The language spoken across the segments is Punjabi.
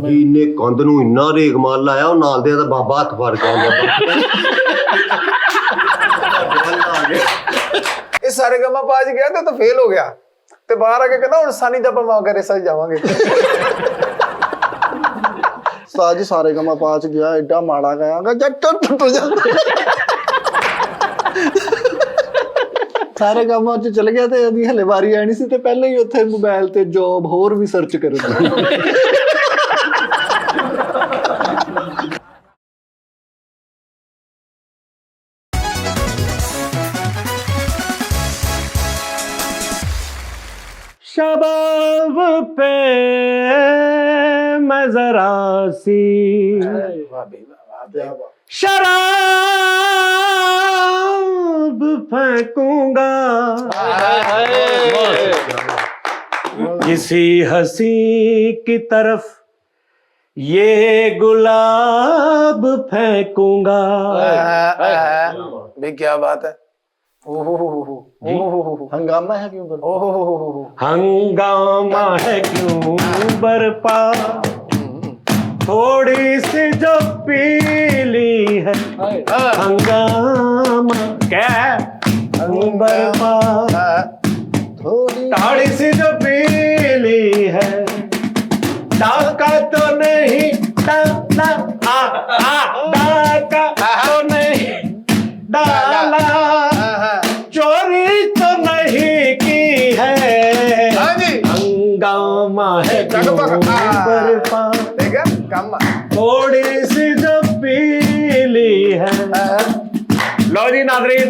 इन्ने कंध नूं इन्ना रेग मार लाया और नाल दे बाबा हथ फड़ के इस सारे गमा पाज गया तो फेल हो गया ते बाहर आके कहना हुण सानी दा पमा करे सज जावांगे। उस्ताद जी सारे गमा पाच गया एडा माड़ा गया जट टुट जाता सारे कामां च चल गया ते अदी हले वारी आनी सी ते पहले ही उत्थे मोबाइल ते जॉब होर भी सर्च कर शबाब पे मैं जरा सी शराब फेंकूंगा किसी हंसी की तरफ ये गुलाब फेंकूंगा। भाई क्या बात है। हंगामा है क्यों बरपा? हंगामा है क्यों बरपा थोड़ी सी जो पीली है हंगामा क्या बरपा थोड़ी सी जो पीली है डाका तो नहीं डाका तो नहीं डाला चोरी तो नहीं की है हंगामा है बरपा थोड़ी सी जो पीली है। लो जी नाज़रीन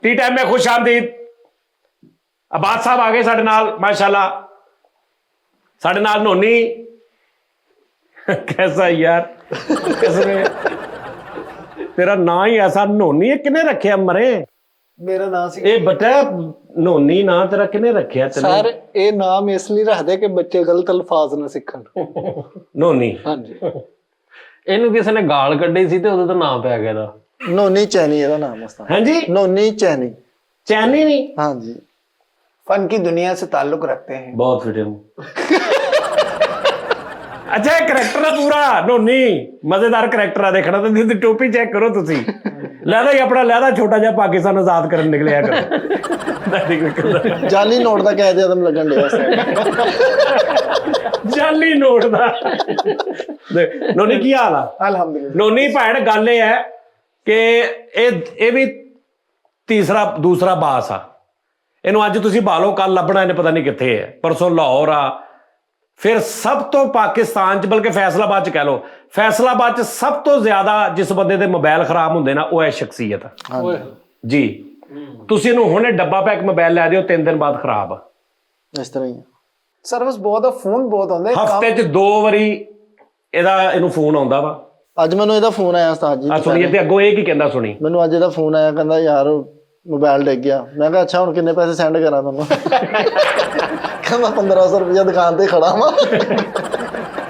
टी टाइम में खुश आमदीद। अब्बास साहब आ गए साढ़े नाल माशाल्लाह साढ़े नाल नोनी कैसा यार कैसे तेरा ना ही ऐसा नोनी है किने रखे मरे मेरा नाम सी ए बटा नोनी ना तेरा किने रखे सर ये नाम इसलिए रखते कि बच्चे गलत अल्फाज ना सीखन नोनी। हाँ जी ਇਹਨੂੰ ਕਿਸੇ ਨੇ ਗਾਲ ਕੱਢੀ ਸੀ ਤੇ ਉਦੋਂ ਤਾਂ ਨਾਂ ਪੈ ਗਿਆ ਦਾ नोनी चैनी ਇਹਦਾ ਨਾਮ ਉਸਤਾਦ। हाँ जी नोनी चैनी चैनी नहीं हाँ जी फन की दुनिया से ताल्लुक रखते हैं। बहुत फिटे हूँ। अच्छा करैक्टर है पूरा नोनी मजेदार करैक्टर है देखना तो टोपी चेक करो तुसी लहदा ही अपना लहदा छोटा जा पाकिस्तान आजाद करने निकलिया करो जाली नोट का कैद आदम लगन डे जाली नोट दा नोनी की हाल है अल्हम्दुलिल्लाह। नोनी भैन गल ये है कि ये भी दूसरा बास आ ਇਹਨੂੰ ਅੱਜ ਤੁਸੀਂ ਬਾਲੋ ਕੱਲ ਲੱਭਣਾ ਇਹਨੇ ਪਤਾ ਨਹੀਂ ਕਿੱਥੇ ਹੈ ਪਰਸੋਂ ਲਾਹੌਰ ਆ ਫਿਰ ਸਭ ਤੋਂ ਪਾਕਿਸਤਾਨ ਚ ਬਲਕਿ ਫੈਸਲਾਬਾਦ ਚ ਕਹਿ ਲਓ ਫੈਸਲਾਬਾਦ ਚ ਸਭ ਤੋਂ ਜ਼ਿਆਦਾ ਜਿਸ ਬੰਦੇ ਦੇ ਮੋਬਾਈਲ ਖਰਾਬ ਹੁੰਦੇ ਨਾ ਉਹ ਹੈ ਸ਼ਖਸੀਅਤ ਜੀ ਤੁਸੀਂ ਇਹਨੂੰ ਹੁਣੇ ਡੱਬਾ ਪੈਕ ਮੋਬਾਈਲ ਲੈ ਦਿਓ 3 ਦਿਨ ਬਾਅਦ ਖਰਾਬ इस तरह ही सर्विस बहुत है फोन बहुत आंदे ਹਫਤੇ ਚ 2 ਵਾਰੀ ਇਹਨੂੰ ਫੋਨ ਆਉਂਦਾ ਵਾ ਅੱਜ ਮੈਨੂੰ ਇਹਦਾ ਫੋਨ ਆਇਆ ਉਸਤਾਦ ਜੀ ਆ ਸੁਣੀਏ ਤੇ ਅੱਗੋਂ ਇਹ ਕੀ ਕਹਿੰਦਾ ਸੁਣੀ ਮੈਨੂੰ ਅੱਜ ਇਹਦਾ ਫੋਨ ਆਇਆ ਕਹਿੰਦਾ ਯਾਰ ਮੋਬਾਈਲ ਡਿੱਗ ਗਿਆ ਮੈਂ ਕਿਹਾ ਅੱਛਾ ਹੁਣ ਕਿੰਨੇ ਪੈਸੇ ਸੈਂਡ ਕਰਾਂ ਤੁਹਾਨੂੰ ਕਹਿੰਦਾ 1500 ਰੁਪਏ ਦੁਕਾਨ ਤੇ ਖੜਾ ਵਾਂ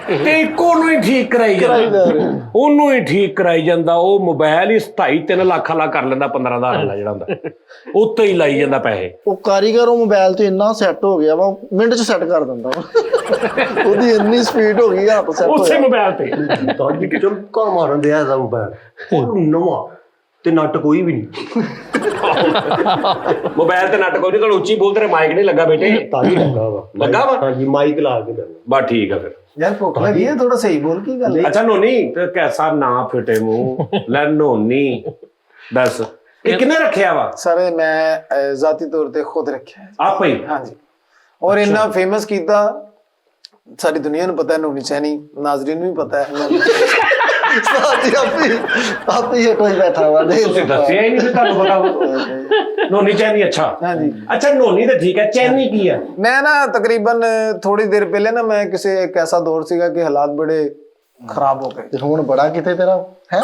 ਤੇ ਇੱਕੋ ਨੂੰ ਹੀ ਠੀਕ ਕਰਾਈ ਜਾਂਦਾ ਉਹਨੂੰ ਹੀ ਠੀਕ ਕਰਾਈ ਜਾਂਦਾ ਉਹ ਮੋਬਾਈਲ ਹੀ 2.5-3 ਲੱਖ ਵਾਲਾ ਕਰ ਲੈਂਦਾ 15,000 ਵਾਲਾ ਜਿਹੜਾ ਹੁੰਦਾ ਉੱਤੇ ਹੀ ਲਾਈ ਜਾਂਦਾ ਪੈਸੇ ਉਹ ਕਾਰੀਗਰ ਉਹ ਮੋਬਾਈਲ ਤੇ ਇੰਨਾ ਸੈੱਟ ਹੋ ਗਿਆ ਵਾ ਮਿੰਟ ਚ ਸੈੱਟ ਕਰ ਦਿੰਦਾ ਵਾ ਉਹਦੀ ਇੰਨੀ ਸਪੀਡ ਹੋ ਗਈ ਆਪ ਸੈੱਟ ਉਸੇ ਮੋਬਾਈਲ ਤੇ ਤਾਂ ਜੀ ਚਮਕਾ ਮਾਰਨ ਦਿਆ ਇਹਦਾ ਮੋਬਾਈਲ ਉਹ ਨਵਾਂ ਤੇ ਨੱਟ ਕੋਈ ਵੀ ਨਹੀਂ ਮੋਬਾਈਲ ਤੇ ਨੱਟ ਕੋਈ ਨਹੀਂ ਤੁਹਾਨੂੰ ਉੱਚੀ ਬੋਲ ਤੇਰੇ ਮਾਈਕ ਨਹੀਂ ਲੱਗਾ ਬੇਟੇ ਤਾਂ ਹੀ ਲੱਗਾ ਵਾ ਹਾਂਜੀ ਮਾਈਕ ਲਾ ਕੇ ਦੇਣਾ ਬਸ ਠੀਕ ਆ ਫਿਰ यार भूख लगी है थोड़ा सही बोल की गल है। अच्छा नोनी तो कैसा ना फिटे मुंह ले नोनी दस ये किने रखिया वा सर मैं जाती तौर पे खुद रखा है आप ही हाँ जी और इन्ना फेमस कीता सारी दुनिया ਨੂੰ पता है नोनी चैनी नाजरीन ਨੂੰ भी पता है आप ही कोई बैठा हुआ नहीं दसिया ही नहीं ਤੁਹਾਨੂੰ ਪਤਾ नोनी चैनी अच्छा हाँ जी अच्छा नोनी तो ठीक है चैनी की है मैं ना तकरीबन थोड़ी देर पहले ना मैं किसी एक ऐसा दौर सीगा कि हालात बड़े खराब हो गए ਹੁਣ ਬੜਾ ਕਿਤੇ ਤੇਰਾ ਹੈ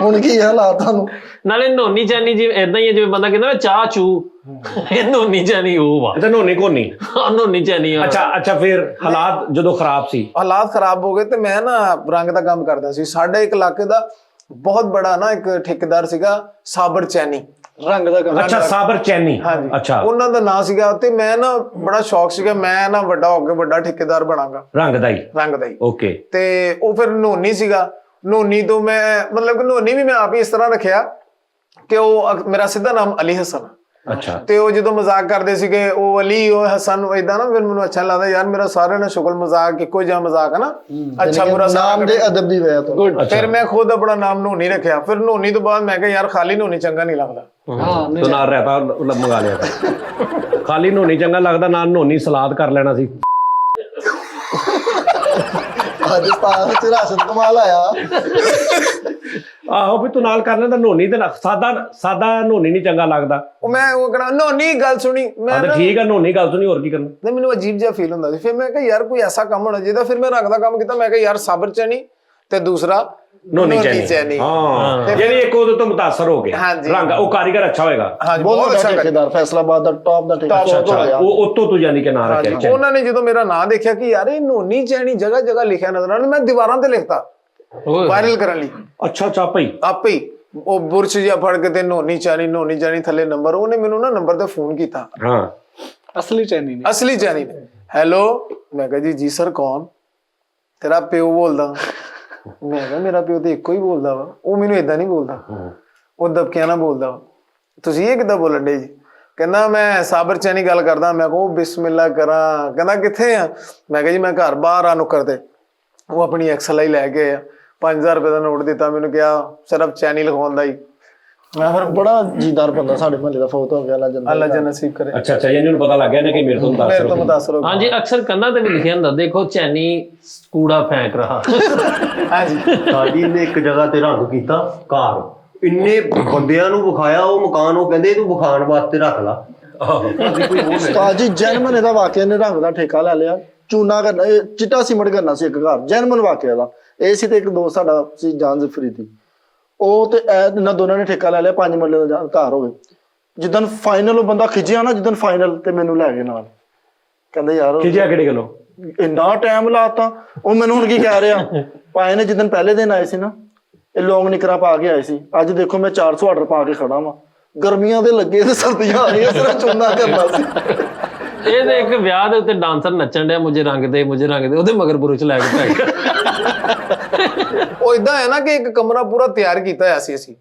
ਹੁਣ ਕੀ ਹਾਲਾਤ ਤੁਹਾਨੂੰ ਨਾਲੇ ਨੋਨੀ ਚਾਨੀ ਜਿਵੇਂ ਇਦਾਂ ਹੀ ਜਿਵੇਂ ਬੰਦਾ ਕਹਿੰਦਾ ਨਾ ਚਾਹ ਚੂ ਇਹ ਨੋਨੀ ਚਾਨੀ ਉਹ ਵਾ अच्छा नोनी कोनी ਨੋਨੀ ਚਾਨੀ अच्छा अच्छा फिर हालात ਜਦੋਂ ਖਰਾਬ ਸੀ हालात खराब हो गए तो मैं ना रंग का काम करता सी साढ़े एक इलाके का बहुत बड़ा ना एक ठेकेदार सीगा साबर चैनी ਰੰਗ ਦਾ ਕੰਮ ਅੱਛਾ ਸਾਬਰ ਚੈਨੀ ਹਾਂਜੀ ਅੱਛਾ ਉਹਨਾਂ ਦਾ ਨਾਂ ਸੀਗਾ ਤੇ ਮੈਂ ਨਾ ਬੜਾ ਸ਼ੌਕ ਸੀਗਾ ਮੈਂ ਨਾ ਵੱਡਾ ਹੋ ਕੇ ਵੱਡਾ ਠੇਕੇਦਾਰ ਬਣਾਂਗਾ ਰੰਗ ਦਾ ਹੀ ਰੰਗ ਦਾ ਹੀ। ਓਕੇ ਤੇ ਉਹ ਫਿਰ ਨੋਨੀ ਸੀਗਾ, ਨੋਨੀ ਤੋਂ ਮੈਂ ਮਤਲਬ ਕਿ ਨੋਨੀ ਵੀ ਮੈਂ ਆਪ ਹੀ ਇਸ ਤਰ੍ਹਾਂ ਰੱਖਿਆ ਕਿ ਉਹ ਮੇਰਾ ਸਿੱਧਾ ਨਾਮ ਅਲੀ ਹਸਨ। ਅੱਛਾ ਤੇ ਉਹ ਜਦੋਂ ਮਜ਼ਾਕ ਕਰਦੇ ਸੀਗੇ ਉਹ ਅਲੀ ਉਹ ਹਸਨ ਇਦਾਂ ਨਾ, ਫਿਰ ਮੈਨੂੰ ਅੱਛਾ ਲੱਗਦਾ ਯਾਰ ਮੇਰਾ ਸਾਰਿਆਂ ਨਾਲ ਸ਼ੁਗਲ ਮਜ਼ਾਕ ਇੱਕੋ ਜਿਹਾ ਮਜ਼ਾਕ ਹੈ ਨਾ, ਅੱਛਾ ਬੁਰਾ ਨਾਮ ਦੇ ਅਦਬ ਦੀ ਵਜ੍ਹਾ ਤੋਂ। ਫਿਰ ਮੈਂ ਖੁਦ ਆਪਣਾ ਨਾਮ ਨੋਨੀ ਰੱਖਿਆ। ਫਿਰ ਨੋਨੀ ਤੋਂ ਬਾਅਦ ਮੈਂ ਕਿਹਾ ਯਾਰ ਖਾਲੀ ਨੋਨੀ ਚੰਗਾ ਨਹੀਂ ਲੱਗਦਾ। ਤੂੰ ਨਾਲ ਰਹਿਤਾ ਮੰਗਾ ਲਿਆ ਤਾਂ। ਖਾਲੀ ਨੋਨੀ ਚੰਗਾ ਲੱਗਦਾ, ਨਾਲ ਨੋਨੀ ਸਲਾਦ ਕਰ ਲੈਣਾ ਸੀ। ਅੱਜ ਪਾਸ ਚ ਰਾਸ਼ਨ ਕਮਾਲ ਆਇਆ। ਆਹੋ ਵੀ ਤੂੰ ਨਾਲ ਕਰ ਲੈਂਦਾ ਨੋਨੀ ਤੇ ਸਾਦਾ ਨੋਨੀ ਨਹੀਂ ਚੰਗਾ ਲੱਗਦਾ। ਉਹ ਮੈਂ ਉਹ ਕਹਣਾ ਨੋਨੀ ਗੱਲ ਸੁਣੀ ਮੈਂ ਤਾਂ ਠੀਕ ਆ ਨੋਨੀ ਗੱਲ ਸੁਣੀ, ਹੋਰ ਕੀ ਕਰਨਾ। ਨਹੀਂ ਮੈਨੂੰ ਅਜੀਬ ਜਿਹਾ ਫੀਲ ਹੁੰਦਾ ਸੀ। ਫਿਰ ਮੈਂ ਕਿਹਾ ਯਾਰ ਕੋਈ ਐਸਾ ਕੰਮ ਹੋਣਾ ਚਾਹੀਦਾ। ਫਿਰ ਮੈਂ ਰੰਗ ਦਾ ਕੰਮ ਕੀਤਾ। ਮੈਂ ਕਿਹਾ ਯਾਰ ਸਾਬਰ ਚੈਨੀ ਤੇ ਦੂਸਰਾ ਨੋਨੀ ਚੈਨੀ। ਹਾਂ ਜਿਹੜੀ ਇੱਕ ਉਹਦੇ ਤੋਂ ਮੁਤਾਸਰ ਹੋ ਗਿਆ ਰੰਗ, ਉਹ ਕਾਰੀਗਰ ਅੱਛਾ ਹੋਏਗਾ। ਹਾਂਜੀ ਬਹੁਤ ਬਹੁਤ ਅੱਛਾ ਅੱਛਾ ਠੇਕੇਦਾਰ, ਫੈਸਲਾਬਾਦ ਦਾ ਟੌਪ ਦਾ ਠੇਕੇਦਾਰ। ਉਹ ਉੱਤੋਂ ਤੂੰ ਯਾਨੀ ਕਿ ਨਾਂ ਰੱਖਿਆ। ਉਹਨਾਂ ਨੇ ਜਦੋਂ ਮੇਰਾ ਨਾਂ ਦੇਖਿਆ ਕਿ ਯਾਰ ਇਹ ਨੋਨੀ ਚੈਨੀ ਜਗ੍ਹਾ ਜਗ੍ਹਾ ਲਿਖਿਆ ਨਜ਼ਰ ਆਉਣਾ, ਮੈਂ ਦੀਵਾਰਾਂ ਤੇ ਲਿਖਤਾ ਵਾਇਰਲ ਕਰਨ ਲਈ। ਅੱਛਾ ਅੱਛਾ ਭਾਈ ਆਪੇ ਹੀ ਉਹ ਬੁਰਸ਼ ਜਿਹਾ ਫੜ ਕੇ ਤੇ ਨੋਨੀ ਚੈਨੀ ਥੱਲੇ ਨੰਬਰ, ਉਹਨੇ ਮੈਨੂੰ ਨਾ ਨੰਬਰ ਤੇ ਫੋਨ ਕੀਤਾ। ਹਾਂ ਅਸਲੀ ਚੈਨੀ ਨੇ। ਅਸਲੀ ਚੈਨੀ ਨੇ। ਹੈਲੋ, ਮੈਂ ਕਿਹਾ ਜੀ ਸਰ ਕੌਣ? ਤੇਰਾ ਪਿਓ ਬੋਲਦਾ। ਮੈਂ ਕਿਹਾ ਮੇਰਾ ਪਿਓ ਤੇ ਇੱਕੋ ਹੀ ਬੋਲਦਾ ਵਾ। ਉਹ ਮੈਨੂੰ ਏਦਾਂ ਨਹੀਂ ਬੋਲਦਾ, ਉਹ ਦਬਕਿਆਂ ਨਾਲ ਬੋਲਦਾ ਵਾ। ਤੁਸੀਂ ਇਹ ਕਿੱਦਾਂ ਬੋਲਣ ਡੇ ਜੀ? ਕਹਿੰਦਾ ਮੈਂ ਸਾਬਰ ਚੈਨੀ ਗੱਲ ਕਰਦਾ। ਮੈਂ ਕਿਹਾ ਬਿਸਮਿਲ੍ਲਾ ਕਰਾਂ। ਕਹਿੰਦਾ ਕਿੱਥੇ ਆ? ਮੈਂ ਕਿਹਾ ਜੀ ਮੈਂ ਘਰ ਬਾਹਰ ਆ ਨੁੱਕਰ ਤੇ। ਉਹ ਆਪਣੀ XLI ਲੈ ਕੇ ਆਇਆ, 5000 ਰੁਪਏ ਦਾ ਨੋਟ ਦਿੱਤਾ ਮੈਨੂੰ, ਕਿਹਾ ਸਿਰਫ ਚੈਨੀ ਲਿਖਵਾਉਣ ਦਾ ਹੀ। ਮੈਂ ਫਿਰ ਬੜਾ ਜੀਦਾਰ ਬੰਦਾ ਸਾਡੇ ਮਹੱਲੇ ਦਾ ਫੌਤ ਹੋ ਗਿਆ। ਅੱਲਾ ਜਨ ਨਸੀਬ ਕਰੇ। ਅੱਛਾ ਅੱਛਾ ਇਹਨੂੰ ਪਤਾ ਲੱਗ ਗਿਆ ਨਾ ਕਿ ਮੇਰੇ ਤੋਂ ਮੁਤਾਸਰ ਹੋ ਗਿਆ। ਹਾਂਜੀ ਅਕਸਰ ਕੰਨਾਂ ਤੇ ਵੀ ਲਿਖਿਆ ਹੁੰਦਾ ਦੇਖੋ ਚੈਨੀ ਕੂੜਾ ਫੈਂਕ ਰਹਾ। ਹਾਂਜੀ ਸਾਡੀ ਨੇ ਇੱਕ ਜਗ੍ਹਾ ਤੇ ਰੰਗ ਕੀਤਾ ਘਰ, ਇੰਨੇ ਬੰਦਿਆਂ ਨੂੰ ਵਿਖਾਇਆ ਉਹ ਮਕਾਨ, ਉਹ ਕਹਿੰਦੇ ਤੂੰ ਵਿਖਾਉਣ ਵਾਸਤੇ ਰੱਖ ਲਾ। ਉਸਤਾਦ ਜੀ ਜੈਨਮਨ ਇਹਦਾ ਵਾਕਿਆ ਨੇ ਰੰਗ ਦਾ ਠੇਕਾ ਲੈ ਲਿਆ, ਚੂਨਾ ਕਰਨਾ, ਚਿੱਟਾ ਸੀਮਟ ਕਰਨਾ ਸੀ ਇੱਕ ਘਰ। ਜੈਨਮਨ ਵਾਕਿਆ ਦਾ ਇਹ ਸੀ। ਤੇ ਇੱਕ ਦੋਸਤ ਸਾਡਾ ਸੀ ਜਾਨ ਫਰੀਦੀ, ਉਹ ਤੇ ਇਹਨਾਂ ਦੋਨਾਂ ਨੇ ਠੇਕਾ ਲੈ ਲਿਆ। 5 ਮਰਲੇ ਦਾ ਘਰ ਹੋਵੇ। ਜਿੱਦਣ ਫਾਈਨਲ ਉਹ ਬੰਦਾ ਖਿੱਚਿਆ ਨਾ, ਜਿੱਦਣ ਫਾਈਨਲ ਤੇ ਮੈਨੂੰ ਲੈ ਗਏ ਨਾਲ। ਕਹਿੰਦੇ ਯਾਰ ਖਿਜਿਆ ਕਿਹੜੀ ਗੱਲੋਂ? ਇੰਨਾ ਟਾਈਮ ਲਾਤਾ। ਉਹ ਮੈਨੂੰ ਹੁਣ ਕੀ ਕਹਿ ਰਿਹਾ, ਪਾਏ ਨੇ ਜਿੱਦਣ ਪਹਿਲੇ ਦਿਨ ਆਏ ਸੀ ਨਾ, ਇਹ ਲੌਂਗ ਨਿਕਰਾਂ ਪਾ ਕੇ ਆਏ ਸੀ। ਅੱਜ ਦੇਖੋ ਮੈਂ 400 ਆਰਡਰ ਪਾ ਕੇ ਖੜਾ ਵਾਂ। ਗਰਮੀਆਂ ਦੇ ਲੱਗੇ ਤੇ ਸਰਦੀਆਂ ਆ ਰਹੀਆਂ, ਸਿਰਫ ਚੂਨਾ ਕਰਨਾ ਸੀ। ਇਹ ਤੇ ਇੱਕ ਵਿਆਹ ਦੇ ਉੱਤੇ ਡਾਂਸਰ ਨੱਚਣ ਡਿਆ ਮੁਝੇ ਰੰਗ ਦੇ ਉਹਦੇ ਮਗਰ ਬੁਰਸ਼ ਲੈ ਕੇ ਪੈ ਗਿਆ। ਉਹ ਇਦਾਂ ਹੈ ਨਾ ਕਿ ਇੱਕ ਕਮਰਾ ਪੂਰਾ ਤਿਆਰ ਕੀਤਾ ਹੋਇਆ ਸੀ ਅਸੀਂ,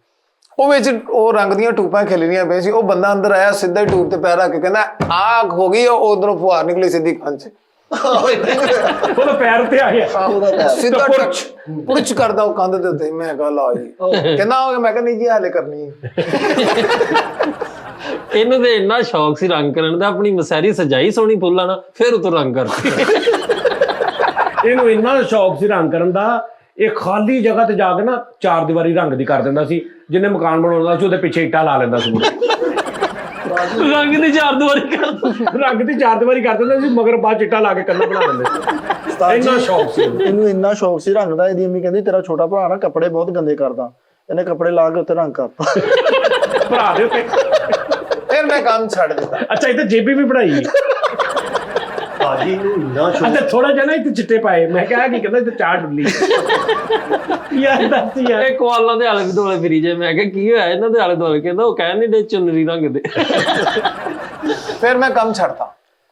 ਉਹ ਵਿੱਚ ਉਹ ਰੰਗ ਦੀਆਂ ਟੂਪਾਂ ਖਿਲਰੀਆਂ ਪਈਆਂ ਸੀ। ਉਹ ਬੰਦਾ ਅੰਦਰ ਆਇਆ, ਸਿੱਧਾ ਹੀ ਟੂਪ ਤੇ ਪੈਰ ਰੱਖ ਕੇ ਕਹਿੰਦਾ ਆਗ ਹੋ ਗਈ। ਉਹ ਉਧਰੋਂ ਫੁਹਾਰ ਨਿਕਲੀ ਸਿੱਧੀ ਕੰਨ 'ਚ। ਉਹਦਾ ਪੈਰ ਉੱਤੇ ਆ ਗਿਆ ਸਿੱਧਾ ਪੁਰਚ ਕਰਦਾ ਉਹ ਕੰਧ ਦੇ ਉੱਤੇ। ਮੈਂ ਕਿਹਾ ਲਾ ਜੀ। ਕਹਿੰਦਾ ਮੈਂ ਕਿਹਾ ਨਹੀਂ ਜੀ ਹਾਲੇ ਕਰਨੀ ਹੈ। ਇਹਨੂੰ ਤੇ ਇੰਨਾ ਸ਼ੌਕ ਸੀ ਰੰਗ ਕਰਨ ਦਾ, ਆਪਣੀ ਮਸੈਰੀ ਸਜਾਈ ਸੋਹਣੀ ਫੁੱਲਾਂ ਨਾਲ, ਫਿਰ ਉਤੋਂ ਰੰਗ ਕਰਤੀ। ਇਹਨੂੰ ਇੰਨਾ ਸ਼ੌਕ ਸੀ ਰੰਗ ਕਰਨ ਦਾ, ਇਹ ਖਾਲੀ ਜਗ੍ਹਾ ਤੇ ਜਾ ਕੇ ਨਾ 4 ਦੀਵਾਰੀ ਰੰਗ ਦੀ ਕਰ ਦਿੰਦਾ ਸੀ। ਜਿਹਨੇ ਮਕਾਨ ਬਣਾਉਂਦਾ ਸੀ ਉਹਦੇ ਪਿੱਛੇ ਇੱਟਾਂ ਲਾ ਲੈਂਦਾ ਸੀ। ਰੰਗ ਦੀ 4 ਦੀਵਾਰੀ ਕਰ ਰੰਗ ਦੀ 4 ਦੀਵਾਰੀ ਕਰ ਦਿੰਦਾ ਸੀ, ਮਗਰ ਬਾਅਦ ਇੱਟਾਂ ਲਾ ਕੇ ਕੰਨਾਂ ਬਣਾ ਦਿੰਦੇ ਸੀ। ਇੰਨਾ ਸ਼ੌਕ ਸੀ ਇਹਨੂੰ ਇੰਨਾ ਸ਼ੌਕ ਸੀ ਰੰਗ ਦਾ। ਇਹਦੀ ਅੰਮੀ ਕਹਿੰਦੀ ਤੇਰਾ ਛੋਟਾ ਭਰਾ ਨਾ ਕੱਪੜੇ ਬਹੁਤ ਗੰਦੇ ਕਰਦਾ। ਇਹਨੇ ਕੱਪੜੇ ਲਾ ਕੇ ਉੱਤੇ ਰੰਗ ਕਰਤਾ ਭਰਾ ਦੇ ਉੱਤੇ। ਫਿਰ ਮੈਂ ਕੰਮ ਛੱਡ ਦਿੱਤਾ। ਅੱਛਾ ਇੱਥੇ ਜੇਬੀ ਵੀ ਬਣਾਈ। ਸਾਡੀ ਨੂੰ ਇੰਨਾ ਸ਼ੌਕ। ਅੱਛਾ ਥੋੜਾ ਜਿਹਾ ਨਾ ਇੱਥੇ ਚਿੱਟੇ ਪਾਏ। ਮੈਂ ਕਿਹਾ ਕੀ ਕਹਿੰਦਾ ਇੱਥੇ ਚਾਹ ਡੁੱਲੀ। ਯਾਰ ਦੱਸ ਯਾਰ। ਇਹ ਕੁਆਲਾਂ ਦੇ ਆਲੇ ਦੁਆਲੇ ਫਿਰੀ ਜੇ। ਮੈਂ ਕਿਹਾ ਕੀ ਹੋਇਆ ਇਹਨਾਂ ਦੇ ਆਲੇ ਦੁਆਲੇ? ਕਹਿੰਦਾ ਉਹ ਕਹਿਣ ਨਹੀਂ ਡੇ ਚੁੰਨਰੀ ਰੰਗ ਦੇ। ਫਿਰ ਮੈਂ ਕੰਮ ਛੱਡਤਾ।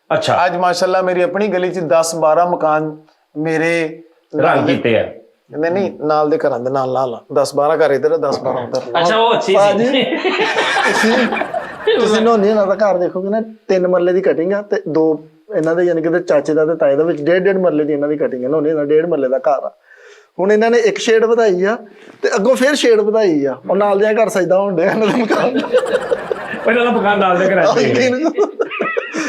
ਅੱਛਾ ਅੱਜ ਮਾਸ਼ਾਅੱਲਾ ਮੇਰੀ ਆਪਣੀ ਗਲੀ 'ਚ 10-12 ਮਕਾਨ ਮੇਰੇ ਰੰਗ ਕੀਤੇ ਆ। ਨਹੀਂ ਨਾਲ ਦੇ ਘਰਾਂ ਦੇ ਨਾਲ 10-12 ਘਰ ਇੱਧਰ 10-12 ਉੱਧਰ। ਅੱਛਾ ਉਹ ਅੱਛੀ ਸੀ। ਤੁਸੀਂ ਨੋਨੀ ਇਹਨਾਂ ਦਾ ਘਰ ਦੇਖੋਗੇ ਨਾ, 3 ਮਰਲੇ ਦੀ ਕਟਿੰਗ ਆ ਤੇ 2 ਇਹਨਾਂ ਦੇ ਯਾਨੀ ਕਿ ਚਾਚੇ ਦਾ ਤੇ ਤਾਏ ਦਾ ਵਿੱਚ 1.5 ਮਰਲੇ ਦੀ ਇਹਨਾਂ ਦੀ ਕਟਿੰਗ ਹੈ। ਨੋਨੀ ਦਾ 1.5 ਮਰਲੇ ਦਾ ਘਰ ਆ। ਹੁਣ ਇਹਨਾਂ ਨੇ ਇੱਕ ਸ਼ੇਡ ਵਧਾਈ ਆ ਤੇ ਅੱਗੋਂ ਫਿਰ ਸ਼ੇਡ ਵਧਾਈ ਆ। ਉਹ ਨਾਲ ਦੇ ਘਰ ਸਜਦਾ ਹੋਣ ਡਿਆ ਇਹਨਾਂ ਦਾ ਮਕਾਨ। ਪਹਿਲਾਂ ਦਾ ਮਕਾਨ ਨਾਲ ਦੇ ਕਰਾਇਆ।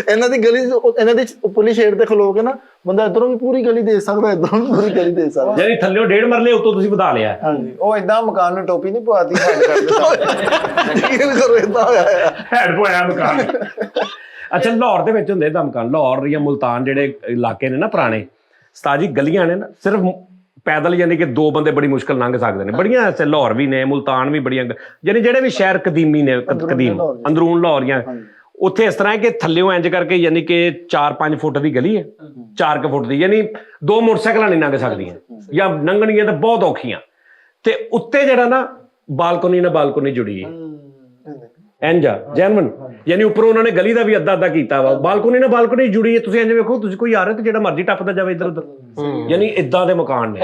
ਇਹਨਾਂ ਦੀ ਗਲੀ ਇਹਨਾਂ ਦੀ ਉੱਪਰਲੀ ਸ਼ੇਡ ਤੇ ਖਲੋ ਕੇ ਨਾ ਬੰਦਾ ਇਧਰੋਂ ਵੀ ਪੂਰੀ ਗਲੀ ਦੇਖ ਸਕਦਾ, ਇਧਰੋਂ ਵੀ ਪੂਰੀ ਗਲੀ ਦੇਖ ਸਕਦਾ। ਜਿਹੜੀ ਥੱਲੇ 1.5 ਮਰਲੇ ਉੱਤੋਂ ਤੁਸੀਂ ਵਧਾ ਲਿਆ। ਹਾਂਜੀ ਉਹ ਏਦਾਂ ਮਕਾਨ ਨੂੰ ਟੋਪੀ ਨਹੀਂ ਪਵਾਤੀ ਹੱਦ ਕਰ ਦਿੱਤਾ। ਯਕੀਨ ਕਰੋ ਏਦਾਂ ਹੋਇਆ ਆ। ਹੈਡ ਪੋਇਆ ਮਕਾਨ। ਅੱਛਾ ਲਾਹੌਰ ਦੇ ਵਿੱਚ ਹੁੰਦੇ ਤਾਂ ਮਕਾਨ, ਲਾਹੌਰ ਜਾਂ ਮੁਲਤਾਨ ਜਿਹੜੇ ਇਲਾਕੇ ਨੇ ਨਾ ਪੁਰਾਣੇ, ਉਸਤਾਦ ਜੀ ਗਲੀਆਂ ਨੇ ਨਾ ਸਿਰਫ ਪੈਦਲ ਯਾਨੀ ਕਿ 2 ਬੰਦੇ ਬੜੀ ਮੁਸ਼ਕਲ ਲੰਘ ਸਕਦੇ ਨੇ। ਬੜੀਆਂ ਐਸੇ ਲਾਹੌਰ ਵੀ ਨੇ, ਮੁਲਤਾਨ ਵੀ ਬੜੀਆਂ, ਯਾਨੀ ਜਿਹੜੇ ਵੀ ਸ਼ਹਿਰ ਕਦੀਮੀ ਨੇ, ਕਦੀਮ ਅੰਦਰੂਨ ਲਾਹੌਰੀਆਂ, ਉੱਥੇ ਇਸ ਤਰ੍ਹਾਂ ਹੈ ਕਿ ਥੱਲਿਓਂ ਇੰਜ ਕਰਕੇ ਯਾਨੀ ਕਿ 4-5 ਫੁੱਟ ਦੀ ਗਲੀ ਹੈ, 4 ਫੁੱਟ ਦੀ, ਯਾਨੀ 2 ਮੋਟਰਸਾਈਕਲਾਂ ਨਹੀਂ ਲੰਘ ਸਕਦੀਆਂ ਜਾਂ ਲੰਘਣੀਆਂ ਤਾਂ ਬਹੁਤ ਔਖੀਆਂ। ਤੇ ਉੱਤੇ ਜਿਹੜਾ ਨਾ ਬਾਲਕੋਨੀ ਨਾਲ ਬਾਲਕੋਨੀ ਜੁੜੀ ਹੈ, ਇੰਜ ਆ ਜੈਨਮਨ, ਯਾਨੀ ਉੱਪਰੋਂ ਉਹਨਾਂ ਨੇ ਗਲੀ ਦਾ ਵੀ ਅੱਧਾ ਕੀਤਾ ਵਾ, ਬਾਲਕੋਨੀ ਨਾਲ ਬਾਲਕੋਨੀ ਜੁੜੀ ਹੈ। ਤੁਸੀਂ ਇੰਜ ਵੇਖੋ, ਤੁਸੀਂ ਕੋਈ ਆ ਰਿਹਾ ਤੇ ਜਿਹੜਾ ਮਰਜ਼ੀ ਟੱਪਦਾ ਜਾਵੇ ਇੱਧਰ ਉੱਧਰ, ਯਾਨੀ ਇਦਾਂ ਦੇ ਮਕਾਨ ਨੇ।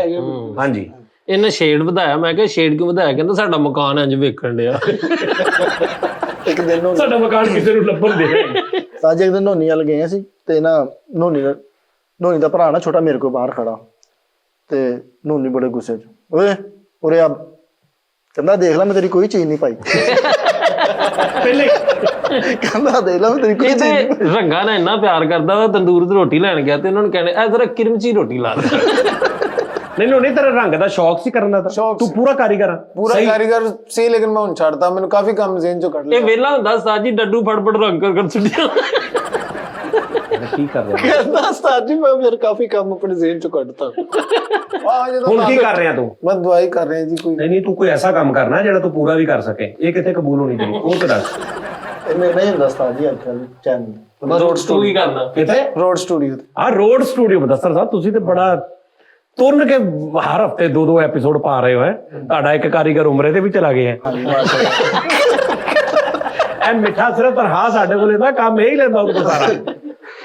ਹਾਂਜੀ, ਇਹਨੇ ਸ਼ੇਡ ਵਧਾਇਆ। ਮੈਂ ਕਿਹਾ ਸ਼ੇਡ ਕਿਉਂ ਵਧਾਇਆ? ਕਹਿੰਦਾ ਸਾਡਾ ਮਕਾਨ ਇੰਜ ਵੇਖਣ ਡਿਆ। ਇੱਕ ਦਿਨ ਨੂੰ ਸਾਡਾ ਮਕਾਨ ਕਿਸੇ ਨੂੰ ਲੱਭਣ ਦੇ। ਅੱਜ ਇੱਕ ਦਿਨ ਨੋਨੀ ਵੱਲ ਗਏ ਸੀ ਤੇ ਨਾ ਨੋਨੀ ਦਾ ਭਰਾ ਨਾ ਛੋਟਾ ਮੇਰੇ ਕੋਲ ਬਾਹਰ ਖੜਾ, ਤੇ ਨੋਨੀ ਬੜੇ ਗੁੱਸੇ 'ਚ, ਓਏ ਉਰੇ ਆ, ਕਹਿੰਦਾ ਦੇਖ ਲੈ ਮੈਂ ਤੇਰੀ ਕੋਈ ਚੀਜ਼ ਨਹੀਂ ਪਾਈ। ਪਹਿਲੇ ਕਹਿੰਦਾ ਦੇਖ ਲੈ ਮੈਂ ਤੇਰੀ ਕੋਈ ਇਹ ਚੀਜ਼ ਨਹੀਂ ਤੇ ਰੰਗਾ ਨਾਲ ਇੰਨਾ ਪਿਆਰ ਕਰਦਾ ਵਾ, ਤੰਦੂਰ ਤੇ ਰੋਟੀ ਲੈਣ ਗਿਆ ਤੇ ਉਹਨਾਂ ਨੂੰ ਕਹਿੰਦੇ ਐ ਜ਼ਰਾ ਕਿਰਮਚੀ ਰੋਟੀ ਲਾ ਦੇ। ਨਹੀਂ ਤੇਰਾ ਰੰਗ ਦਾ ਸ਼ੌਕ ਸੀ ਕਰਨ ਦਾ ਤਾਂ, ਸ਼ੌਕ ਤੂੰ ਪੂਰਾ ਕਾਰੀਗਰ ਆ। ਪੂਰਾ ਕਾਰੀਗਰ ਸੀ, ਲੇਕਿਨ ਮੈਂ ਹੁਣ ਛੱਡਤਾ, ਮੈਨੂੰ ਕਾਫੀ ਕੰਮ ਜ਼ੇਨ ਚੋਂ ਕੱਢ ਲਿਆ। ਇਹ ਵਿਹਲਾ ਹੁੰਦਾ ਉਸਤਾਦ ਜੀ, ਡੱਡੂ ਫੜ ਰੰਗ ਕਰ ਛੱਡਿਆ। ਕੀ ਕਰ ਰਿਹਾ ਕਹਿੰਦਾ ਉਸਤਾਦ ਜੀ ਮੈਂ ਫਿਰ ਕਾਫੀ ਕੰਮ ਆਪਣੇ ਜ਼ੇਨ ਚੋਂ ਕੱਢਤਾ। ਹੁਣ ਕੀ ਕਰ ਰਿਹਾ ਤੂੰ? ਮੈਂ ਦਵਾਈ ਕਰ ਰਿਹਾ ਜੀ ਕੋਈ। ਨਹੀਂ ਤੂੰ ਕੋਈ ਐਸਾ ਕੰਮ ਕਰਨਾ ਜਿਹੜਾ ਤੂੰ ਪੂਰਾ ਵੀ ਕਰ ਸਕੇ। ਇਹ ਕਿੱਥੇ ਕਬੂਲ ਹੋਣੀ ਚਾਹੀਦੀ, ਉਹ ਤਾਂ ਦੱਸ। ਇਹਨੇ ਨਹੀਂ ਹੁੰਦਾ ਉਸਤਾਦ ਜੀ ਅੱਜ ਕੱਲ੍ਹ ਚੈਨਲ ਰੋਡ ਤੂੰ ਕੀ ਕਰਨਾ? ਕਿੱਥੇ? ਰੋਡ ਸਟੂਡੀਓ ਤੇ। ਆ ਰੋਡ ਸਟੂਡੀਓ ਬਦਸਰ ਸਾਹਿਬ, ਤੁਸੀਂ ਤੇ ਬੜਾ ਤੁਰਨ ਕੇ ਹਰ ਹਫਤੇ 2-2 ਐਪੀਸੋਡ ਪਾ ਰਹੇ ਹੋ। ਤੁਹਾਡਾ ਇੱਕ ਕਾਰੀਗਰ ਉਮਰੇ ਤੇ ਵੀ ਚਲਾ ਗਿਆ ਹੈ। ਐ ਮਿੱਠਾ ਸਿਰਫ ਤਨਖਾਹ ਸਾਡੇ ਕੋਲ ਇਹਦਾ ਕੰਮ ਇਹ ਹੀ ਲੈਂਦਾ ਉਹ ਸਾਰਾ।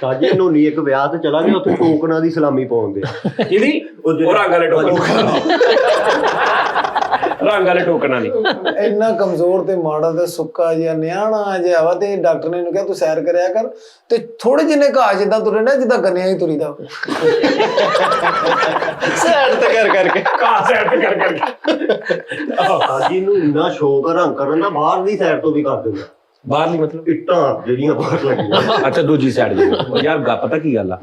ਸਾਜੀ ਨੋਨੀ ਇੱਕ ਵਿਆਹ ਤੇ ਚਲਾ ਗਿਆ, ਉੱਥੇ ਟੋਕਨਾਂ ਦੀ ਸਲਾਮੀ ਪਾਉਂਦੇ ਆ। ਇਹਦੀ ਉਹ ਰੰਗ ਵਾਲੇ ਟੋਕਨ, ਰੰਗ ਵਾਲੇ ਟੋਕਨਾਂ ਨਹੀਂ। ਇੰਨਾ ਕਮਜ਼ੋਰ ਤੇ ਮਾੜਾ ਤੇ ਸੁੱਕਾ ਜਿਹਾ ਨਿਆਣਾ ਜਿਹਾ ਵਾ, ਤੇ ਡਾਕਟਰ ਨੇ ਇਹਨੂੰ ਕਿਹਾ ਤੂੰ ਸੈਰ ਕਰਿਆ ਕਰ, ਤੇ ਥੋੜੇ ਜਿਹਨੇ ਘਾਹ ਜਿੱਦਾਂ ਤੁਰੇ ਨਾ, ਜਿੱਦਾਂ ਗੰਨਿਆਂ ਹੀ ਤੁਰੀਦਾ। ਸੈਡ ਤੇ ਕਰ ਕਰਕੇ ਘਾਹ ਸੈਰ ਤੇ ਕਰ ਕਰਕੇ। ਸਾਜੀ ਨੂੰ ਇੰਨਾ ਸ਼ੌਕ ਆ ਰੰਗ ਕਰਨ ਦਾ, ਬਾਹਰ ਦੀ ਸਾਈਡ ਤੋਂ ਵੀ ਕਰ ਦਿੰਦਾ। ਬਾਹਰਲੀ ਮਤਲਬ ਇੱਟਾਂ ਜਿਹੜੀਆਂ ਬਾਹਰ ਲੱਗੀਆਂ। ਅੱਛਾ, ਦੂਜੀ ਸਾਈਡ ਜੀ। ਯਾਰ ਪਤਾ ਕੀ ਗੱਲ ਆ,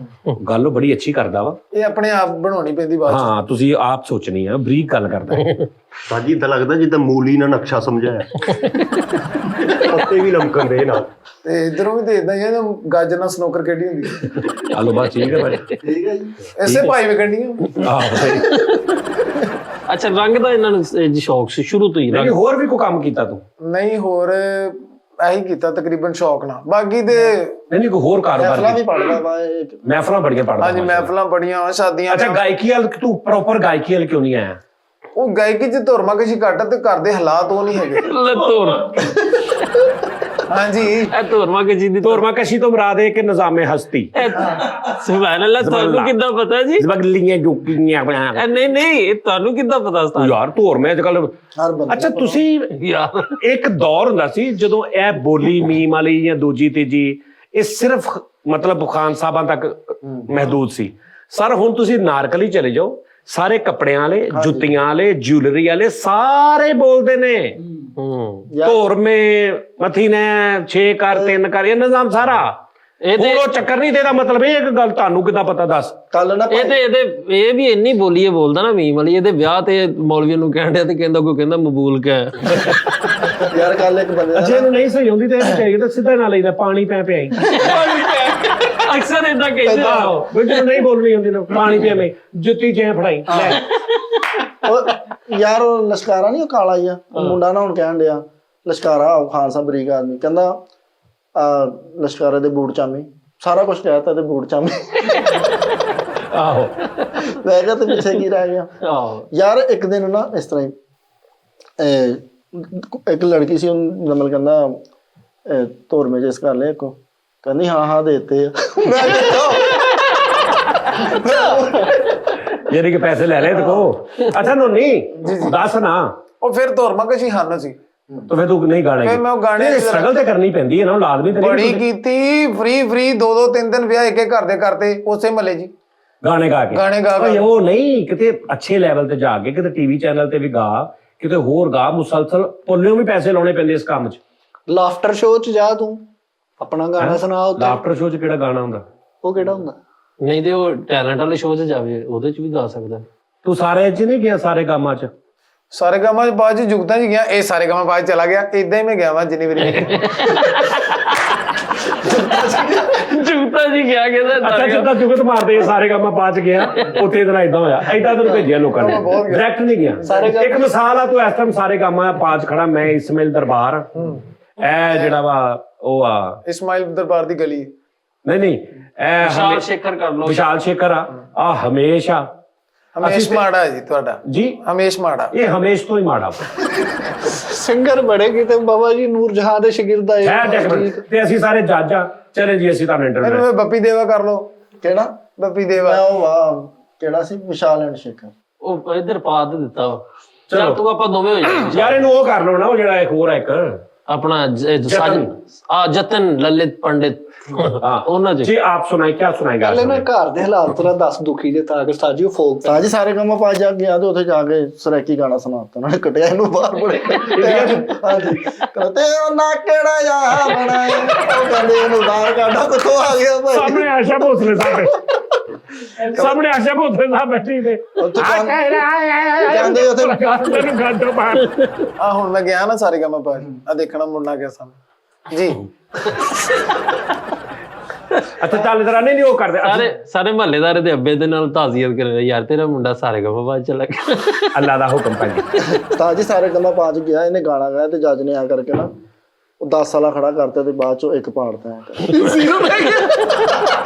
ਗੱਲ ਉਹ ਬੜੀ ਅੱਛੀ ਕਰਦਾ ਵਾ। ਇਹ ਆਪਣੇ ਆਪ ਬਣਾਉਣੀ ਪੈਂਦੀ ਬਾਤ। ਹਾਂ, ਤੁਸੀਂ ਆਪ ਸੋਚਣੀ ਆ, ਬਰੀਕ ਗੱਲ ਕਰਦਾ। ਸਾਜੀ ਏਦਾਂ ਲੱਗਦਾ ਜਿੱਦਾਂ ਮੂਲੀ ਨਾਲ ਨਕਸ਼ਾ ਸਮਝਾਇਆ। ਪੱਤੇ ਵੀ ਲਮਕਣ ਦੇ ਨਾਲ। ਤੇ ਇਧਰੋਂ ਵੀ ਤੇ ਇਦਾਂ ਹੀ ਆ, ਗਾਜਰ ਨਾਲ ਸਨੋਕਰ ਖੇਡੀ ਹੁੰਦੀ। ਹਲੋ ਬਸ ਠੀਕ ਹੈ ਭਾਈ। ਠੀਕ ਹੈ ਜੀ। ਐਸੇ ਭਾਈ ਵਿਕਣੀਆਂ। ਆਹੋ, ਅੱਛਾ, ਰੰਗ ਦਾ ਇਹਨਾਂ ਨੂੰ ਸ਼ੌਕ ਸੀ ਸ਼ੁਰੂ ਤੋਂ ਹੀ? ਨਹੀਂ ਹੋਰ ਵੀ ਕੋਈ ਕੰਮ ਕੀਤਾ ਤੂੰ? ਨਹੀਂ, ਹੋਰ ਇਹੀ ਕੀਤਾ ਤਕਰੀਬਨ ਸ਼ੌਕ ਨਾਲ। ਬਾਕੀ ਤੇ ਨਹੀਂ ਕੋਈ ਹੋਰ ਮਹਿਫਲਾਂ ਕਾਰੋਬਾਰ? ਵੀ ਪੜਦਾ ਵਾ ਮਹਿਫਲਾਂ ਬੜੀਆਂ ਪੜਦਾ। ਹਾਂਜੀ, ਮਹਿਫਲਾਂ ਬੜੀਆਂ, ਸ਼ਾਦੀਆਂ। ਅੱਛਾ, ਗਾਇਕੀ ਵਾਲ ਤੂੰ ਪ੍ਰੋਪਰ ਗਾਇਕੀ ਵਾਲ ਕਿਉਂ ਨਹੀਂ ਆਇਆ? ਉਹ ਗਾਇਕੀ ਚ ਧੁਰਮਾ ਕਸ਼ੀ ਘੱਟ ਤੇ ਘਰ ਦੇ ਹਾਲਾਤ ਉਹ ਨਹੀਂ ਹੈਗੇ। ਤੋਰ ਹਾਂਜੀ, ਇਹ ਤੋਰਮਾ ਕੇ ਜੀ ਦੀ ਤੋਰਮਾ ਕਸ਼ੀ ਤੋਂ ਮੁਰਾਦ ਹੈ ਕਿ ਨਿਜ਼ਾਮੇ ਹਸਤੀ। ਸੁਭਾਨ ਅੱਲਾਹ। ਤੁਹਾਨੂੰ ਕਿੱਦਾਂ ਪਤਾ ਜੀ? ਜ਼ਬਗਲੀਆਂ ਜੁਕੀਆਂ ਨਹੀਂ ਇਹ ਤੁਹਾਨੂੰ ਕਿੱਦਾਂ ਪਤਾ ਉਸਤਾਦ? ਯਾਰ ਧੋਰਮੇ ਅੱਜ ਕੱਲ। ਹਰ ਬੰਦਾ। ਅੱਛਾ, ਤੁਸੀਂ ਯਾਰ ਇੱਕ ਦੌਰ ਹੁੰਦਾ ਸੀ ਜਦੋਂ ਇਹ ਬੋਲੀ ਮੀਮ ਵਾਲੀ ਜਾਂ ਦੂਜੀ ਤੀਜੀ ਇਹ ਸਿਰਫ ਮਤਲਬ ਖਾਨ ਸਾਹਿਬਾਂ ਤੱਕ ਮਹਦੂਦ ਸੀ। ਸਰ ਹੁਣ ਤੁਸੀਂ ਨਾਰਕਲੀ ਚਲੇ ਜਾਓ, ਸਾਰੇ ਕੱਪੜਿਆਂ ਵਾਲੇ, ਜੁੱਤੀਆਂ ਵਾਲੇ, ਜਿਊਲਰੀ ਵਾਲੇ ਸਾਰੇ ਬੋਲਦੇ ਨੇ ਧੋਰਮੇ ਮੱਥੀ ਨੇ 6 ਕਰ 3 ਕਰ, ਇਹ ਨਿਜ਼ਾਮ ਸਾਰਾ। ਇਹਦੇ ਉਹ ਚੱਕਰ ਨਹੀਂ ਦੇਦਾ। ਮਤਲਬ ਇਹ ਇੱਕ ਗੱਲ ਤੁਹਾਨੂੰ ਕਿੱਦਾਂ ਪਤਾ ਦੱਸ? ਕੱਲ ਨਾ ਇਹਦੇ ਇਹ ਵੀ ਇੰਨੀ ਬੋਲੀਏ ਬੋਲਦਾ ਨਾ ਮੀਮ ਵਾਲੀ। ਇਹਦੇ ਵਿਆਹ ਤੇ ਮੌਲਵੀ ਨੂੰ ਕਹਿਣ ਡਿਆ ਤੇ ਕਹਿੰਦਾ ਕੋਈ ਕਹਿੰਦਾ ਮਬੂਲ ਕਾ ਯਾਰ ਕੱਲ ਇੱਕ ਬੰਦੇ ਅੱਛਾ, ਇਹਨੂੰ ਨਹੀਂ ਸਹੀ ਹੁੰਦੀ ਤੇ ਇਹ ਚਾਹੀਦਾ ਤਾਂ ਸਿੱਧਾ ਨਾਲ ਲੈਂਦਾ ਪਾਣੀ ਪੈ ਪਿਆਈ। ਅਕਸਰ ਇਦਾਂ ਕਹਿੰਦੇ ਆ। ਆਹੋ, ਵਿੱਚ ਨਹੀਂ ਬੋਲਣੀ ਹੁੰਦੀ ਨਾ, ਪਾਣੀ ਪੈ ਮੈਂ ਜੁੱਤੀ ਚੈਂ ਫੜਾਈ ਲੈ। ਯਾਰ ਉਹ ਲਸ਼ਕਾਰਾ ਨਹੀਂ, ਉਹ ਕਾਲਾ ਹੀ ਆ, ਉਹ ਮੁੰਡਾ ਨਾ ਹੁਣ ਕਹਿਣ ਡਿਆ ਲਸ਼ਕਾਰਾ ਉਹ ਖਾਨ ਸਾਹਿਬ ਬਰੀਕ ਆਦਮੀ, ਕਹਿੰਦਾ ਲਸ਼ਕਾਰੇ ਦੇ ਬੂਟ ਚਾਮੀ, ਸਾਰਾ ਕੁਝ ਕਹਿਤਾ ਤੇ ਬੂਟ ਚਾਮੀ। ਆਹੋ, ਮੈਂ ਕਿਹਾ ਤੇ ਪਿੱਛੇ ਕੀ ਰਹਿ ਗਿਆ। ਆਹੋ ਯਾਰ ਇੱਕ ਦਿਨ ਨਾ ਇਸ ਤਰ੍ਹਾਂ ਹੀ ਇੱਕ ਲੜਕੀ ਸੀ, ਉਹਨੂੰ ਨਮਲ ਕਹਿੰਦਾ ਧੋਰਮੇ ਜਿਸ ਕਰ ਲਿਆ ਇੱਕੋ, ਕਹਿੰਦੀ ਹਾਂ ਦੇਤੇ ਆ। ਯਾਨੀ ਕਿ ਪੈਸੇ ਲੈ ਲੈ ਤੇ ਕੋ। ਅੱਛਾ ਨੋਨੀ ਦੱਸ ਨਾ, ਉਹ ਫਿਰ ਧੁਰਮਾ ਕਸ਼ੀ ਹਨ ਸੀ। ਤਾਂ ਫਿਰ ਤੂੰ ਨਹੀਂ ਗਾਣੇ? ਫਿਰ ਮੈਂ ਉਹ ਗਾਣੇ ਸਟਰਗਲ ਤੇ ਕਰਨੀ ਪੈਂਦੀ ਹੈ ਨਾ, ਲਾਜ਼ਮੀ ਤੇ ਬੜੀ ਨਹੀਂ ਕੀਤੀ, ਫ੍ਰੀ 2-2 3-3 ਵਿਆਹ ਇੱਕ ਘਰ ਦੇ ਕਰਤੇ ਉਸੇ ਮਹੱਲੇ ਜੀ। ਗਾਣੇ ਗਾ ਕੇ। ਗਾਣੇ ਗਾ ਓਏ ਉਹ ਨਹੀਂ, ਕਿਤੇ ਅੱਛੇ ਲੈਵਲ ਤੇ ਜਾ ਕੇ ਕਿਤੇ ਟੀਵੀ ਚੈਨਲ ਤੇ ਵੀ ਗਾ, ਕਿਤੇ ਹੋਰ ਗਾ, ਮੁਸਲਸਲ ਪੁੱਲਿਓ ਵੀ ਪੈਸੇ ਲਾਉਣੇ ਪੈਂਦੇ ਇਸ ਕੰਮ 'ਚ। ਲਾਫਟਰ ਸ਼ੋਅ 'ਚ ਜਾ ਤੂੰ, ਆਪਣਾ ਗਾਣਾ ਸੁਣਾ ਉੱਤੇ। ਲਾਫਟਰ ਸ਼ੋਅ 'ਚ ਕਿਹੜਾ ਗਾਣਾ ਹੁੰਦਾ? ਉਹ ਕਿਹੜਾ ਹੁੰਦਾ? ਨਹੀਂ ਤੇ ਉਹ ਟੈਲੈਂਟ ਵਾਲੇ ਸ਼ੋਅ 'ਚ ਜਾਵੇ, ਉਹਦੇ 'ਚ ਵੀ ਗਾ ਸਕਦਾ। ਤੂੰ ਸਾਰੇ 'ਚ ਨਹੀਂ ਗਿਆ? ਸਾਰੇ ਕੰਮਾਂ 'ਚ? ਸਾਰੇ ਗਾਮਾਂ ਚ ਬਾਅਦ ਚ ਜੁਗਤਾਂ ਚ ਗਿਆ, ਇਹ ਸਾਰੇ ਗਾਮਾਂ ਬਾਅਦ ਚਲਾ ਗਿਆ। ਇਦਾਂ ਹੀ ਮੈਂ ਗਿਆ ਵਾ ਜਿੰਨੀ ਵਾਰੀ। ਜੁਗਤਾ ਜੀ ਗਿਆ ਕਹਿੰਦਾ ਅੱਛਾ, ਜਿੱਦਾਂ ਜੁਗਤ ਮਾਰਦੇ ਸਾਰੇ ਕੰਮਾਂ ਪਾਚ ਗਿਆ, ਉੱਥੇ ਇਦਾਂ ਇਦਾਂ ਹੋਇਆ, ਏਦਾਂ ਤੈਨੂੰ ਭੇਜਿਆ ਲੋਕਾਂ ਨੇ, ਡਾਇਰੈਕਟ ਨਹੀਂ ਗਿਆ। ਇੱਕ ਮਿਸਾਲ ਆ, ਤੂੰ ਇਸ ਟਾਈਮ ਸਾਰੇ ਕੰਮਾਂ ਪਾਚ ਖੜਾ, ਮੈਂ ਇਸਮਾਈਲ ਦਰਬਾਰ, ਇਹ ਜਿਹੜਾ ਵਾ ਉਹ ਆ ਇਸਮਾਈਲ ਦਰਬਾਰ ਦੀ ਗਲੀ। ਨਹੀਂ ਇਹ ਵਿਸ਼ਾਲ ਸ਼ੇਖਰ ਕਰ ਲੋ। ਵਿਸ਼ਾਲ ਸ਼ੇਖਰ ਆ ਹਮੇਸ਼ਾ ਹਮੇਸ਼ ਮਾੜਾ ਹੈ ਜੀ ਤੁਹਾਡਾ, ਜੀ ਹਮੇਸ਼ ਮਾੜਾ। ਇਹ ਹਮੇਸ਼ ਤੋਂ ਹੀ ਮਾੜਾ ਸਿੰਗਰ ਬੜੇ ਕਿਤੇ ਬਾਬਾ ਜੀ ਨੂਰ ਜਹਾਂ ਦੇ ਸ਼ਾਗਿਰਦ ਆਏ ਤੇ ਅਸੀਂ ਸਾਰੇ ਜੱਜ ਆ। ਚਲੇ ਜੀ ਅਸੀਂ ਤੁਹਾਨੂੰ ਇੰਟਰਵਿਊ ਇਹਨੂੰ ਬੱਪੀ ਦੇਵਾ ਕਰ ਲਓ। ਕਿਹੜਾ ਬੱਪੀ ਦੇਵਾ ਮੈਂ ਉਹ ਵਾਹ ਕਿਹੜਾ ਸੀ ਵਿਸ਼ਾਲ ਐਂਡ ਸ਼ੇਖਰ। ਉਹ ਇੱਧਰ ਪਾ ਦੇ ਦਿੱਤਾ ਵਾ। ਚੱਲ ਤੂੰ ਆਪਾਂ ਦੋਵੇਂ ਹੋ ਜਾਈਏ ਯਾਰ ਇਹਨੂੰ ਉਹ ਕਰ ਲਓ ਨਾ, ਉਹ ਜਿਹੜਾ ਇੱਕ ਹੋਰ ਹੈ ਇੱਕ अपना जतन ललित पंडित ਉਹਨਾਂ ਚ जी आप सुनाए क्या सुनाएगा ਪਹਿਲੇ ਨਾ ਘਰ ਦੇ ਹਾਲਾਤ ਤਰਾ ਦੱਸ ਦੁਖੀ ਜੇ ਤਾਂ ਅਗਰ ਸਾਜੀ ਉਹ ਫੋਕ ਤਾਂ ਜੀ ਸਾਰੇ ਕੰਮ ਪਾ ਜਾ ਗਿਆ ਤੇ ਉੱਥੇ ਜਾ ਕੇ ਸਰੈਕੀ ਗਾਣਾ ਸੁਣਾਤਾ ਉਹਨਾਂ ਨੇ, ਕਟਿਆ ਇਹਨੂੰ ਬਾਹਰ ਬੜੇ ਹਾਂਜੀ ਕਹਤੇ ਉਹ ਨਾ ਕਿਹੜਾ ਯਾ ਬਣਾਏ ਉਹ ਕਹਿੰਦੇ ਇਹਨੂੰ ਬਾਹਰ ਕਾਢੋ, ਕਿੱਥੋਂ ਆ ਗਿਆ ਭਾਈ। सामने आशा भोसले साहब सामने आशा भोसले साहब बैठी थे ਉੱਥੇ ਜਾਂਦੇ ਉੱਥੇ ਮੈਨੂੰ ਗਾਡੋ ਬਾਹਰ। ਆ ਹੁਣ ਮੈਂ ਗਿਆ ਨਾ ਸਾਰੇ ਕੰਮ ਪਾ ਆ ਦੇਖਣਾ ਮੁੰਡਾ ਕਿਸਾ ਜੀ। ਅੱਛਾ ਚੱਲ ਜਰਾ ਨਹੀਂ ਉਹ ਕਰਦੇ ਸਾਰੇ ਮਹੱਲੇਦਾਰੇ ਦੇ ਅੱਬੇ ਦੇ ਨਾਲ ਤਾਜ਼ੀਅਤ ਕਰ ਰਿਹਾ, ਯਾਰ ਤੇਰਾ ਮੁੰਡਾ ਸਾਰੇ ਕੰਮ ਬਾਅਦ ਚਲਾ ਗਿਆ। ਅੱਲਾ ਦਾ ਹੁਕਮ ਭਾਜੀ। ਤਾਂ ਜੀ ਸਾਰੇ ਕੰਮਾਂ ਪਾ ਚ ਗਿਆ, ਇਹਨੇ ਗਾਣਾ ਗਾਇਆ ਤੇ ਜੱਜ ਨੇ ਆ ਕਰਕੇ ਨਾ ਉਹ 10 ਸਾਲਾ ਖੜਾ ਕਰਤਾ ਤੇ ਬਾਅਦ ਚੋਂ ਇੱਕ ਪਾੜਦਾ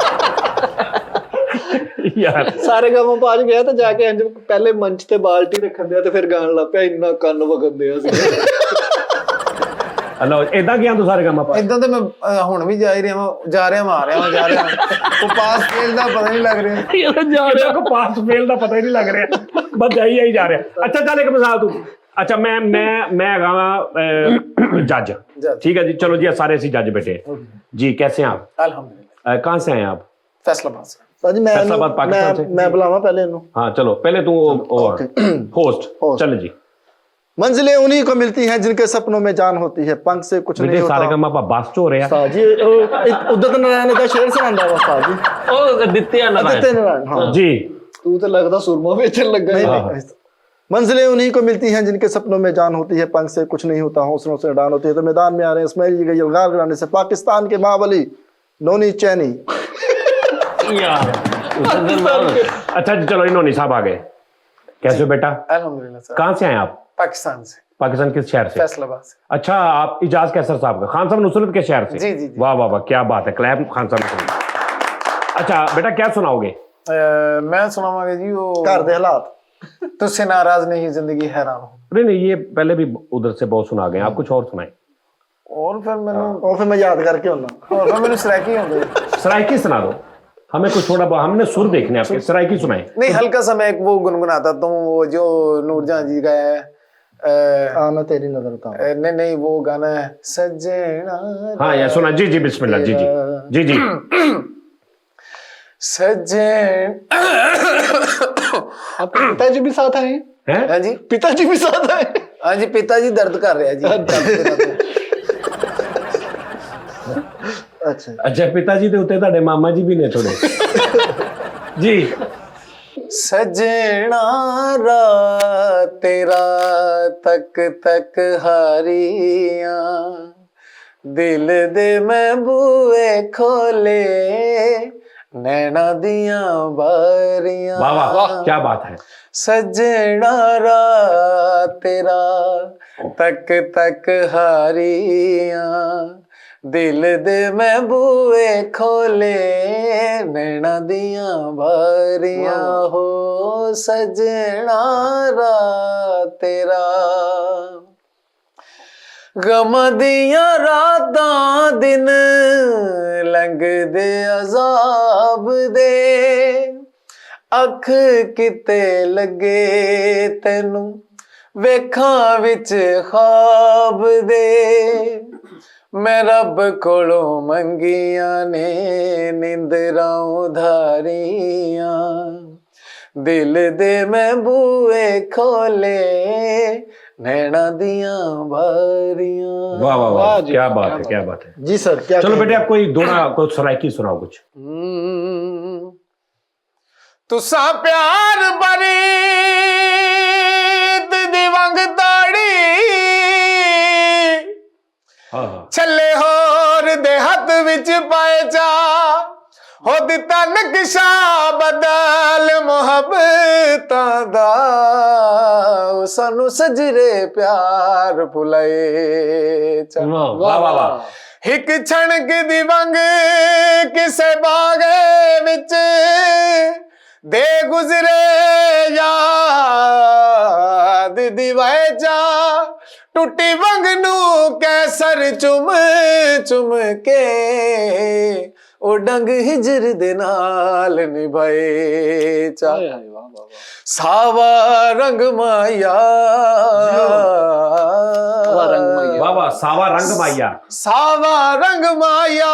ਯਾਰ ਸਾਰੇ ਕੰਮ ਪਾ ਚ ਗਿਆ ਤੇ ਜਾ ਕੇ ਇੰਜ ਪਹਿਲੇ ਮੰਚ ਤੇ ਬਾਲਟੀ ਰੱਖਣ ਦਿਆ ਤੇ ਫਿਰ ਗਾਣ ਲੱਗ ਪਿਆ, ਇੰਨਾ ਕੰਨ ਵਗਦੇ ਆ ਸੀ। ਅੱਲਾ ਇਦਾਂ ਗਿਆ ਤੂੰ ਸਾਰੇ ਕੰਮ ਆਪਾਂ ਇਦਾਂ ਤੇ ਮੈਂ ਹੁਣ ਵੀ ਜਾ ਹੀ ਰਿਹਾ ਵਾਂ, ਜਾ ਰਿਹਾ ਵਾਂ, ਆ ਰਿਹਾ ਵਾਂ, ਜਾ ਰਿਹਾ ਵਾਂ। ਉਹ ਪਾਸ ਫੇਲ ਦਾ ਪਤਾ ਨਹੀਂ ਲੱਗ ਰਿਹਾ। ਜਾ ਕੋ ਪਾਸ ਫੇਲ ਦਾ ਪਤਾ ਹੀ ਨਹੀਂ ਲੱਗ ਰਿਹਾ, ਬਸ ਜਾਈ ਆਈ ਜਾ ਰਿਹਾ। ਅੱਛਾ ਚੱਲ ਇੱਕ ਮਿਸਾਲ ਤੂੰ, अच्छा मैं ਹੈਗਾ जज, ठीक है जी। चलो जी सारे ऐसे जज बैठे जी। कैसे हैं आप? अल्हम्दुलिल्लाह। कहाँ से आए आप? फैसलाबाद से। साजी फैसलाबाद पाकिस्तान से। मैं बुलावा पहले इन्हों। हाँ चलो पहले तू होस्ट चल जी। मंजिलें उन्हीं को मिलती हैं जिनके सपनों में जान होती है, पंख से कुछ नहीं होता। सारे काम आप बस च हो रहे हैं साजी उदित नारायण का शेर सुनांदा वा साजी। ओ दित्य नारायण हाँ जी। तू तो लगदा सुरमा बेचन लगा है। मंजिलें उन्हीं को मिलती हैं जिनके सपनों में जान होती है, पंख से कुछ नहीं होता, हौसलों से डान होती है। तो मैदान में आ रहे हैं इस्माइल जी के यलगार गिराने से पाकिस्तान के महाबली नोनी चैनी। अच्छा जी चलो इन्होंने साहब आ गए। कैसे हो बेटा? अल्हम्दुलिल्लाह सर। कहाँ से आए आप? पाकिस्तान से। पाकिस्तान किस शहर से? फैसलाबाद से। अच्छा आप इजाज कैसर साहब का, खान साहब नुसरत के शहर से? जी जी। वाह वाह वाह क्या बात है, क्लैप खान साहब। अच्छा बेटा क्या सुनाओगे? मैं सुनाऊंगा जी वो घर दे हालात। तुझसे नाराज नहीं जिंदगी हैरान हो। नहीं ये पहले भी उधर से बहुत सुना गए, आप कुछ और सुनाए। और फिर मैंने और फिर मैं याद करके होना और फिर मैंने सराइकी हो गई। सराइकी सुना दो हमें कुछ थोड़ा बहुत, हमने सुर देखने आपके, सराइकी सुनाए। नहीं हल्का सा मैं एक वो गुनगुनाता हूँ, वो जो नूरजहां जी का है आना तेरी नजर था। नहीं नहीं वो गाना है सजना। हाँ यार सुना जी जी बिस्मिल्लाह जी जी जी जी। सजन आपके पिताजी भी साथ आए हैं? हाँ जी पिताजी भी साथ आए। हाँ जी पिताजी दर्द कर रहे हैं जी। अच्छा अच्छा पिताजी ਦੇ ਉੱਤੇ ਤੁਹਾਡੇ ਮਾਮਾ ਜੀ ਵੀ ਨੇ ਥੋੜੇ ਜੀ। सजना रात तेरा तक तक हारियां दिल दे मैं बूए खोले नैना दियां बारियां। वाह वाह वाह क्या बात है। सजना रात तेरा तक तक हारियां दिल दे मैं बूए खोले नैना दियां बारियां हो सजना रात तेरा। गम दियां रातां दिन लंघदे अजाब दे अख किते लगे तैनू वेखां विच ख्वाब दे। मैं रब कोलों मंगियां ने निंदरां उधारियां दिल दे मैं बूए खोले नैना दियां बारियां। वाह वाह वाह क्या बात है, क्या बात है जी सर। क्या चलो बेटे आप कोई दोना कोई सराइकी सुनाओ कुछ। तुसा प्यार बरी दिवंग ताड़ी छले होर दे हथ विच पाए जा हो दिता नक्शा बदल मुहब्बतां दा सानू सजरे प्यार भुलाए चा। वाह वाह वाह। हिक छणक दी वंग किसे बागे विच दे गुजरे दी वाचा टुटी वंगनू कैसर चुम चुम के ओ डंग हिजर दे नाल निभाए चा सावा रंग माया वाह वाह, सावा रंग माया। सावा रंग माया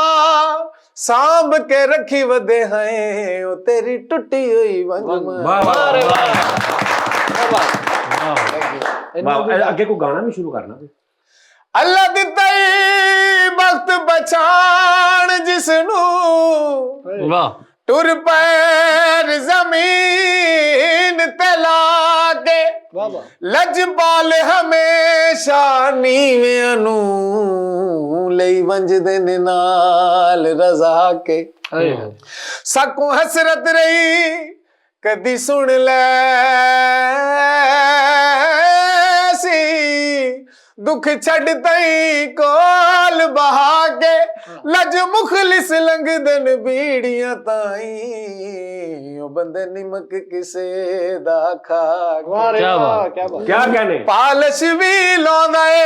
सांभ के रखी वदे हैं ओ तेरी टुटी हुई वंग वाह वाह वाह, ਅੱਗੇ ਕੋਈ ਗਾਣਾ ਵੀ ਸ਼ੁਰੂ ਕਰਨਾ। अल्लाह दिता वक्त बचान जिसनू वाह टुर पैर जमीन ते लागे लजपाल हमेशा नीवियां नू लई वंजदे ने नाल रजा के साकू हसरत रही कदी सुन ले सी दुख छड़ तई कोल बहा के लज मुखलिस लंघदन बीड़ियां ताई ओ बंदे निमक किसे दा खा के क्या बात क्या कहने। पालश भी लाउंदा ए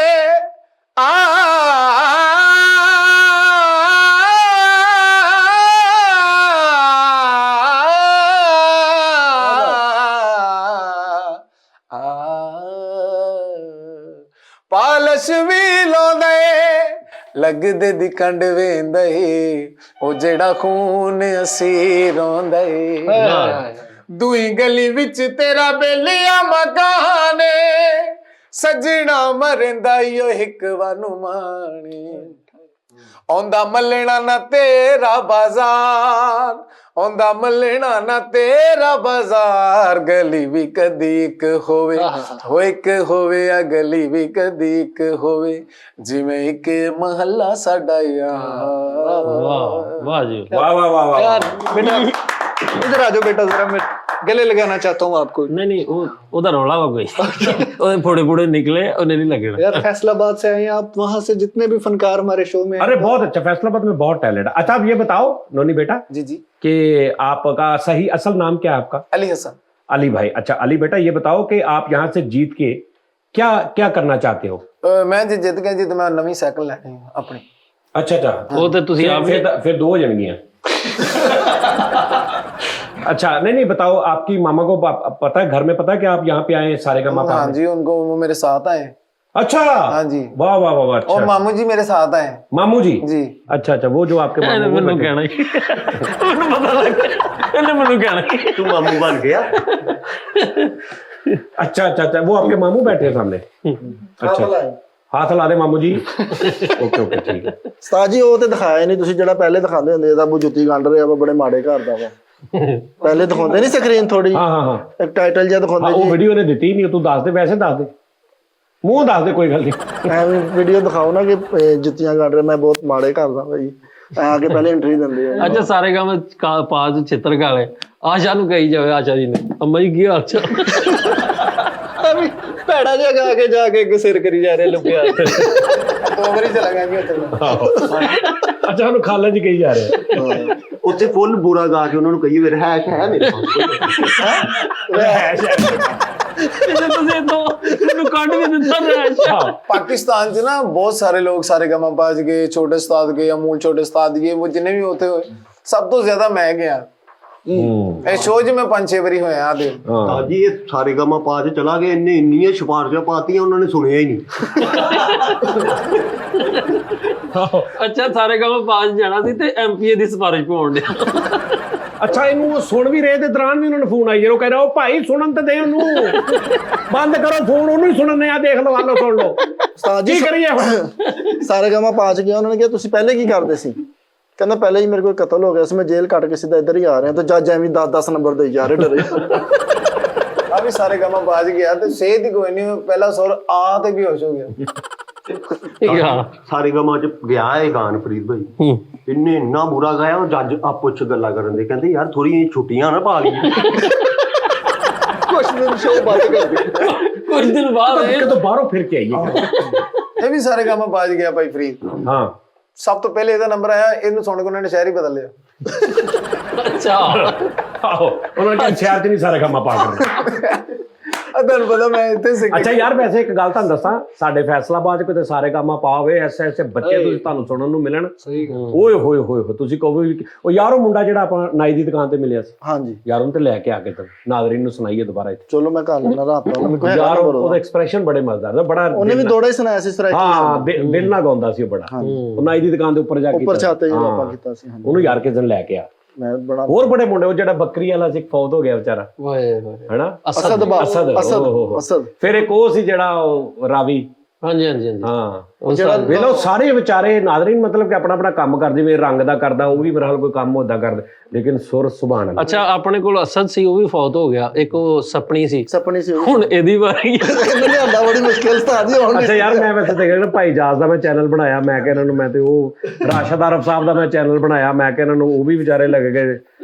पालश भी लाउंदा लगदे दी कंड वेंदा ओ जेड़ा खून असी रोंदा दुई गली विच तेरा बेलिया मकान सजना मरंदा यो हिक वानू माणी औंदा मलना ना तेरा बाजार औंदा मलना ना तेरा बाजार गली भी कदी एक होवे हो एक होवे आ गली भी कदी एक होवे जिवें एक महल्ला साडा यार वाह जी वाह वाह वाह वाह। यार बेटा इधर आ जाओ बेटा, जरा मैं गले लगाना चाहता हूँ आपको। नहीं उधर रौला हुआ कोई ओए फोड़े फोड़े निकले उन्हें नहीं लगे यार फैसलाबाद से आए हैं आप, वहां से जितने भी फनकार हमारे शो में अरे बहुत अच्छा, फैसलाबाद में बहुत टैलेंट है। अच्छा आप ये बताओ नोनी बेटा जी जी कि आपका सही असल नाम क्या है आपका? अली हसन। अली भाई। अच्छा अली बेटा ये बताओ कि आप यहाँ से जीत के क्या क्या करना चाहते हो? मैं जी जित गया जी तो मैं नवी साइकिल लैनी अपनी। अच्छा अच्छा, वो तो तुसी आप फिर दो जन अच्छा नहीं बताओ, आपकी मामा को पता है, घर में पता है कि आप यहाँ पे आए सारे का मापा? हाँ जी उनको, वो मेरे साथ आए। अच्छा हाँ जी वाह वाह वाह। अच्छा और मामू जी मेरे साथ आए। मामू जी जी अच्छा अच्छा, वो जो आपके मामू वो मैंने बैठे। कहना ही मैंने पता लग गया मैंने कहना तू मामू बन गया। अच्छा अच्छा अच्छा, वो आपके मामू बैठे हैं सामने। अच्छा हाथ ला दे मामू जी। ओके ओके ठीक है। ਉਸਤਾਦ ਜੀ ਉਹ ਤੇ ਦਿਖਾਇਆ ਨਹੀਂ ਤੁਸੀਂ, ਜਿਹੜਾ ਪਹਿਲੇ ਦਿਖਾਉਂਦੇ ਹੁੰਦੇ ਤਾਂ ਉਹ ਜੁੱਤੀ ਗੰਢ ਰਿਹਾ ਵਾ, ਬੜੇ ਮਾੜੇ ਘਰ ਦਾ ਵਾ। ਪਹਿਲੇ ਦਿਖਾਉਂਦੇ ਨਹੀਂ ਸਕਰੀਨ ਥੋੜੀ, हाँ हाँ हाँ ਇੱਕ ਟਾਈਟਲ ਜਿਹਾ हाँ, ਦਿਖਾਉਂਦੇ वो ਜੀ, वीडियो ने दी नहीं, तू दस दे, वैसे दस दे, मुंह दस दे, कोई गल नहीं। ਐਵੇਂ ਵੀਡੀਓ ਦਿਖਾਓ ਨਾ ਕਿ ਜੁੱਤੀਆਂ ਗੰਢ ਰਿਹਾ, ਮੈਂ ਬਹੁਤ ਮਾੜੇ ਘਰ ਦਾ ਭਾਈ, ਆ ਕੇ ਪਹਿਲੇ ਐਂਟਰੀ ਦਿੰਦੇ ਆ। अच्छा सारे काम पाँच चित्र काले आशा नु कही जावे, आशा जी ने अम्मा जी की हाल चाल ਐਵੇਂ ਭੈੜਾ ਜਿਹਾ ਗਾ ਕੇ ਜਾ ਕੇ ਅੱਗੇ ਸਿਰ ਕਰੀ ਜਾ ਰਹੇ ਲੁਕਿਆ। दो बारी चला गया जी उत्थे। अच्छा ਉਹਨੂੰ ਖਾਲਾ ਜੀ ਕਹੀ ਜਾ ਰਹੇ। ਉੱਥੇ ਫੁੱਲ ਬੁਰਾ ਗਾ ਕੇ ਉਹਨਾਂ ਨੂੰ ਕਹੀਏ ਫਿਰ ਹੈ ਮੇਰੇ तुझे तो तेनू काट भी दिता रहा है। पाकिस्तान च ना बहुत सारे लोग सारे गमा बाज गए, छोटे उस्ताद गए, अमूल छोटे उस्ताद गए, वो जिन्ने भी होते हुए सब तो ज्यादा मैं गया। ਇਹ ਸ਼ੋਅ 'ਚ ਮੈਂ 5-6 ਵਾਰੀ ਹੋਇਆ ਆ ਦੇ। ਹਾਂ ਜੀ ਇਹ ਸਾਰੇ ਗਾਮਾ ਪਾ ਕੇ ਚਲਾ ਗਏ, ਇੰਨੇ ਇੰਨੀਆਂ ਸਿਫਾਰਸ਼ਾਂ ਪਾਤੀਆਂ ਉਹਨਾਂ ਨੇ ਸੁਣਿਆ ਹੀ ਨਹੀਂ। अच्छा सारे काम पास जाना सी ते एमपीए ਦੀ ਸਿਫਾਰਿਸ਼ ਪਾਉਣ ਡਿਆ। ਅੱਛਾ ਇਹਨੂੰ ਸੁਣ ਵੀ ਰਹੇ ਤੇ ਦੌਰਾਨ ਵੀ ਉਹਨਾਂ ਨੂੰ ਫੋਨ ਆਈ ਜਦੋਂ ਕਹਿ ਰਿਹਾ ਉਹ ਭਾਈ ਸੁਣਨ ਤੇ ਦੇ ਉਹਨੂੰ, ਬੰਦ ਕਰੋ ਫੋਨ, ਉਹਨੂੰ ਹੀ ਸੁਣਨ ਆ, ਦੇਖ ਲਓ ਆਲੋ ਸੁਣ ਲਓ। ਉਸਤਾਦ ਕੀ ਜੀ ਕਰੀਏ ਹੁਣ? ਸਾਰੇ ਗਾਮਾ ਪਾਚ ਗਿਆ, ਉਹਨਾਂ ਨੇ ਕਿਹਾ ਤੁਸੀਂ ਪਹਿਲੇ ਕੀ ਕਰਦੇ ਸੀ? ਕਹਿੰਦਾ ਪਹਿਲੇ ਹੀ ਮੇਰੇ ਕੋਲ ਕਤਲ ਹੋ ਗਿਆ ਸੀ, ਮੈਂ ਜੇਲ੍ਹ ਕੱਟ ਕੇ ਸਿੱਧਾ ਇੱਧਰ ਹੀ ਆ ਰਿਹਾ, ਤਾਂ ਜੱਜ ਐਵੇਂ 10-10 ਨੰਬਰ ਦੇਈ ਜਾ ਰਹੇ ਡਰੇ। ਆ ਵੀ ਸਾਰੇ ਗਾਮਾ ਬਾਜ ਗਿਆ ਤੇ ਸਿਹਤ ਹੀ ਕੋਈ ਨਹੀਂ, ਪਹਿਲਾ ਸੁਰ ਆ ਤੇ ਬੇਹੋਸ਼ ਹੋ ਗਿਆ। ਸਾਰੇ ਗਾਮਾ 'ਚ ਗਿਆ ਇਹ ਗਾਨ ਫਰੀਦ ਭਾਈ, ਇੰਨੇ ਇੰਨਾ ਬੁਰਾ ਗਾਇਆ, ਉਹ ਜੱਜ ਆਪੋ 'ਚ ਗੱਲਾਂ ਕਰਨ ਦੇ, ਕਹਿੰਦੇ ਯਾਰ ਥੋੜੀ ਛੁੱਟੀਆਂ ਨਾ ਪਾ ਲਈਏ। ਕੁਛ ਦਿਨ ਸ਼ੋਅ ਬੰਦ ਕਰ ਦਿੱਤਾ। कुछ दिन बाद ਕਿਤੋਂ ਬਾਹਰੋਂ ਫਿਰ ਕੇ ਆਈਏ। ਇਹ ਵੀ ਸਾਰੇ ਗਾਮਾ ਬਾਜ ਗਿਆ ਭਾਈ ਫਰੀਦ। ਹਾਂ ਸਭ ਤੋਂ ਪਹਿਲੇ ਇਹਦਾ ਨੰਬਰ ਆਇਆ, ਇਹਨੂੰ ਸੁਣ ਕੇ ਉਹਨਾਂ ਨੇ ਸ਼ਹਿਰ ਹੀ ਬਦਲ ਲਿਆ। अच्छा ਆਹੋ ਉਹਨਾਂ ਨੇ ਕਿਹਾ ਸ਼ਹਿਰ 'ਚ ਨਹੀਂ ਸਾਰੇ ਕੰਮਾਂ ਪਾ ਕਰਨੇ। ਤੁਹਾਨੂੰ ਪਤਾ ਮੈਂ ਇੱਥੇ ਸਿੱਖ ਅੱਛਾ ਯਾਰ ਵੈਸੇ ਇੱਕ ਗੱਲ ਤੁਹਾਨੂੰ ਦੱਸਾਂ, ਸਾਡੇ ਫੈਸਲਾਬਾਦ ਚ ਕਿਤੇ ਸਾਰੇ ਕੰਮਾਂ ਪਾਵੇ ਐਸੇ ਐਸੇ ਬੱਚੇ ਤੁਸੀਂ ਤੁਹਾਨੂੰ ਸੁਣਨ ਨੂੰ ਮਿਲਣ। ਸਹੀ ਗੱਲ। ਓਏ ਹੋਏ ਹੋਏ ਹੋਏ, ਤੁਸੀਂ ਕਹੋਗੇ ਕਿ ਉਹ ਯਾਰ ਉਹ ਮੁੰਡਾ ਜਿਹੜਾ ਆਪਾਂ ਨਾਈ ਦੀ ਦੁਕਾਨ ਤੇ ਮਿਲਿਆ ਸੀ, ਹਾਂਜੀ ਯਾਰ ਉਹਨੂੰ ਤੇ ਲੈ ਕੇ ਆ ਕੇ ਤੇ ਨਾਜ਼ਰੀਨ ਨੂੰ ਸੁਣਾਈਏ ਦੁਬਾਰਾ ਇੱਥੇ। ਚਲੋ ਮੈਂ ਕਰ ਲੈਣਾ ਰਾਤ ਨੂੰ, ਮੈਨੂੰ ਕੋਈ ਹੈਗਾ ਯਾਰ ਨੰਬਰ ਉਹਦਾ ਉਹਦਾ। ਐਕਸਪ੍ਰੈਸ਼ਨ ਬੜੇ ਮਜ਼ੇਦਾਰ ਦਾ, ਬੜਾ ਉਹਨੇ ਵੀ ਦੋੜਾ ਹੀ ਸੁਣਾਇਆ ਸੀ ਸਰਾਇਕੀ। ਹਾਂ ਦਿਲ ਨਾਲ ਗਾਉਂਦਾ ਸੀ ਉਹ ਬੜਾ। ਉਹ ਨਾਈ ਦੀ ਦੁਕਾਨ ਦੇ ਉੱਪਰ ਜਾ ਕੇ ਉੱਪਰ ਛੱਤ ਤੇ ਜਦੋਂ ਹਾਂ। ਆਪਾਂ ਕੀਤਾ ਸੀ। ਹਾਂਜੀ ਉਹਨੂੰ ਯਾਰ ਕਿਸੇ ਦਿਨ ਲੈ ਕੇ ਆ। ਮੈਂ ਬੜਾ ਹੋਰ ਬੜੇ ਮੁੰਡੇ, ਉਹ ਜਿਹੜਾ ਬੱਕਰੀ ਵਾਲਾ ਸੀ ਫੌਤ ਹੋ ਗਿਆ ਵਿਚਾਰਾ, ਵਾਏ ਵਾਏ ਹੈਨਾ ਅਸਦ ਅਸਦ ਅਸਦ। ਫਿਰ ਇੱਕ ਉਹ ਸੀ ਜਿਹੜਾ ਉਹ ਰਾਵੀ। ਹਾਂਜੀ ਹਾਂਜੀ ਹਾਂਜੀ ਹਾਂ ਉਹ ਜਿਹੜਾ ਵੇਲੋ ਸਾਰੇ ਵਿਚਾਰੇ ਨਾਜ਼ਰੀਨ ਮਤਲਬ ਕਿ ਆਪਣਾ ਆਪਣਾ ਕੰਮ ਕਰਦੇ, ਜਿਵੇਂ ਰੰਗ ਦਾ ਕਰਦਾ ਉਹ ਵੀ ਮੇਰੇ ਹਾਲ ਕੋਈ ਕੰਮ ਹੁੰਦਾ ਕਰਦਾ, ਲੇਕਿਨ ਸੁਰ ਸੁਭਾਨ ਅੱਲਾਹ। ਅੱਛਾ ਆਪਣੇ ਕੋਲ ਅਸਦ ਸੀ, ਉਹ ਵੀ ਫੌਤ ਹੋ ਗਿਆ। ਇੱਕ ਉਹ ਸਪਣੀ ਸੀ, ਸਪਣੀ ਸੀ ਹੁਣ ਇਹਦੀ ਵਾਰੀ ਇਹਨੂੰ ਲਿਆਂਦਾ ਬੜੀ ਮੁਸ਼ਕਿਲ ਸਤਾਦ ਜੀ ਹੁਣ। ਅੱਛਾ ਯਾਰ ਮੈਂ ਵੈਸੇ ਤੇ ਕਹਿੰਦਾ ਭਾਈ ਜਾਜ਼ ਦਾ ਮੈਂ ਚੈਨਲ ਬਣਾਇਆ, ਮੈਂ ਕਿ ਇਹਨਾਂ ਨੂੰ, ਮੈਂ ਤੇ ਉਹ ਰਾਸ਼ਦ ਆਰਫ ਸਾਹਿਬ ਦਾ ਮੈਂ ਚੈਨਲ ਬਣਾਇਆ, ਮੈਂ ਕਿ ਇਹਨਾਂ ਨੂੰ ਉਹ ਵੀ ਵਿਚਾਰੇ ਲੱਗ ਗਏ।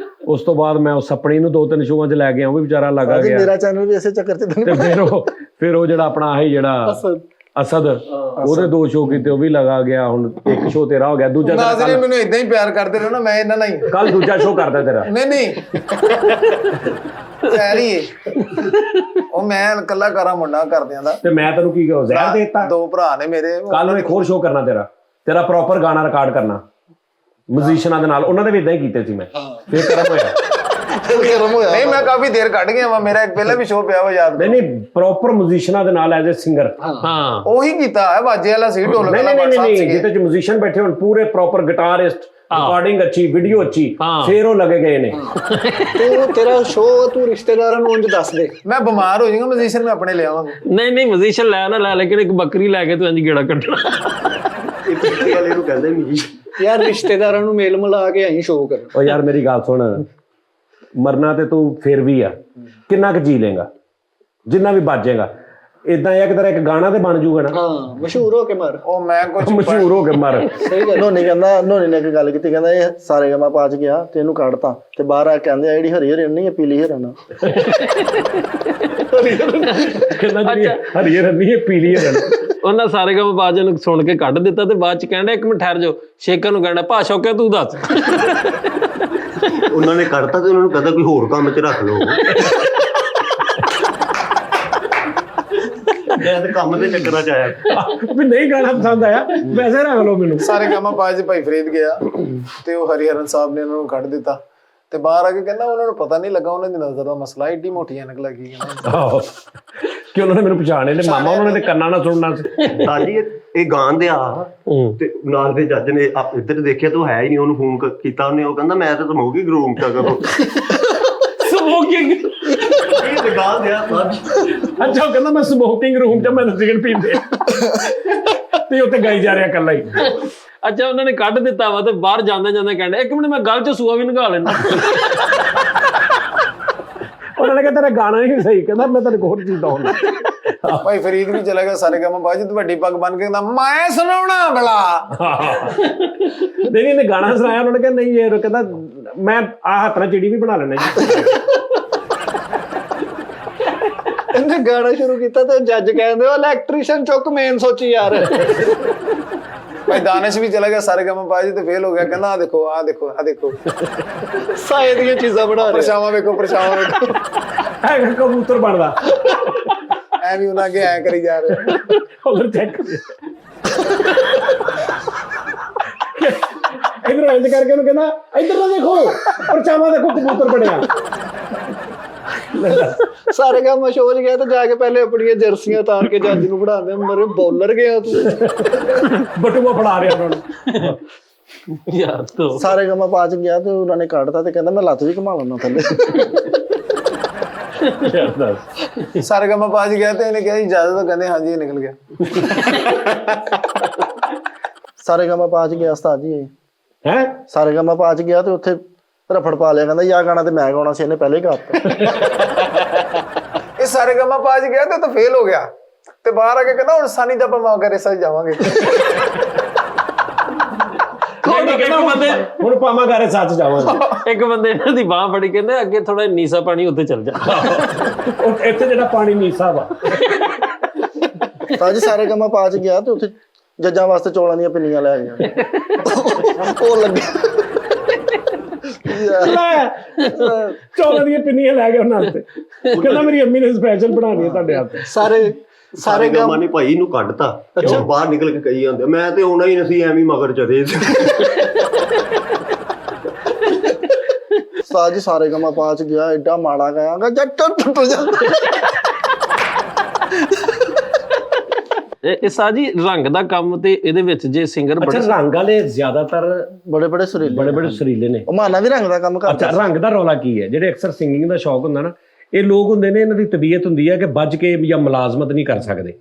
ਉਸ ਤੋਂ ਬਾਅਦ ਮੈਂ ਉਹ ਸਪਣੀ ਨੂੰ 2-3 ਸ਼ੋਆਂ 'ਚ ਲੈ ਗਿਆ, ਉਹ ਵੀ ਵਿਚਾਰਾ ਲੱਗਾ ਜੀ ਗਿਆ। ਮੇਰਾ ਚੈਨਲ ਵੀ ਇਸੇ ਚੱਕਰ 'ਚ ਤਾਂ ਤੇ ਨਹੀਂ ਫਿਰ ਉਹ ਜਿਹੜਾ ਆਪਣਾ ਆਹੀ ਜਿਹੜਾ ਅਸਦ, ਉਹਦੇ 2 ਸ਼ੋਅ ਕੀਤੇ, ਉਹ ਵੀ ਲਗਾ ਗਿਆ। ਹੁਣ 1 ਸ਼ੋਅ ਤੇਰਾ ਹੋ ਗਿਆ, ਦੂਜਾ ਨਾਜ਼ਰੀਨ ਮੈਨੂੰ ਇਦਾਂ ਹੀ ਪਿਆਰ ਕਰਦੇ ਰਹੋ ਨਾ, ਮੈਂ ਇਹਨਾਂ ਨਾਲ ਹੀ। ਕੱਲ ਦੂਜਾ ਸ਼ੋਅ ਕਰਦਾ ਤੇਰਾ। ਨਹੀਂ ਸੈਰੀ ਉਹ ਮੈਂ ਕਲਾਕਾਰਾਂ ਮੁੰਡਾ ਕਰਦਿਆਂ ਦਾ। ਤੇ ਮੈਂ ਤੈਨੂੰ ਕੀ ਕਹਾਂ, ਜ਼ਹਿਰ ਦੇ ਦਿੱਤਾ। 2 ਭਰਾ ਨੇ ਮੇਰੇ। ਕੱਲ ਨੂੰ ਇੱਕ ਹੋਰ ਸ਼ੋਅ ਕਰਨਾ ਤੇਰਾ ਪ੍ਰੋਪਰ ਗਾਣਾ ਰਿਕਾਰਡ ਕਰਨਾ ਮਿਊਜ਼ੀਸ਼ੀਅਨਾਂ ਦੇ ਨਾਲ। ਉਹਨਾਂ ਦੇ ਵੀ ਇਦਾਂ ਹੀ ਕੀਤੇ ਸੀ ਮੈਂ, ਫਿਰ ਕਰਮ ਹੋਇਆ। ਗਰਮ ਹੋਇਆ। ਨਹੀਂ ਮੈਂ ਕਾਫੀ ਦੇਰ ਕੱਢ ਗਿਆ ਵਾ, ਮੇਰਾ ਇੱਕ ਪਹਿਲਾਂ ਵੀ ਸ਼ੋਅ ਪਿਆ ਵਾ ਯਾਦ। ਨਹੀਂ ਪ੍ਰੋਪਰ ਮਿਊਜ਼ੀਸ਼ੀਅਨਾਂ ਦੇ ਨਾਲ ਐਜ਼ ਅ ਸਿੰਗਰ। ਹਾਂ ਉਹੀ ਕੀਤਾ ਹੈ, ਬਾਜੇ ਵਾਲਾ ਸੀ, ਢੋਲਕ ਵਾਲਾ ਨਹੀਂ ਸਾਹਿਬ ਸੀਗੇ। ਜਿਹਦੇ ਚ ਮਿਊਜ਼ੀਸ਼ੀਅਨ ਬੈਠੇ ਹੋਣ ਪੂਰੇ ਪ੍ਰੋਪਰ ਗਿਟਾਰਿਸਟ, ਰਿਕਾਰਡਿੰਗ ਅੱਛੀ, ਵੀਡੀਓ ਅੱਛੀ, ਫਿਰ ਉਹ ਲੱਗੇ ਗਏ ਨੇ। ਤੂੰ ਤੇਰਾ ਸ਼ੋਅ ਤੂੰ ਰਿਸ਼ਤੇਦਾਰਾਂ ਨੂੰ ਉਂਝ ਦੱਸ ਦੇ। ਮੈਂ ਬਿਮਾਰ ਹੋ ਜਾਊਂਗਾ, ਮਿਊਜ਼ੀਸ਼ੀਅਨ ਮੈਂ ਆਪਣੇ ਲਿਆਵਾਂਗਾ। ਨਹੀਂ ਮਜ਼ੀਸ਼ਨ ਲੈ ਨਾ ਲੈ, ਲੇਕਿਨ ਇੱਕ ਬੱਕਰੀ ਲੈ ਕੇ ਤੂੰ ਇੰਜ ਗੇੜਾ ਕੱਢਣਾ। ਇਹ ਪਿੱਛੇ ਵਾਲੇ ਨੂੰ ਕਹਿੰਦੇ ਵੀ ਜੀ ਯਾਰ ਰਿਸ਼ਤੇਦਾਰਾਂ ਨੂੰ ਮੇਲ ਮਿਲਾ ਕੇ ਅਸੀਂ ਸ਼ੋਅ ਕਰ। ਉਹ ਯਾਰ ਮੇਰੀ ਗੱਲ ਸੁਣ, ਮਰਨਾ ਤੇ ਤੂੰ ਫਿਰ ਵੀ ਆ, ਕਿੰਨਾ ਕੁ ਜੀ ਲੇਗਾ, ਜਿੰਨਾ ਵੀ ਬਚੇਗਾ। ਇਦਾਂ ਇੱਕ ਤਰ੍ਹਾਂ ਇੱਕ ਗਾਣਾ ਤੇ ਬਣ ਜੂਗਾ ਨਾ। ਹਾਂ ਮਸ਼ਹੂਰ ਹੋ ਕੇ ਮਰ। ਉਹ ਮੈਂ ਕੁਝ ਮਸ਼ਹੂਰ ਹੋ ਕੇ ਮਰ। ਸਹੀ ਗੱਲ। ਨੋਨੀ ਕਹਿੰਦਾ, ਨੋਨੀ ਨੇ ਇੱਕ ਗੱਲ ਕੀਤੀ, ਕਹਿੰਦਾ ਇਹ ਸਾਰੇ ਗਮਾ ਪਾਚ ਗਿਆ ਤੇ ਇਹਨੂੰ ਕੱਢਤਾ, ਤੇ ਬਾਹਰ ਆ ਕਹਿੰਦੇ ਆ ਜਿਹੜੀ ਹਰੀ ਹਰਨ ਨਹੀਂ ਹੈ ਪੀਲੀ ਹਰਨ ਆ। ਕਹਿੰਦਾ ਜਿਹੜੀ ਹਰੀ ਰੰਨੀ ਹੈ ਪੀਲੀ ਰੰਨ। ਉਹਨਾਂ ਸਾਰੇ ਕੰਮ ਬਾਜ ਨੂੰ ਸੁਣ ਕੇ ਕੱਢ ਦਿੱਤਾ, ਤੇ ਬਾਅਦ ਚ ਕਹਿੰਦਾ 1 ਮਿੰਟ ਠਹਿਰ ਜਾਓ, ਸ਼ੇਖਰ ਨੂੰ ਕਹਿੰਦਾ ਭਾਸ਼ਾ ਕਿਹਾ ਤੂੰ ਦੱਸ। ਉਹਨਾਂ ਨੇ ਕਰਤਾ ਤੇ ਉਹਨਾਂ ਨੂੰ ਕਹਿੰਦਾ ਕੋਈ ਹੋਰ ਕੰਮ 'ਚ ਰੱਖ ਲਓ। ਮੈਂ ਤੇ ਕੰਮ ਦੇ ਚੱਕਰਾਂ 'ਚ ਆਇਆ ਵੀ ਨਹੀਂ ਗਾਣਾ ਪਸੰਦ ਆਇਆ, ਵੈਸੇ ਰੱਖ ਲਓ ਮੈਨੂੰ। ਸਾਰੇ ਕੰਮ ਬਾਜ ਭਾਈ ਫਰੀਦ ਗਿਆ ਤੇ ਉਹ ਹਰੀਹਰਨ ਸਾਹਿਬ ਨੇ ਉਹਨਾਂ ਨੂੰ ਕੱਢ ਦਿੱਤਾ, ਤੇ ਬਾਹਰ ਆ ਕੇ ਕਹਿੰਦਾ ਉਹਨਾਂ ਨੂੰ ਪਤਾ ਨਹੀਂ ਲੱਗਾ, ਉਹਨਾਂ ਦੀ ਨਜ਼ਰ ਦਾ ਮਸਲਾ, ਏਡੀ ਮੋਟੀ ਐਨਕ ਲੱਗੀ। ਆਹੋ ਕਿ ਉਹਨਾਂ ਨੇ ਮੈਨੂੰ ਪਛਾਣੇ ਲੈ ਮਾਮਾ, ਉਹਨਾਂ ਨੇ ਤੇ ਕੰਨਾਂ ਨਾਲ ਸੁਣਨਾ ਸੀ। ਸਾਜੀ ਇਹ ਗਾਣ ਦੇ ਆ ਤੇ ਨਾਲ ਦੇ ਜੱਜ ਨੇ ਇੱਧਰ ਦੇਖਿਆ ਤਾਂ ਹੈ ਹੀ ਨਹੀਂ, ਉਹਨੂੰ ਫੋਨ ਕੀਤਾ ਉਹਨੇ, ਉਹ ਕਹਿੰਦਾ ਮੈਂ ਤਾਂ ਸਮੋਕਿੰਗ ਰੂਮ 'ਚ ਕਰੋ। ਸਮੋਕਿੰਗ ਇਹ ਤੇ ਗਾਣ ਦੇ ਆ ਅੱਛਾ ਉਹ ਕਹਿੰਦਾ ਮੈਂ ਸਮੋਕਿੰਗ ਰੂਮ 'ਚ ਮੈਂ ਸਿਗਰਟ ਪੀਂਦੇ ਤੇ ਉੱਥੇ ਗਾਈ ਜਾ ਰਿਹਾ ਇਕੱਲਾ ਹੀ। ਅੱਛਾ ਉਹਨਾਂ ਨੇ ਕੱਢ ਦਿੱਤਾ ਵਾ, ਤੇ ਬਾਹਰ ਜਾਂਦੇ ਜਾਂਦੇ ਕਹਿੰਦੇ 1 ਮਿੰਟ ਮੈਂ ਗੱਲ 'ਚ ਸੂਆ ਵੀ ਨਿਕਾਲ ਲੈਣਾ। ਉਹਨਾਂ ਨੇ ਕਿਹਾ ਤੇਰਾ ਗਾਣਾ ਹੀ ਸਹੀ, ਕਹਿੰਦਾ ਮੈਂ ਤੈਨੂੰ ਹੋਰ ਚੀਜ਼ ਦਊਂਗਾ। ਭਾਈ ਫਰੀਦ ਵੀ ਚਲਾ ਗਿਆ ਸਾਰੇ ਕੰਮ ਬਾਜ, ਤੇ ਵੱਡੀ ਪੱਗ ਬਣ ਕੇ ਕਹਿੰਦਾ ਮੈਂ ਸੁਣਾਉਣਾ ਬਲਾ। ਨਹੀਂ ਇਹਨੇ ਗਾਣਾ ਸੁਣਾਇਆ, ਉਹਨਾਂ ਨੇ ਕਿਹਾ ਨਹੀਂ ਇਹ ਕਹਿੰਦਾ ਮੈਂ ਆਹ ਹੱਥ ਨਾਲ ਚਿੜੀ ਵੀ ਬਣਾ ਲੈਣਾ ਜੀ। ਇਹਨੇ ਗਾਣਾ ਸ਼ੁਰੂ ਕੀਤਾ ਤੇ ਜੱਜ ਕਹਿੰਦੇ ਉਹ ਇਲੈਕਟ੍ਰੀਸ਼ੀਅਨ ਚੁੱਕ ਮੇਨ ਸੋਚੀ ਯਾਰ। ਭਾਈ ਦਾਨਿਸ਼ ਵੀ ਚਲਾ ਗਿਆ ਸਾਰੇ ਕੰਮ ਬਾਜ, ਤੇ ਫੇਲ ਹੋ ਗਿਆ, ਕਹਿੰਦਾ ਆ ਦੇਖੋ ਆ ਦੇਖੋ ਆ ਦੇਖੋ ਸਾਏ ਦੀਆਂ ਚੀਜ਼ਾਂ ਬਣਾ ਰਿਹਾ। ਪਰਛਾਵਾਂ ਵੇਖੋ ਪਰਛਾਵਾਂ ਵੇਖੋ, ਐ ਕਬੂਤਰ ਬਣਦਾ ਐ ਵੀ ਉਹਨਾਂ ਅੱਗੇ ਐ ਕਰੀ ਜਾ ਰਿਹਾ। ਉਧਰ ਚੈੱਕ ਇਧਰ ਇੰਜ ਕਰਕੇ ਉਹਨੂੰ ਕਹਿੰਦਾ ਇੱਧਰ ਨਾ ਦੇਖੋ, ਪਰਛਾਵਾਂ ਦੇਖੋ ਕਬੂਤਰ ਬਣਿਆ। ਸਾਰੇ ਕੰਮ ਮਸ਼ਹੂਰ ਗਿਆ ਤੇ ਜਾ ਕੇ ਪਹਿਲੇ ਆਪਣੀਆਂ ਜਰਸੀਆਂ ਤਾਰ ਕੇ ਜੱਜ ਨੂੰ ਫੜਾਉਂਦੇ, ਮਰੇ ਬੌਲਰ ਗਿਆ ਤੂੰ। ਬਟੂਆ ਫੜਾ ਰਿਹਾ ਉਹਨਾਂ ਨੂੰ। ਯਾਰ ਤੋ ਸਾਰੇ ਕੰਮ ਪਾਚ ਗਿਆ ਤੇ ਉਹਨਾਂ ਨੇ ਕੱਢਤਾ, ਤੇ ਕਹਿੰਦਾ ਮੈਂ ਲੱਤ ਵੀ ਘੁਮਾ ਲੈਣਾ ਥੱਲੇ। ਯਾਰ ਦੱਸ ਸਾਰੇ ਕੰਮ ਬਾਜ ਗਿਆ ਤੇ ਇਹਨੇ ਕਿਹਾ ਇਜਾਜ਼ਤ, ਕਹਿੰਦੇ ਹਾਂਜੀ ਨਿਕਲ ਗਿਆ। ਸਾਰੇ ਕੰਮ ਪਾਚ ਗਿਆ ਉਸਤਾਦ ਜੀ। ਹੈ ਸਾਰੇ ਕੰਮ ਪਾਚ ਗਿਆ ਤੇ ਉੱਥੇ ਰਫੜ ਪਾ ਲਿਆ, ਕਹਿੰਦਾ ਯਾ ਗਾਣਾ ਤੇ ਮੈਂ ਗਾਉਣਾ ਸੀ, ਇਹਨੇ ਪਹਿਲੇ ਹੀ ਗਾਤਾ। ਇਹ ਸਾਰੇ ਕੰਮ ਬਾਜ ਗਿਆ ਤੇ ਤਾਂ ਫੇਲ ਹੋ ਗਿਆ, ਤੇ ਬਾਹਰ ਆ ਕੇ ਕਹਿੰਦਾ ਹੁਣ ਸਾਨੀ ਦਾ ਪਮਾ ਕਰੇ ਸੱਜ ਜਾਵਾਂਗੇ। ਹੁਣ ਪਾਵਾਂ ਘਰੇ ਸੱਚ ਜਾਵਾਂਗੇ। ਇੱਕ ਬੰਦੇ ਇਹਨਾਂ ਦੀ ਬਾਹ ਫੜੀ, ਕਹਿੰਦੇ ਅੱਗੇ ਥੋੜਾ ਨੀਸਾ ਪਾਣੀ ਉੱਤੇ ਚੱਲ ਜਾ। ਇੱਥੇ ਜਿਹੜਾ ਪਾਣੀ ਨੀਸਾ ਵਾ। ਤਾਂ ਜੀ ਸਾਰੇ ਕੰਮ ਪਾਚ ਗਿਆ ਤੇ ਉੱਥੇ ਜੱਜਾਂ ਵਾਸਤੇ ਚੌਲਾਂ ਦੀਆਂ ਪਿੰਨੀਆਂ ਲੈ ਗਿਆ। ਉਹ ਲੱਗੇ ਚੌਲਾਂ ਦੀਆਂ ਪਿੰਨੀਆਂ ਲੈ ਕੇ ਉਹਨਾਂ ਵਾਸਤੇ ਉਹ ਕਹਿੰਦਾ ਮੇਰੀ ਅੰਮੀ ਨੇ ਸਪੈਸ਼ਲ ਬਣਾਉਣੀ ਹੈ ਤੁਹਾਡੇ ਵਾਸਤੇ। ਸਾਰੇ ਗਾਮਾਂ ਨੇ ਭਾਈ ਇਹਨੂੰ ਕੱਢਤਾ ਉਹ ਬਾਹਰ ਨਿਕਲ ਕੇ ਕਹੀ ਜਾਂਦੇ ਮੈਂ ਤੇ ਆਉਣਾ ਹੀ ਨਹੀਂ ਸੀ ਐਵੇਂ ਮਗਰ ਚਲੇ ਉਸਤਾਦ ਜੀ ਸਾਰੇ ਗਮਾ ਪਾਚ ਗਿਆ ਐਡਾ ਮਾੜਾ ਗਾਇਆਗਾ ਜੱਟ ਟੁੱਟ ਜਾਂਦਾ। ਇਹ ਸਾਜੀ ਰੰਗ ਦਾ ਕੰਮ ਤੇ ਇਹਦੇ ਵਿੱਚ ਜੇ ਸਿੰਗਰ ਅੱਛਾ ਰੰਗ ਵਾਲੇ ਜ਼ਿਆਦਾਤਰ ਬੜੇ ਸੁਰੀਲੇ ਨੇ। ਉਹ ਮਾਨਾ ਵੀ ਰੰਗ ਦਾ ਕੰਮ ਕਰਦਾ। ਅੱਛਾ ਰੰਗ ਦਾ ਰੌਲਾ ਕੀ ਹੈ? ਜਿਹੜੇ ਅਕਸਰ ਸਿੰਗਿੰਗ ਦਾ ਸ਼ੌਕ ਹੁੰਦਾ ਨਾ, ਇਹ ਲੋਕ ਹੁੰਦੇ ਨੇ ਇਹਨਾਂ ਦੀ ਤਬੀਅਤ ਹੁੰਦੀ ਹੈ ਕਿ ਵੱਜ ਕੇ ਜਾਂ ਮੁਲਾਜ਼ਮਤ ਨਹੀਂ ਕਰ ਸਕਦੇ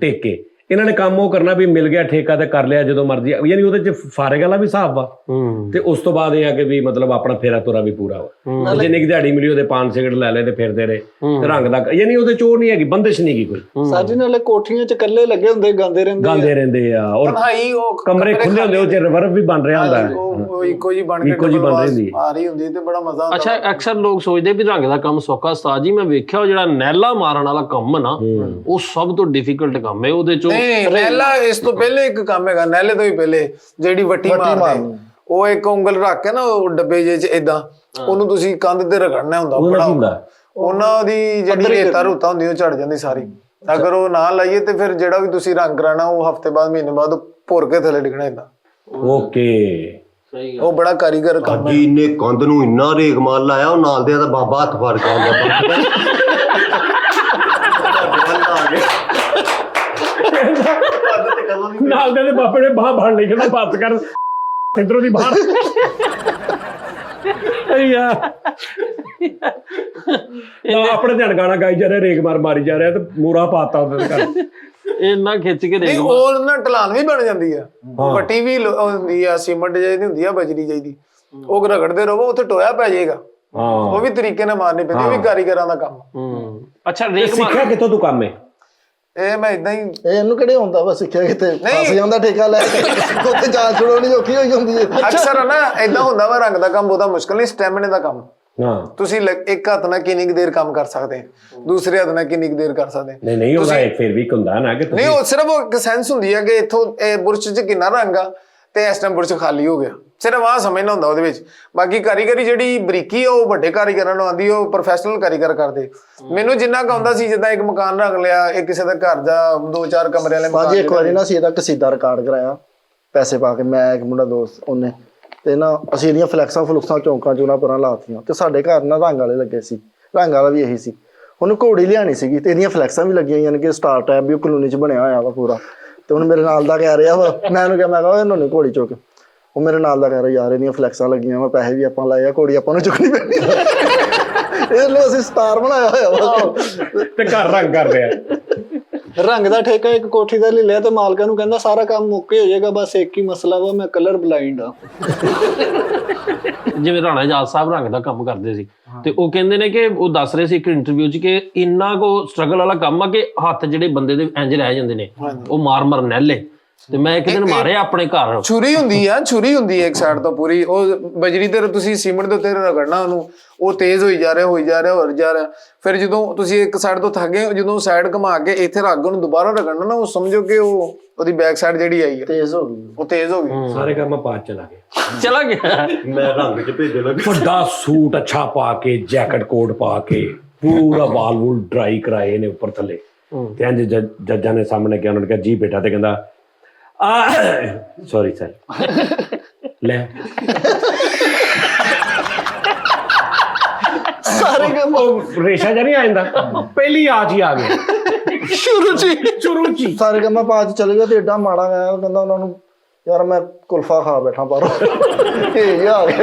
ਟੇਕ ਕੇ। ਇਹਨਾਂ ਨੇ ਕੰਮ ਉਹ ਕਰਨਾ ਵੀ ਮਿਲ ਗਿਆ ਠੇਕਾ ਤੇ ਕਰ ਲਿਆ ਜਦੋਂ ਮਰਜ਼ੀ, ਯਾਨੀ ਉਹਦੇ ਚ ਫਾਰਗ ਵਾਲਾ ਵੀ ਹਿਸਾਬ ਵਾ ਤੇ ਉਸ ਤੋਂ ਬਾਅਦ ਇਹ ਆ ਕਿ ਵੀ ਮਤਲਬ ਆਪਣਾ ਫੇਰਾ ਤੋਰਾ ਵੀ ਪੂਰਾ ਵਾ। ਜਿੰਨੀ ਕਿ ਦਿਹਾੜੀ ਮਿਲੀ ਉਹਦੇ 5 ਸਿਗਰਟ ਲੈ ਲਏ ਤੇ ਫਿਰਦੇ ਰਹੇ ਤੇ ਰੰਗ ਦਾ ਯਾਨੀ ਉਹਦੇ ਚ ਉਹ ਨਹੀਂ ਹੈਗੀ, ਬੰਦਿਸ਼ ਨਹੀਂ ਗਈ ਕੋਈ। ਸਾਜੀ ਨਾਲੇ ਕੋਠੀਆਂ ਚ ਇਕੱਲੇ ਲੱਗੇ ਹੁੰਦੇ ਗਾਉਂਦੇ ਰਹਿੰਦੇ ਆ ਔਰ ਕਮਰੇ ਖੁੱਲੇ ਹੁੰਦੇ, ਉਹ ਚ ਰਿਵਰਬ ਵੀ ਬਣ ਰਿਹਾ ਹੁੰਦਾ, ਉਹ ਇੱਕੋ ਜੀ ਬਣ ਕੇ ਰਹੀ ਆ ਰਹੀ ਹੁੰਦੀ ਤੇ ਬੜਾ ਮਜ਼ਾ ਆਉਂਦਾ। ਅੱਛਾ ਅਕਸਰ ਲੋਕ ਸੋਚਦੇ ਵੀ ਰੰਗ ਦਾ ਕੰਮ ਸੌਖਾ। ਉਸਤਾਦ ਜੀ ਮੈਂ ਵੇਖਿਆ ਉਹ ਜਿਹੜਾ ਨੈਲਾ ਮਾਰਨ ਵਾਲਾ ਕੰਮ ਨਾ, ਉਹ ਸਭ ਤੋਂ ਡਿਫਿਕਲਟ ਕੰਮ ਹੈ। ਉਹਦੇ ਚੋਂ ਨੈਲਾ ਇਸ ਤੋਂ ਪਹਿਲੇ ਇੱਕ ਕੰਮ ਹੈਗਾ, ਨੈਲੇ ਤੋਂ ਵੀ ਪਹਿਲੇ ਜਿਹੜੀ ਵੱਟੀ ਮਾਰਨੀ, ਉਹ ਇੱਕ ਉਂਗਲ ਰੱਖ ਕੇ ਨਾ ਉਹ ਡੱਬੇ ਜਿਹੇ ਚ ਏਦਾਂ ਉਹਨੂੰ ਤੁਸੀਂ ਕੰਧ ਤੇ ਰਗੜਨਾ ਹੁੰਦਾ। ਬੜਾ ਉਹਨਾਂ ਦੀ ਜਿਹੜੀ ਰੇਤਾ ਰੂਤਾ ਹੁੰਦੀ ਉਹ ਝੜ ਜਾਂਦੀ ਸਾਰੀ। ਅਗਰ ਉਹ ਨਾ ਲਾਈਏ ਤੇ ਫਿਰ ਜਿਹੜਾ ਵੀ ਤੁਸੀਂ ਰੰਗ ਕਰਾਣਾ ਉਹ ਹਫਤੇ ਬਾਅਦ ਮਹੀਨੇ ਬਾਅਦ ਭੁਰ ਕੇ ਥੱਲੇ ਡਿੱਗਣਾ ਏਦਾਂ। ਓਕੇ ਉਹ ਬੜਾ ਕਾਰੀਗਰ ਕੰਮ ਹੈ। ਜੀ ਇਹਨੇ ਕੰਧ ਨੂੰ ਇੰਨਾ ਰੇਗ ਮਾਰ ਲਾਇਆ ਉਹ ਨਾਲ ਦੇ ਦਾ ਬਾਬਾ ਹੱਥ ਫੜ ਕੇ ਆਉਂਦਾ ਨਾਲ ਦੇ ਬਾਬੇ ਨੇ ਬਾਹ ਫੜ ਲਈ, ਕਹਿੰਦਾ ਬੱਸ ਕਰ ਇਧਰੋਂ ਦੀ ਬਾਹਰ। ਆਪਣੇ ਧਿਆਨ ਗਾਣਾ ਗਾਈ ਜਾ ਰਿਹਾ, ਰੇਗ ਮਾਰੀ ਜਾ ਰਿਹਾ ਤੇ ਮੂਰਾ ਪਾਤਾ ਉਹਦੇ ਘਰ। ਇੰਨਾ ਖਿੱਚ ਕੇ ਨਹੀਂ ਉਹ ਨਾ ਢਲਾਨ ਵੀ ਬਣ ਜਾਂਦੀ ਆ, ਵੱਟੀ ਵੀ ਹੁੰਦੀ ਆ, ਸੀਮੈਂਟ ਜਿਹੀ ਹੁੰਦੀ ਆ, ਬਜਰੀ ਜਿਹੀ ਦੀ, ਉਹ ਰਗੜਦੇ ਰਹੋ ਉੱਥੇ ਟੋਇਆ ਪੈ ਜਾਏਗਾ। ਉਹ ਵੀ ਤਰੀਕੇ ਨਾਲ ਮਾਰਨੀ ਪੈਂਦੀ, ਉਹ ਵੀ ਕਾਰੀਗਰਾਂ ਦਾ ਕੰਮ। ਅੱਛਾ ਰੇਗ ਸਿੱਖਿਆ ਕਿੱਥੋਂ ਤੂੰ ਕੰਮ ਹੈ? ਇਹ ਮੈਂ ਇਦਾਂ ਹੀ ਇਹਨੂੰ ਕਿਹੜੇ ਹੁੰਦਾ ਵਾ ਸਿੱਖਿਆ ਕਿਤੇ ਫਸ ਜਾਂਦਾ ਠੇਕਾ ਲੈ ਕੇ ਉੱਥੇ ਜਾਨ ਛੁਡਾਉਣੀ ਔਖੀ ਹੋਈ ਹੁੰਦੀ ਹੈ। ਅਕਸਰ ਨਾ ਏਦਾਂ ਹੁੰਦਾ ਵਾ, ਰੰਗ ਦਾ ਕੰਮ ਬਹੁਤਾ ਮੁਸ਼ਕਲ ਨਹੀਂ, ਸਟੈਮਿਨੇ ਦਾ ਕੰਮ। ਤੁਸੀਂ ਇੱਕ ਹੱਥ ਨਾਲ ਕਿੰਨੀ ਦੇਰ ਕੰਮ ਕਰ ਸਕਦੇ, ਦੂਸਰੇ ਹੱਥ ਨਾਲ ਕਿੰਨੀ ਦੇਰ ਕਰ ਸਕਦੇ। ਨਹੀਂ ਉਹਦਾ ਫਿਰ ਵੀ ਹੁੰਦਾ ਨਾ ਕਿ ਨਹੀਂ, ਉਹ ਸਿਰਫ ਇੱਕ ਸੈਂਸ ਹੁੰਦੀ ਹੈ ਕਿ ਇੱਥੋਂ ਇਹ ਬੁਰਸ਼ 'ਚ ਕਿੰਨਾ ਰੰਗ ਆ ਤੇ ਇਸ ਟਾਈਮ ਬੁਰਸ਼ ਖਾਲੀ ਹੋ ਗਿਆ, ਸਿਰਫ ਆਹ ਸਮਝਣਾ ਹੁੰਦਾ ਉਹਦੇ ਵਿੱਚ। ਬਾਕੀ ਕਾਰੀਗਰੀ ਜਿਹੜੀ ਬਰੀਕੀ ਆ ਉਹ ਵੱਡੇ ਕਾਰੀਗਰਾਂ ਨੂੰ ਆਉਂਦੀ, ਉਹ ਪ੍ਰੋਫੈਸ਼ਨਲ ਕਾਰੀਗਰ ਕਰਦੇ। ਮੈਨੂੰ ਜਿੰਨਾ ਕੁ ਆਉਂਦਾ ਸੀ, ਜਿੱਦਾਂ ਇੱਕ ਮਕਾਨ ਰੰਗ ਲਿਆ, ਇਹ ਕਿਸੇ ਦਾ ਘਰ ਦਾ 2-4 ਕਮਰੇ ਵਾਲੇ ਮਕਾਨ। ਇੱਕ ਵਾਰੀ ਨਾ ਅਸੀਂ ਇਹਦਾ ਕਸੀਦਾ ਰਿਕਾਰਡ ਕਰਾਇਆ ਪੈਸੇ ਪਾ ਕੇ, ਮੈਂ ਇੱਕ ਮੁੰਡਾ ਦੋਸਤ, ਉਹਨੇ ਤੇ ਨਾ ਅਸੀਂ ਇਹਦੀਆਂ ਫਲੈਕਸਾਂ ਚੌਂਕਾਂ ਚੂਨਾ ਪਰਾਂ ਲਾਤੀਆਂ ਤੇ ਸਾਡੇ ਘਰ ਨਾ ਰੰਗ ਵਾਲੇ ਲੱਗੇ ਸੀ, ਰੰਗ ਵਾਲਾ ਵੀ ਇਹੀ ਸੀ। ਉਹਨੂੰ ਘੋੜੀ ਲਿਆਣੀ ਸੀਗੀ ਤੇ ਇਹਦੀਆਂ ਫਲੈਕਸਾਂ ਵੀ ਲੱਗੀਆਂ, ਯਾਨੀ ਕਿ ਸਟਾਰ ਟਾਈਪ ਵੀ ਉਹ ਕਲੋਨੀ 'ਚ ਬਣਿਆ ਹੋਇਆ ਵਾ ਪੂਰਾ। ਤੇ ਹੁਣ ਮੇਰੇ ਨਾਲ ਦਾ ਕਹਿ ਰਿਹਾ ਵਾ, ਮੈਂ ਉਹਨੂੰ ਕਿਹਾ, ਮੈਂ ਕਿਹਾ ਇਹਨਾਂ ਨੇ ਘੋੜੀ ਚੁੱਕ। ਉਹ ਮੇਰੇ ਨਾਲ ਦਾ ਕਹਿ ਰਿਹਾ ਯਾਰ ਇਹਦੀਆਂ ਫਲੈਕਸਾਂ ਲੱਗੀਆਂ ਵਾ, ਪੈਸੇ ਵੀ ਆਪਾਂ ਲਾਏ ਆ, ਘੋੜੀ ਆਪਾਂ ਨੂੰ ਚੁੱਕਣੀ ਪੈਣੀ। ਇਸ ਲਈ ਅਸੀਂ ਸਟਾਰ ਬਣਾਇਆ ਹੋਇਆ ਵਾ ਤੇ ਘਰ ਰੰਗ ਕਰ ਰਿਹਾ। ਰੰਗ ਦਾ ਠੇਕਾ ਇੱਕ ਕੋਠੀ ਦਾ ਲੈ ਲਿਆ ਤੇ ਮਾਲਕਾਂ ਨੂੰ ਕਹਿੰਦਾ ਸਾਰਾ ਕੰਮ ਮੁੱਕੇ ਹੋ ਜਾਏਗਾ, ਬਸ ਇੱਕ ਹੀ ਮਸਲਾ ਵਾ, ਮੈਂ ਕਲਰ ਬਲਾਈਂਡ ਆ। ਜਿਵੇਂ ਰਾਣਾ ਜਾਲ ਸਾਹਿਬ ਰੰਗ ਦਾ ਕੰਮ ਕਰਦੇ ਸੀ ਤੇ ਉਹ ਕਹਿੰਦੇ ਨੇ ਕਿ ਉਹ ਦੱਸ ਰਹੇ ਸੀ ਇੱਕ ਇੰਟਰਵਿਊ 'ਚ ਕਿ ਇੰਨਾ ਕੋ ਸਟਰਗਲ ਵਾਲਾ ਕੰਮ ਆ ਕਿ ਹੱਥ ਜਿਹੜੇ ਬੰਦੇ ਦੇ ਇੰਜ ਰਹਿ ਜਾਂਦੇ ਨੇ, ਉਹ ਮਾਰ ਨਹਿਲੇ। ਤੇ ਮੈਂ ਇੱਕ ਦਿਨ ਮਾਰਿਆ ਆਪਣੇ ਘਰ, ਛੁਰੀ ਹੁੰਦੀ ਆ ਇੱਕ ਸਾਈਡ ਤੋਂ ਪੂਰੀ, ਉਹ ਬਜਰੀ ਤੇ ਤੁਸੀਂ ਸੀਮੈਂਟ ਦੇ ਉੱਤੇ ਰਗੜਨਾ ਉਹਨੂੰ, ਉਹ ਤੇਜ਼ ਹੋਈ ਜਾ ਰਿਹਾ। ਫਿਰ ਜਦੋਂ ਤੁਸੀਂ ਇੱਕ ਸਾਈਡ ਤੋਂ ਥੱਕ ਗਏ, ਜਦੋਂ ਸਾਈਡ ਘੁਮਾ ਕੇ ਇੱਥੇ ਰੱਖ ਉਹਨੂੰ ਦੁਬਾਰਾ ਰਗੜਨਾ ਨਾ, ਉਹ ਸਮਝੋ ਕਿ ਉਹਦੀ ਬੈਕ ਸਾਈਡ ਜਿਹੜੀ ਆਈ ਹੈ ਤੇਜ਼ ਹੋ ਗਈ। ਸਾਰੇ ਕੰਮ ਪਾਸ ਚਲਾ ਗਿਆ। ਮੈਂ ਰੰਗ 'ਚ ਭੇਜਣ ਲੱਗਾ, ਵੱਡਾ ਸੂਟ ਅੱਛਾ ਪਾ ਕੇ, ਜੈਕਟ ਕੋਟ ਪਾ ਕੇ, ਪੂਰਾ ਵਾਲ ਵੂਲ ਡਰਾਈ ਕਰਾਏ ਨੇ ਉੱਪਰ ਥੱਲੇ। ਤੇ ਇੰਜ ਜੱਜਾਂ ਨੇ ਸਾਹਮਣੇ ਕਿਹਾ, ਉਹਨਾਂ ਨੇ ਕਿਹਾ ਜੀ ਬੇਟਾ, ਤੇ ਕਹਿੰਦਾ ਸੌਰੀ ਸਰ ਲੈ ਸਾਰੇ ਕੰਮ ਰੇਸ਼ਾ ਜਾਂ ਨਹੀਂ ਆ ਜਾਂਦਾ, ਪਹਿਲੀ ਆਜ ਹੀ ਆ ਗਿਆ ਸ਼ੁਰੂ ਚ ਸਾਰੇ ਕੰਮ ਪਾਸ ਚਲੇ ਗਿਆ ਤੇ ਏਡਾ ਮਾੜਾ ਗਿਆ। ਉਹ ਕਹਿੰਦਾ ਉਹਨਾਂ ਨੂੰ ਯਾਰ ਮੈਂ ਕੁਲਫਾ ਖਾ ਬੈਠਾ ਬਾਹਰੋਂ। ਇਹ ਆ ਗਿਆ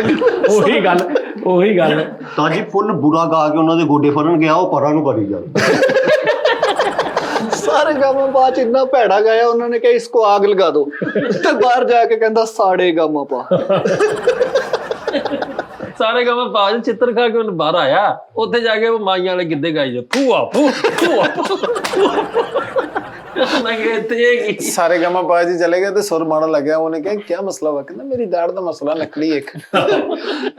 ਉਹੀ ਗੱਲ ਤਾਂ ਜੀ ਫੁੱਲ ਬੁਰਾ ਗਾ ਕੇ ਉਹਨਾਂ ਦੇ ਗੋਡੇ ਫੜਨ ਗਿਆ, ਉਹ ਪਰਾਂ ਨੂੰ ਕਰੀ ਜਾਂਦਾ। ਸਾਰੇ ਗਾਮਾ ਬਾਅਦ ਇੰਨਾ ਭੈੜਾ ਗਾਇਆ, ਉਹਨਾਂ ਨੇ ਕਿਹਾ ਇਸਕੋ ਆਗ ਲਗਾ ਦੋ, ਤੇ ਬਾਹਰ ਜਾ ਕੇ ਕਹਿੰਦਾ ਸਾੜੇ ਗਾਮਾ ਪਾ। ਸਾਰੇ ਕੰਮ ਬਾਜ ਚਿੱਤਰ ਖਾ ਕੇ ਉਹਨੂੰ ਬਾਹਰ ਆਇਆ, ਉੱਥੇ ਜਾ ਕੇ ਉਹ ਮਾਈਆਂ ਵਾਲੇ ਗਿੱਧੇ ਗਾਈ ਜਾ, ਭੂਆ ਸਾਰੇ ਗਾਮਾ ਬਾਜ ਜੀ ਚਲੇ ਗਏ ਤੇ ਸੁਰ ਮਾਰਨ ਲੱਗਿਆ। ਉਹਨੇ ਕਿਹਾ ਕਿਆ ਮਸਲਾ ਵਾ? ਕਹਿੰਦਾ ਮੇਰੀ ਦਾੜ ਦਾ ਮਸਲਾ, ਨਕਲੀ ਇੱਕ।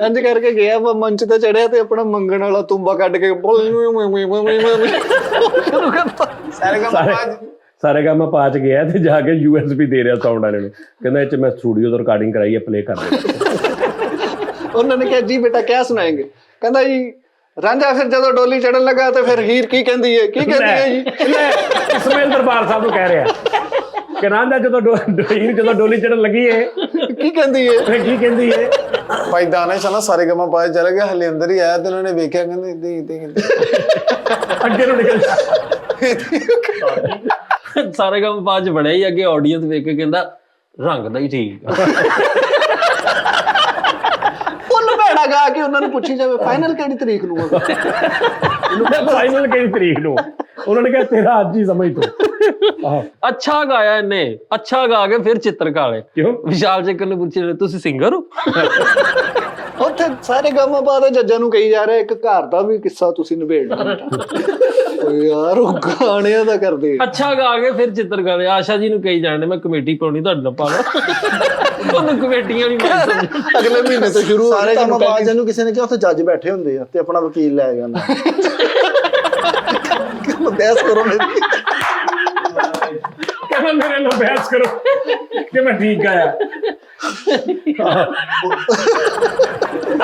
ਇੰਜ ਕਰਕੇ ਗਿਆ ਮੰਚ ਤੇ ਚੜਿਆ ਤੇ ਆਪਣਾ ਮੰਗਣ ਵਾਲਾ ਤੁੰਬਾ ਕੱਢ ਕੇ ਸਾਰੇ ਕੰਮ ਪਾਚ ਗਿਆ ਤੇ ਜਾ ਕੇ USB ਦੇ ਰਿਹਾ ਸਾਊਂਡ ਵਾਲੇ ਨੂੰ, ਕਹਿੰਦਾ ਇਹ 'ਚ ਮੈਂ ਸਟੂਡੀਓ ਤੋਂ ਰਿਕਾਰਡਿੰਗ ਕਰਾਈ ਹੈ, ਪਲੇ ਕਰ ਦੇ। ਉਹਨਾਂ ਨੇ ਕਿਹਾ ਜੀ ਬੇਟਾ ਕਿਆ ਸੁਣਾਏਂਗੇ? ਕਹਿੰਦਾ ਜੀ ਰਾਂਝਾ ਫਿਰ ਜਦੋਂ ਡੋਲੀ ਚੜਨ ਲੱਗਾ ਤੇ ਫਿਰ ਹੀਰ ਕੀ ਕਹਿੰਦੀ ਹੈ ਜੀ? ਇਸਮਾਈਲ ਦਰਬਾਰ ਸਾਹਿਬ ਨੂੰ ਕਹਿ ਰਿਹਾ ਕਿ ਰਾਂਝਾ ਜਦੋਂ ਡੋਲੀ ਚੜਨ ਲੱਗੀ ਏ ਕੀ ਕਹਿੰਦੀ ਹੈ? ਕੀ ਕਹਿੰਦੀ ਏ? ਭਾਈ ਦਾਨਿਸ਼ ਨਾ ਸਾਰੇ ਗਮਾਂ ਪਾਏ ਚਲਾ ਗਿਆ, ਹਲੇ ਅੰਦਰ ਹੀ ਆਇਆ ਤੇ ਉਹਨਾਂ ਨੇ ਵੇਖਿਆ, ਕਹਿੰਦੇ ਇਦਾਂ ਅੱਗੇ ਨੂੰ ਨਿਕਲ ਜਾ। ਸਾਰੇ ਕੰਮ ਬਾਅਦ ਚ ਬੜਿਆ ਹੀ ਅੱਗੇ ਆਡੀਅנס ਵੇਖ ਕੇ ਕਹਿੰਦਾ ਰੰਗ ਦਾ ਹੀ ਠੀਕ ਆ। ਉਹਨੂੰ ਭੈੜਾ ਗਾ ਕੇ ਉਹਨਾਂ ਨੂੰ ਪੁੱਛੀ ਜਾਵੇ ਫਾਈਨਲ ਕਿਹੜੀ ਤਰੀਕ ਨੂੰ ਹੋਗਾ? ਫਾਈਨਲ ਕਿਹੜੀ ਤਰੀਕ ਨੂੰ? ਉਹਨਾਂ ਨੇ ਕਿਹਾ ਤੇਰਾ ਅੱਜ ਹੀ ਸਮਝ ਤੂੰ। ਅੱਛਾ ਗਾਇਆ ਇਹਨੇ, ਅੱਛਾ ਗਾ ਕੇ ਫਿਰ ਚਿੱਤਰ ਕਾਲੇ। ਕਿਉਂ? ਵਿਸ਼ਾਲ ਚੱਕਰ ਨੇ ਪੁੱਛਿਆ ਤੁਸੀਂ ਸਿੰਗਰ ਹੋ? ਉੱਥੇ ਸਾਰੇ ਗਮਾਂ ਬਾਅਦ ਜੱਜਾਂ ਨੂੰ ਕਹੀ ਜਾ ਰਿਹਾ ਇੱਕ ਘਰ ਦਾ ਵੀ ਕਿੱਸਾ ਤੁਸੀਂ ਨਿਬੇੜਨਾ। ਓਏ ਯਾਰ ਉਹ ਗਾਣਿਆਂ ਦਾ ਕਰਦੇ। ਅੱਛਾ ਗਾ ਕੇ ਫਿਰ ਚਿੱਤਰ ਕਾਲੇ। ਆਸ਼ਾ ਜੀ ਨੂੰ ਕਹੀ ਜਾਣਦੇ ਮੈਂ ਕਮੇਟੀ ਪਾਉਣੀ ਤੁਹਾਡੇ ਨਾਲ ਪਾ ਲਓ। ਉਹਨੂੰ ਕਮੇਟੀਆਂ ਨਹੀਂ ਮਿਲ ਸਕਦੀਆਂ। ਅਗਲੇ ਮਹੀਨੇ ਤੋਂ ਸ਼ੁਰੂ ਸਾਰੇ ਕੰਮ ਬਾਅਦ ਨੂੰ ਕਿਸੇ ਨੇ ਕਿਹਾ ਉੱਥੇ ਜੱਜ ਬੈਠੇ ਹੁੰਦੇ ਆ ਤੇ ਆਪਣਾ ਵਕੀਲ ਲੈ ਗਿਆ ਨਾ ਬਹਿਸ ਕਰੋ ਮੇਰੀ। ਕਹਿੰਦਾ ਮੇਰੇ ਨਾਲ ਬਹਿਸ ਕਰੋ ਕਿ ਮੈਂ ਠੀਕ ਗਾਇਆ।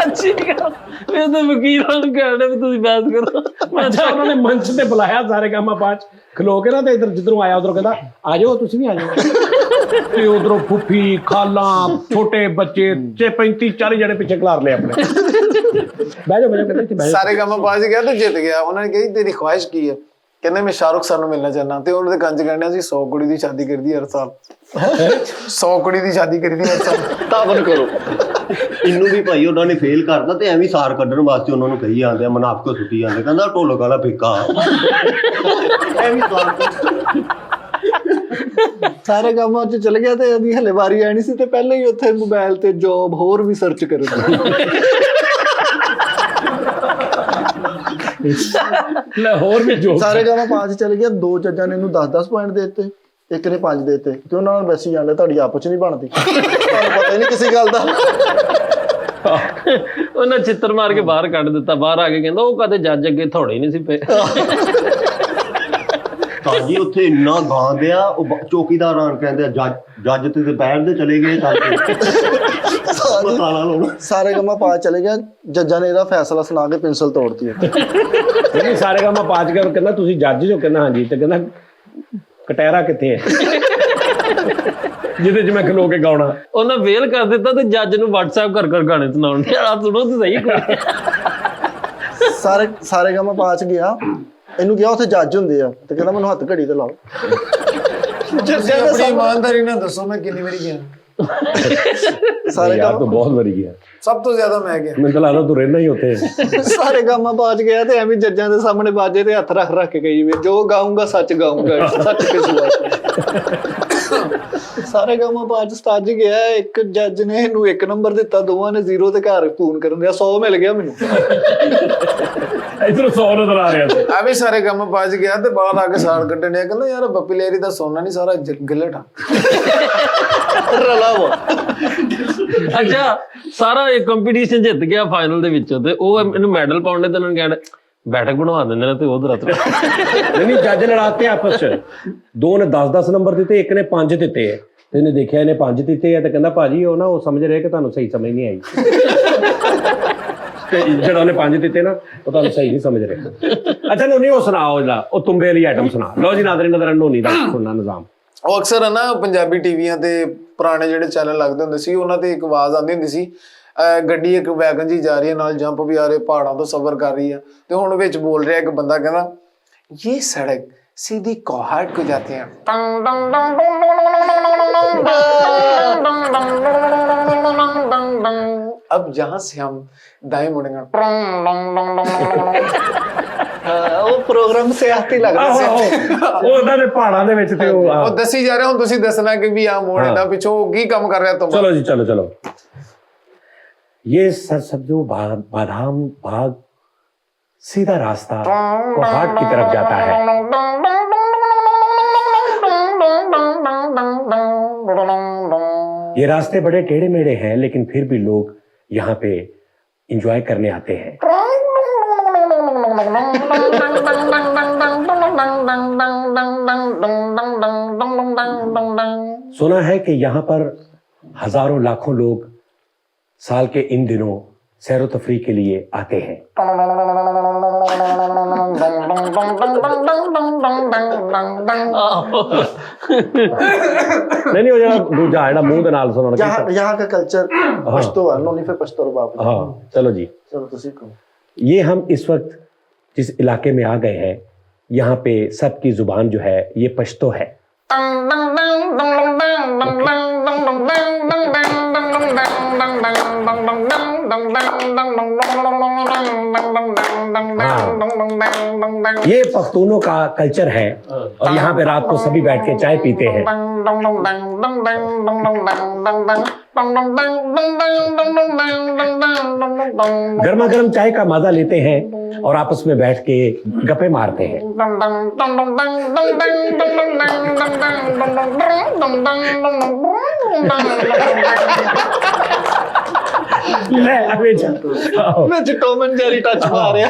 ਅੱਛੀ ਗੱਲ। ਇਹ ਤਾਂ ਵਕੀਲਾਂ ਨੂੰ ਕਹਿਣਾ ਵੀ ਤੁਸੀਂ ਬਹਿਸ ਕਰੋ। ਅੱਛਾ ਉਹਨਾਂ ਨੇ ਮੰਚ ਤੇ ਬੁਲਾਇਆ ਸਾਰੇ ਕੰਮ ਬਾਅਦ ਖਲੋ ਕੇ ਨਾ ਤੇ ਇਧਰ ਜਿੱਧਰੋਂ ਆਇਆ ਉਧਰੋਂ ਕਹਿੰਦਾ ਆ ਜਾਓ ਤੁਸੀਂ ਵੀ ਆ ਜਾਓ। ਤੇ ਉਧਰੋਂ ਫੁੱਫੀ ਖਾਲਾਂ ਛੋਟੇ ਬੱਚੇ 35 40 ਜਣੇ ਪਿੱਛੇ ਖਲਾਰ ਲਏ ਆਪਣੇ। ਬਹਿ ਜਾਓ ਕਹਿੰਦੇ ਇੱਥੇ ਬਹਿ ਜਾਓ। ਸਾਰੇ ਗਮਾਂ ਬਾਅਦ ਗਿਆ ਤੇ ਜਿੱਤ ਗਿਆ। ਉਹਨਾਂ ਨੇ ਕਿਹਾ ਤੇਰੀ ਖੁਆਇਸ਼ ਕੀ ਹੈ? ਕਹਿੰਦੇ ਮੈਂ ਸ਼ਾਹਰੁਖ ਖਾਨ ਨੂੰ ਮਿਲਣਾ ਚਾਹੁੰਦਾ। ਤੇ ਉਹਨਾਂ ਦੇ ਕੰਜ ਕਹਿੰਦੇ ਸੀ 100 ਕੁੜੀ ਦੀ ਸ਼ਾਦੀ ਕਰਦੀ ਹਰ ਸਾਲ। 100 ਕੁੜੀ ਦੀ ਸ਼ਾਦੀ ਕਰਦੀ ਹਰ ਸਾਲ। ਤਾਬਨ ਕਰੋ। ਇਹਨੂੰ ਵੀ ਭਾਈ ਉਹਨਾਂ ਨੇ ਫੇਲ ਕਰਦਾ ਤੇ ਐਵੇਂ ਸਾਰ ਕੱਢਣ ਵਾਸਤੇ ਉਹਨਾਂ ਨੂੰ ਕਹੀ ਜਾਂਦੇ ਆ, ਮੁਨਾਫਿਕ ਸੁੱਟੀ ਜਾਂਦੇ। ਕਹਿੰਦਾ ਢੋਲਕ ਵਾਲਾ ਫਿੱਕਾ। ਐਵੇਂ ਸਾਰੇ ਕੰਮਾਂ 'ਚ ਚਲ ਗਿਆ ਤੇ ਇਹਦੀ ਹਲੇ ਵਾਰੀ ਆਣੀ ਸੀ ਤੇ ਪਹਿਲਾਂ ਹੀ ਉੱਥੇ ਮੋਬਾਈਲ ਤੇ ਜੋਬ ਹੋਰ ਵੀ ਸਰਚ ਕਰਨ। ਲੈ ਹੋਰ ਵੀ ਜੋ ਸਾਰੇ ਕੰਮ ਪਾਸ ਚਲੇ ਗਿਆ। 2 ਜੱਜਾਂ ਨੇ ਇਹਨੂੰ 10-10 ਪੁਆਇੰਟ ਦੇ ਦਿੱਤੇ, ਇੱਕ ਨੇ 5 ਦੇ ਦਿੱਤੇ ਤੇ ਉਹਨਾਂ ਨਾਲ ਵੈਸੀ ਜਾਂਦੇ ਤੁਹਾਡੀ ਆਪਸ ਚ ਨਹੀਂ ਬਣਦੀ। ਤੁਹਾਨੂੰ ਪਤਾ ਹੀ ਨਹੀਂ ਕਿਸੇ ਗੱਲ ਦਾ। ਉਹਨਾਂ ਚਿੱਤਰ ਮਾਰ ਕੇ ਬਾਹਰ ਕੱਢ ਦਿੱਤਾ। ਬਾਹਰ ਆ ਕੇ ਕਹਿੰਦਾ ਉਹ ਕਦੇ ਜੱਜ ਅੱਗੇ ਥੋੜੇ ਨਹੀਂ ਸੀ ਪਏ। ਜੀ ਉੱਥੇ ਇੰਨਾ ਗਾਉਂਦੇ ਆ ਉਹ ਚੌਕੀਦਾਰ ਆਣ ਕਹਿੰਦੇ ਆ ਜੱਜ ਤੇ ਬੈਠ ਦੇ ਚਲੇ ਗਏ। ਸਾਰੇ ਕੰਮਾਂ ਪਾਸ ਚਲੇ ਗਿਆ। ਜੱਜਾਂ ਨੇ ਇਹਦਾ ਫੈਸਲਾ ਸੁਣਾ ਕੇ ਪੈਨਸਲ ਤੋੜਤੀ। ਨਹੀਂ ਸਾਰੇ ਕੰਮ ਪਾਜ ਕੇ ਕਹਿੰਦਾ ਤੁਸੀਂ ਜੱਜ ਜੋ? ਕਹਿੰਦਾ ਹਾਂਜੀ। ਤੇ ਕਹਿੰਦਾ ਕਟਹਿਰਾ ਕਿੱਥੇ ਹੈ ਜਿਹਦੇ 'ਚ ਮੈਂ ਖਲੋ ਕੇ ਗਾਉਣਾ? ਉਹਨਾਂ ਵੇਲ ਕਰ ਦਿੱਤਾ ਤੇ ਜੱਜ ਨੂੰ WhatsApp ਕਰ ਗਾਣੇ ਸੁਣਾਉਣ ਦੇ। ਆ ਸੁਣੋ ਤੇ ਸਹੀ ਕੋਈ। ਸਾਰੇ ਕੰਮਾਂ ਪਾਸ ਗਿਆ। ਇਹਨੂੰ ਕਿਹਾ ਉੱਥੇ ਜੱਜ ਹੁੰਦੇ ਆ ਤੇ ਕਹਿੰਦਾ ਮੈਨੂੰ ਹੱਥ ਘੜੀ ਤੇ ਲਾਓ। ਆਪਣੀ ਇਮਾਨਦਾਰੀ ਨਾਲ ਦੱਸੋ ਮੈਂ ਕਿੰਨੀ ਵਾਰੀ ਗਿਆ? ਸਾਰੇ ਯਾਰ ਕੰਮ ਤੂੰ ਬਹੁਤ ਵਾਰੀ ਗਿਆ। ਸਭ ਤੋਂ ਜ਼ਿਆਦਾ ਮੈਂ ਗਿਆ। ਮੈਨੂੰ ਤਾਂ ਲੱਗਦਾ ਤੂੰ ਰਹਿਣਾ ਹੀ ਉੱਥੇ। ਸਾਰੇ ਕੰਮਾਂ ਬਾਜ ਗਿਆ ਤੇ ਐਵੇਂ ਜੱਜਾਂ ਦੇ ਸਾਹਮਣੇ ਬਾਜੇ ਤੇ ਹੱਥ ਰੱਖ ਕੇ ਗਈ ਵੇ ਜੋ ਗਾਉਂਗਾ ਸੱਚ ਗਾਉਂਗਾ ਸੱਚ ਕੇ ਸੁਣਾ। ਸਾਰੇ ਕੰਮਾਂ ਬਾਜ ਉਸਤਾਦ ਜੀ ਗਿਆ। ਇੱਕ ਜੱਜ ਨੇ ਇਹਨੂੰ 1 ਨੰਬਰ ਦਿੱਤਾ, ਦੋਵਾਂ ਨੇ 0 ਤੇ ਘਰ ਫੋਨ ਕਰਨ ਦਿਆ। 100 ਮਿਲ ਗਿਆ ਮੈਨੂੰ। ਇਧਰੋਂ 100 ਨਜ਼ਰ ਆ ਰਿਹਾ ਸੀ। ਆ ਵੀ ਸਾਰੇ ਕੰਮ ਬਾਜ ਗਿਆ ਤੇ ਬਾਹਰ ਆ ਕੇ ਸਾੜ ਕੱਢਣ ਡਿਆ। ਕਹਿੰਦਾ ਯਾਰ ਬੱਪੀ ਲਹਿਰੀ ਦਾ ਸੋਨਾ ਨਹੀਂ ਸਾਰਾ ਗਿੱਲਟ ਆ ਰਲਾ ਵਾ। ਅੱਛਾ ਸਾਰਾ ਇਹ ਕੰਪੀਟੀਸ਼ਨ ਜਿੱਤ ਗਿਆ ਫਾਈਨਲ ਦੇ ਵਿੱਚ ਤੇ ਉਹ ਇਹਨੂੰ ਮੈਡਲ ਪਾਉਣ ਦੇ ਤੇ ਉਹਨਾਂ ਨੂੰ ਕਹਿੰਦੇ ਬੈਠਕ ਬਣਵਾ ਦਿੰਦੇ ਨੇ ਤੇ ਉਧਰ ਹੱਥ। ਨਹੀਂ ਜੱਜ ਲੜਾਤੇ ਆਪਸ ਚ। 2 ਨੇ 10-10 ਨੰਬਰ ਦਿੱਤੇ, ਇੱਕ ਨੇ 5 ਦਿੱਤੇ ਹੈ। ਤੇ ਇਹਨੇ ਦੇਖਿਆ ਇਹਨੇ 5 ਦਿੱਤੇ ਆ ਤੇ ਕਹਿੰਦਾ ਭਾਜੀ ਉਹ ਨਾ ਉਹ ਸਮਝ ਰਹੇ ਕਿ ਤੁਹਾਨੂੰ ਸਹੀ ਸਮਝ ਨਹੀਂ ਆਈ। ਤੇ ਜਿਹੜਾ ਉਹਨੇ 5 ਦਿੱਤੇ ਨਾ ਉਹ ਤੁਹਾਨੂੰ ਸਹੀ ਨਹੀਂ ਸਮਝ ਰਿਹਾ। ਅੱਛਾ ਨੋਨੀ ਉਹ ਸੁਣਾਓ ਜਿਹੜਾ ਉਹ ਤੁੰਬੇ ਵਾਲੀ ਆਈਟਮ ਸੁਣਾ ਲਓ ਜੀ। ਨਾਜ਼ਰੀਨ ਨਜ਼ਰ ਨੋਨੀ ਦਾ ਸੁਣਨਾ ਨਿਜ਼ਾਮ। ਉਹ ਅਕਸਰ ਨਾ ਪੰਜਾਬੀ ਟੀਵੀਆਂ ਤੇ ਪੁਰਾਣੇ ਜਿਹੜੇ ਚੈਨਲ ਲੱਗਦੇ ਹੁੰਦੇ ਸੀ ਉਹਨਾਂ ਤੇ ਇੱਕ ਆਵਾਜ਼ ਆਉਂਦੀ ਹੁੰਦੀ ਸੀ ਗੱਡੀ ਇੱਕ ਵੈਗਨ ਜੀ ਜਾ ਰਹੀ ਹੈ ਨਾਲ ਜੰਪ ਵੀ ਆ ਰਹੇ ਪਹਾੜਾਂ ਤੋਂ ਸਫ਼ਰ ਕਰ ਰਹੀ ਹੈ ਤੇ ਹੁਣ ਵਿੱਚ ਬੋਲ ਰਿਹਾ ਇੱਕ ਬੰਦਾ ਕਹਿੰਦਾ ਇਹ ਸੜਕ सीधी कोहाट को जाते हैं। अब जहां से हम दाएं मुड़ेंगे ਉਹ ਪ੍ਰੋਗਰਾਮ ਸਿਆਸਤੀ ਲੱਗਦਾ ਸੀ। ਉਹ ਉਹਨਾਂ ਦੇ ਪਹਾੜਾਂ ਦੇ ਵਿੱਚ ਤੇ ਉਹ ਦੱਸੀ ਜਾ ਰਿਹਾ। ਹੁਣ ਤੁਸੀਂ ਦੱਸਣਾ ਕਿ ਵੀ ਆ ਮੋੜ ਦਾ ਪਿੱਛੋਂ ਕੀ ਕੰਮ ਕਰ ਰਿਹਾ ਤੁਮ। ਚਲੋ ਜੀ ਚਲੋ। ये सरसब्जो बादाम बाग सीधा रास्ता कोहाट की तरफ जाता है। ये रास्ते बड़े टेढ़े मेढ़े हैं लेकिन फिर भी लोग यहाँ पे एंजॉय करने आते हैं। सुना है कि यहाँ पर हजारों लाखों लोग साल के इन दिनों सैर तफरी के लिए आते हैं। नहीं हो जाएगा दूजा है ना मुंह के नाल सुनना यहाँ का कल्चर पश्तो है, नोनी फिर पश्तो बाप। हाँ चलो जी, चलो तुसी कहो। ये हम इस वक्त जिस इलाके में आ गए हैं यहाँ पे सबकी जुबान जो है ये पश्तो है। ये पख्तूनों का कल्चर है और यहाँ पे रात को सभी बैठ के चाय पीते हैं। गर्मा गर्म चाय का मजा लेते हैं और आपस में बैठ के गप्पे मारते हैं। ले अबे जा मैं जो टॉम एंड जेरी टच मार रहा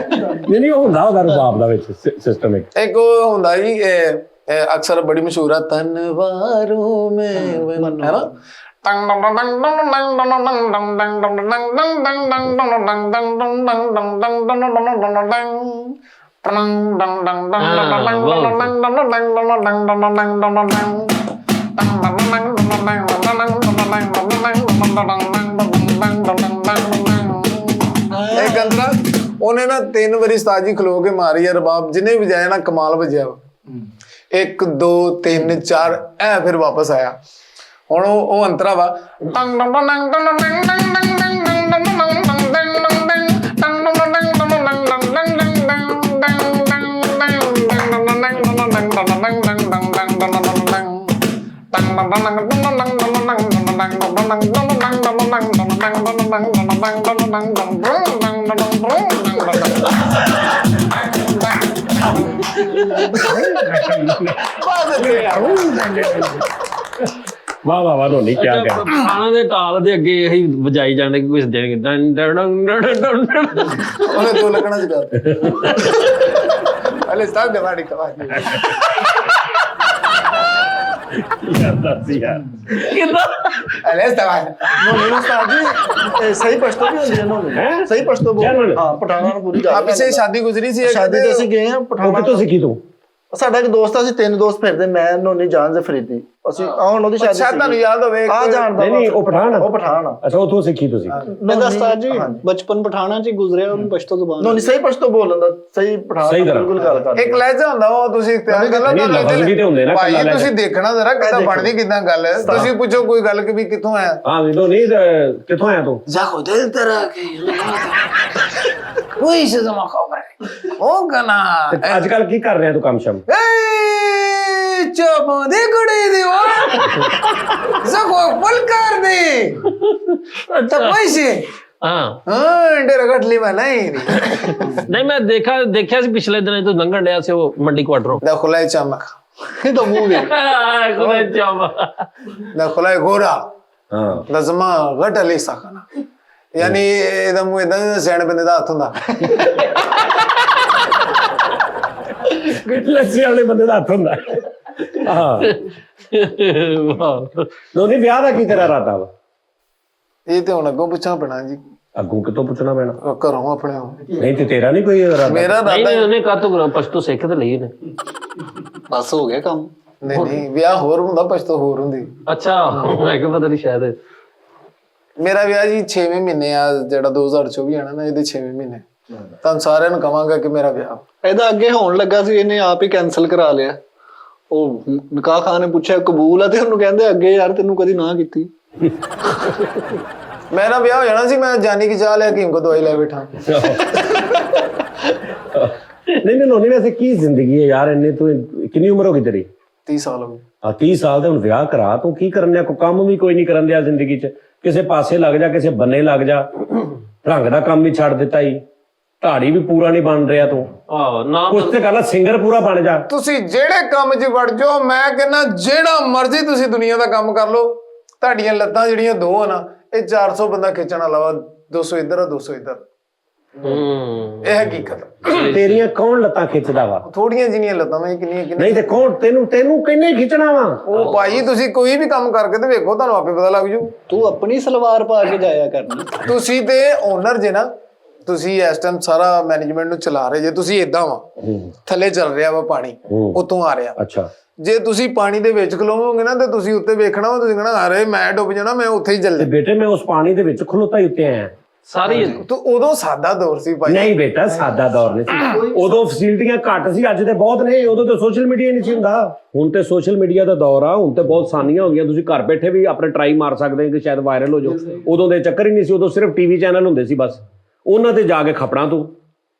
नहीं ਹੁੰਦਾ ਉਹਦਾ ਰੁਬਾਬ ਦਾ ਵਿੱਚ ਸਿਸਟਮ एक वो ਹੁੰਦਾ जी अक्सर बड़ी मशहूर है तनवारों में है ना एक गंदरा ਉਹਨੇ ਨਾ 3 ਵਾਰੀ ਉਸਤਾਦ ਜੀ ਖਲੋ ਕੇ ਮਾਰੀ ਆ ਰਬਾਬ ਜਿੰਨੇ ਵੀ ਵਜਾਇਆ ਨਾ ਕਮਾਲ ਵਜਿਆ 1 2 3 4 ਐ ਫਿਰ ਵਾਪਸ ਆਇਆ ਹੁਣ ਉਹ ਅੰਤਰਾ ਵਾ ਵਾਹ ਵਾਹ ਵਾਹ ਨਹੀਂ ਕੀ ਕਹਿ ਖਾਣਾ ਦੇ ਟਾਲ ਦੇ ਅੱਗੇ ਇਹੀ ਵਜਾਈ ਜਾਂਦੇ ਕੁਝ ਦੇਣਗੇ ਡੰ ਡੰ ਡੰ ਡੰ ਡੰ ਉਹਨੇ 2 ਲੱਗਣਾ ਜਗਾ ਅਲੇ ਸਟਾਰਟ ਦੇ ਵਾੜੀ ਕਵਾਜੀ ਕਿਦਾਂ ਅਲੇ ਸਟਾਰਟ नोनी उस्ताद जी सही पश्तो भी होती है नोनी सही पश्तो बोल हाँ पठाना ਨੂੰ ਪੂਰੀ ਆ ਪਿੱਛੇ ਸ਼ਾਦੀ ਗੁਜ਼ਰੀ ਸੀ ਸ਼ਾਦੀ ਤੇ ਅਸੀਂ ਗਏ ਹਾਂ ਉਹ ਪਠਾਣਾ ਕਿੱਥੋਂ ਸਿੱਖੀ ਤੂੰ? ਸਾਡਾ ਇੱਕ ਦੋਸਤ ਆ, ਅਸੀਂ 3 ਦੋਸਤ ਫਿਰਦੇ, ਮੈਂ ਨੋਨੀ ਜਾਨ ਜ਼ਫਰੀਦੀ, ਅਸੀਂ ਹੁਣ ਉਹਦੀ ਸ਼ਾਦੀ ਅੱਛਾ ਤੁਹਾਨੂੰ ਯਾਦ ਹੋਵੇ ਆ ਜਾਣਦਾ ਨਹੀਂ ਉਹ ਪਠਾਨ ਉਹ ਪਠਾਨ ਆ ਅੱਛਾ ਉੱਥੋਂ ਸਿੱਖੀ ਤੁਸੀਂ? मेरा उस्ताद जी बचपन पठाना च गुजरे और पश्तो जुबान ਨੋਨੀ ਸਹੀ ਪਸ਼ਤੋ ਬੋਲਣ ਦਾ ਸਹੀ ਪਠਾਨ ਸਹੀ ਤਰ੍ਹਾਂ। ਬਿਲਕੁਲ ਗੱਲ ਕਰ ਇੱਕ ਲਹਿਜਾ ਹੁੰਦਾ ਉਹ ਤੁਸੀਂ ਇਖਤਿਆਰ ਕਰ ਲਓ ਨਹੀਂ, ਲਫ਼ਜ਼ ਵੀ ਤੇ ਹੁੰਦੇ ਨਾ, ਭਾਈ ਕੱਲਾ ਤੁਸੀਂ ਦੇਖਣਾ ਜ਼ਰਾ ਕਿੱਦਾਂ ਬਣਦੀ ਕਿੱਦਾਂ ਗੱਲ ਤੁਸੀਂ ਪੁੱਛੋ ਕੋਈ ਗੱਲ ਕਿ ਵੀ ਕਿੱਥੋਂ ਆਇਆ ਹਾਂ ਵਿਦੋ ਨਹੀਂ ਕਿੱਥੋਂ ਆਇਆ ਤੂੰ? Zaho del taraki. Uy, se zama khabar. O gana. ਤੇ ਅੱਜ ਕੱਲ ਕੀ ਕਰ ਰਿਹਾ ਤੂੰ ਕੰਮ ਸ਼ਮ? Ey, chamo de kude di wa. Zaho pul kar de. Ta paise. ਹਾਂ ਹਾਂ ਡੇਰਾ ਘਟਲੀ ਮੈਂ ਨਹੀਂ ਨਹੀਂ ਮੈਂ ਦੇਖਿਆ ਸੀ ਪਿਛਲੇ ਦਿਨਾਂ ਤੂੰ ਲੰਘਣ ਡਿਆ ਸੀ ਉਹ ਮੰਡੀ ਕੁਆਟਰੋਂ ਦਖਲਾਈ ਚਮਕ ਤਾਂ ਮੂੰਹ ਵੇ ਕੋਈ ਚਾਵਾ ਦਖਲਾਈ ਗੋਰਾ ਹਾਂ ਲਜ਼ਮਾ ਘਟਲੀ ਸਕਣਾ ਯਾਨੀ ਇਹਦਾ ਮੂੰਹ ਇਦਾਂ ਸੈਣ ਬੰਦੇ ਦਾ ਹੱਥ ਹੁੰਦਾ ਲੱਸੀ ਵਾਲੇ ਬੰਦੇ ਦਾ ਹੱਥ ਹੁੰਦਾ ਹਾਂ ਦੋਨੀ ਵਿਆਹ ਦਾ ਕੀ ਤੇਰਾ ਇਰਾਦਾ ਵਾ? ਇਹ ਤੇ ਹੁਣ ਅੱਗੋਂ ਪੁੱਛਣਾ ਪੈਣਾ ਜੀ ਅੱਗੋਂ ਕਿਤੋਂ ਪੁੱਛਣਾ ਪੈਣਾ? ਘਰੋਂ ਆਪਣੇ ਨਹੀਂ ਤੇ ਤੇਰਾ ਨਹੀਂ ਕੋਈ ਇਰਾਦਾ? ਮੇਰਾ ਨਹੀਂ ਦਾਦਾ ਉਹਨੇ ਕਾਤੋਂ ਪਸ਼ਤੋ ਸਿੱਖ ਤੇ ਲਈ ਨੇ बस हो गया काम ਨਹੀਂ ਵਿਆਹ ਹੋਰ ਹੁੰਦਾ ਪਛਤੋ ਹੋਰ ਹੁੰਦੀ ਅੱਛਾ ਮੈਂ ਕਿਹਾ ਪਤਾ ਨਹੀਂ ਸ਼ਾਇਦ ਮੇਰਾ ਵਿਆਹ ਜੀ 6ਵੇਂ ਮਹੀਨੇ ਆ ਜਿਹੜਾ 2024 ਆਣਾ ਨਾ ਇਹਦੇ 6ਵੇਂ ਮਹੀਨੇ ਤੁਹਾਨੂੰ ਸਾਰਿਆਂ ਨੂੰ ਕਵਾਂਗਾ ਕਿ ਮੇਰਾ ਵਿਆਹ ਇਹਦਾ ਅੱਗੇ ਹੋਣ ਲੱਗਾ ਸੀ ਇਹਨੇ ਆਪ ਹੀ ਕੈਨਸਲ ਕਰਾ ਲਿਆ ਉਹ ਨਿਕਾਹ ਖਾਨ ਨੇ ਪੁੱਛਿਆ ਕਬੂਲ ਆ ਤੇ ਉਹਨੂੰ ਕਹਿੰਦੇ ਅੱਗੇ ਯਾਰ ਤੈਨੂੰ ਕਦੀ ਨਾ ਕੀਤੀ ਮੇਰਾ ਵਿਆਹ ਹੋ ਜਾਣਾ ਸੀ ਮੈਂ ਜਾਨੀ ਕੀ ਚਾਹ ਲੈ ਹਕੀਮ ਕੋ ਦਵਾਈ ਲੈ ਬੈਠਾ ਨਹੀਂ ਨੋਨੀ ਵੈਸੇ ਕੀ ਜ਼ਿੰਦਗੀ ਹੈ ਯਾਰ ਇੰਨੇ ਤੂੰ ਕਿੰਨੀ ਉਮਰ ਹੋ ਗਈ ਤੇਰੀ? 30 ਸਾਲ ਹੋ ਗਏ ਆ 30 ਸਾਲ ਦੇ ਹੁਣ ਵਿਆਹ ਕਰਾ ਤੂੰ ਕੀ ਕਰਨ ਦਿਆ? ਕੋਈ ਕੰਮ ਵੀ ਕੋਈ ਨਹੀਂ ਕਰਨ ਦਿਆ ਜ਼ਿੰਦਗੀ 'ਚ? ਕਿਸੇ ਪਾਸੇ ਲੱਗ ਜਾ ਕਿਸੇ ਬੰਨੇ ਲੱਗ ਜਾ ਰੰਗ ਦਾ ਕੰਮ ਵੀ ਛੱਡ ਦਿੱਤਾ ਹੀ ਢਾੜੀ ਵੀ ਪੂਰਾ ਨਹੀਂ ਬਣ ਰਿਹਾ ਤੂੰ ਆਹ ਨਾ ਕੁਛ ਤੇ ਗੱਲ ਸਿੰਗਰ ਪੂਰਾ ਬਣ ਜਾ ਤੁਸੀਂ ਜਿਹੜੇ ਕੰਮ 'ਚ ਵੜ ਜਾਓ ਮੈਂ ਕਹਿੰਦਾ ਜਿਹੜਾ ਮਰਜ਼ੀ ਤੁਸੀਂ ਦੁਨੀਆ ਦਾ ਕੰਮ ਕਰ ਲਓ ਤੁਹਾਡੀਆਂ ਲੱਤਾਂ ਜਿਹੜੀਆਂ ਦੋ ਆ ਨਾ ਇਹ 400 ਬੰਦਾ ਖਿੱਚਣ ਵਾਲਾ ਵਾ 200 ਇੱਧਰ ਆ 200 ਇੱਧਰ ਇਹ ਹਕੀਕਤ ਤੇਰੀਆਂ ਕੌਣ ਲੱਤਾਂ ਖਿੱਚਦਾ ਵਾ? ਥੋੜੀਆਂ ਜਿਹੀਆਂ ਲੱਤਾਂ ਮੈਂ ਕਿੰਨੀਆਂ ਨਹੀਂ ਤੇ ਕੌਣ ਤੈਨੂੰ ਕਿੰਨੇ ਖਿੱਚਣਾ ਵਾ? ਉਹ ਭਾਈ ਤੁਸੀਂ ਕੋਈ ਵੀ ਕੰਮ ਕਰਕੇ ਤੇ ਵੇਖੋ ਤੁਹਾਨੂੰ ਆਪੇ ਪਤਾ ਲੱਗ ਜੂ। ਤੂੰ ਆਪਣੀ ਸਲਵਾਰ ਪਾ ਕੇ ਜਾਇਆ ਕਰਨੀ। ਤੁਸੀਂ ਤੇ ਓਨਰ ਜੇ ਨਾ, ਤੁਸੀਂ ਇਸ ਟਾਈਮ ਸਾਰਾ ਮੈਨੇਜਮੈਂਟ ਨੂੰ ਚਲਾ ਰਹੇ ਜੇ। ਤੁਸੀਂ ਇਦਾਂ ਵਾ, ਥੱਲੇ ਚੱਲ ਰਿਹਾ ਵਾ ਪਾਣੀ, ਉਤੋਂ ਆ ਰਿਹਾ। ਅੱਛਾ, ਜੇ ਤੁਸੀਂ ਪਾਣੀ ਦੇ ਵਿੱਚ ਖਲੋਵੋਗੇ ਨਾ ਤੇ ਤੁਸੀਂ ਉੱਤੇ ਵੇਖਣਾ ਵਾ, ਤੁਸੀਂ ਕਹਣਾ ਅਰੇ ਮੈਂ ਡੁੱਬ ਜਾਣਾ, ਮੈਂ ਉੱਥੇ ਹੀ ਚੱਲ ਤੇ ਬੇਟੇ ਮੈਂ ਉਸ ਪਾਣੀ ਦੇ ਵਿੱਚ ਖਲੋਤਾ ਹੀ ਉੱਤੇ ਆਇਆ। ਸਾਰੀ ਤੂੰ ਉਦੋਂ ਸਾਦਾ ਦੌਰ ਸੀ ਭਾਈ। ਨਹੀਂ ਬੇਟਾ, ਸਾਦਾ ਦੌਰ ਨਹੀਂ ਸੀ ਉਦੋਂ, ਫੈਸਿਲਿਟੀਆਂ ਘੱਟ ਸੀ, ਅੱਜ ਤੇ ਬਹੁਤ ਨੇ। ਉਦੋਂ ਤੇ ਸੋਸ਼ਲ ਮੀਡੀਆ ਨਹੀਂ ਸੀ ਹੁੰਦਾ। ਹੁਣ ਤੇ ਸੋਸ਼ਲ ਮੀਡੀਆ ਦਾ ਦੌਰ ਆ, ਹੁਣ ਤੇ ਬਹੁਤ ਆਸਾਨੀਆਂ ਹੋ ਗਈਆਂ। ਤੁਸੀਂ ਘਰ ਬੈਠੇ ਵੀ ਆਪਣੇ ਟਰਾਈ ਮਾਰ ਸਕਦੇ ਹੋ ਕਿ ਸ਼ਾਇਦ ਵਾਇਰਲ ਹੋ ਜਾਓ। ਉਦੋਂ ਦੇ ਚੱਕਰ ਹੀ ਨਹੀਂ ਸੀ, ਉਦੋਂ ਸਿਰਫ ਟੀਵੀ ਚੈਨਲ ਹੁੰਦੇ ਸੀ ਬਸ, ਉਹਨਾਂ ਤੇ ਜਾ ਕੇ ਖਪਣਾ ਤੂੰ।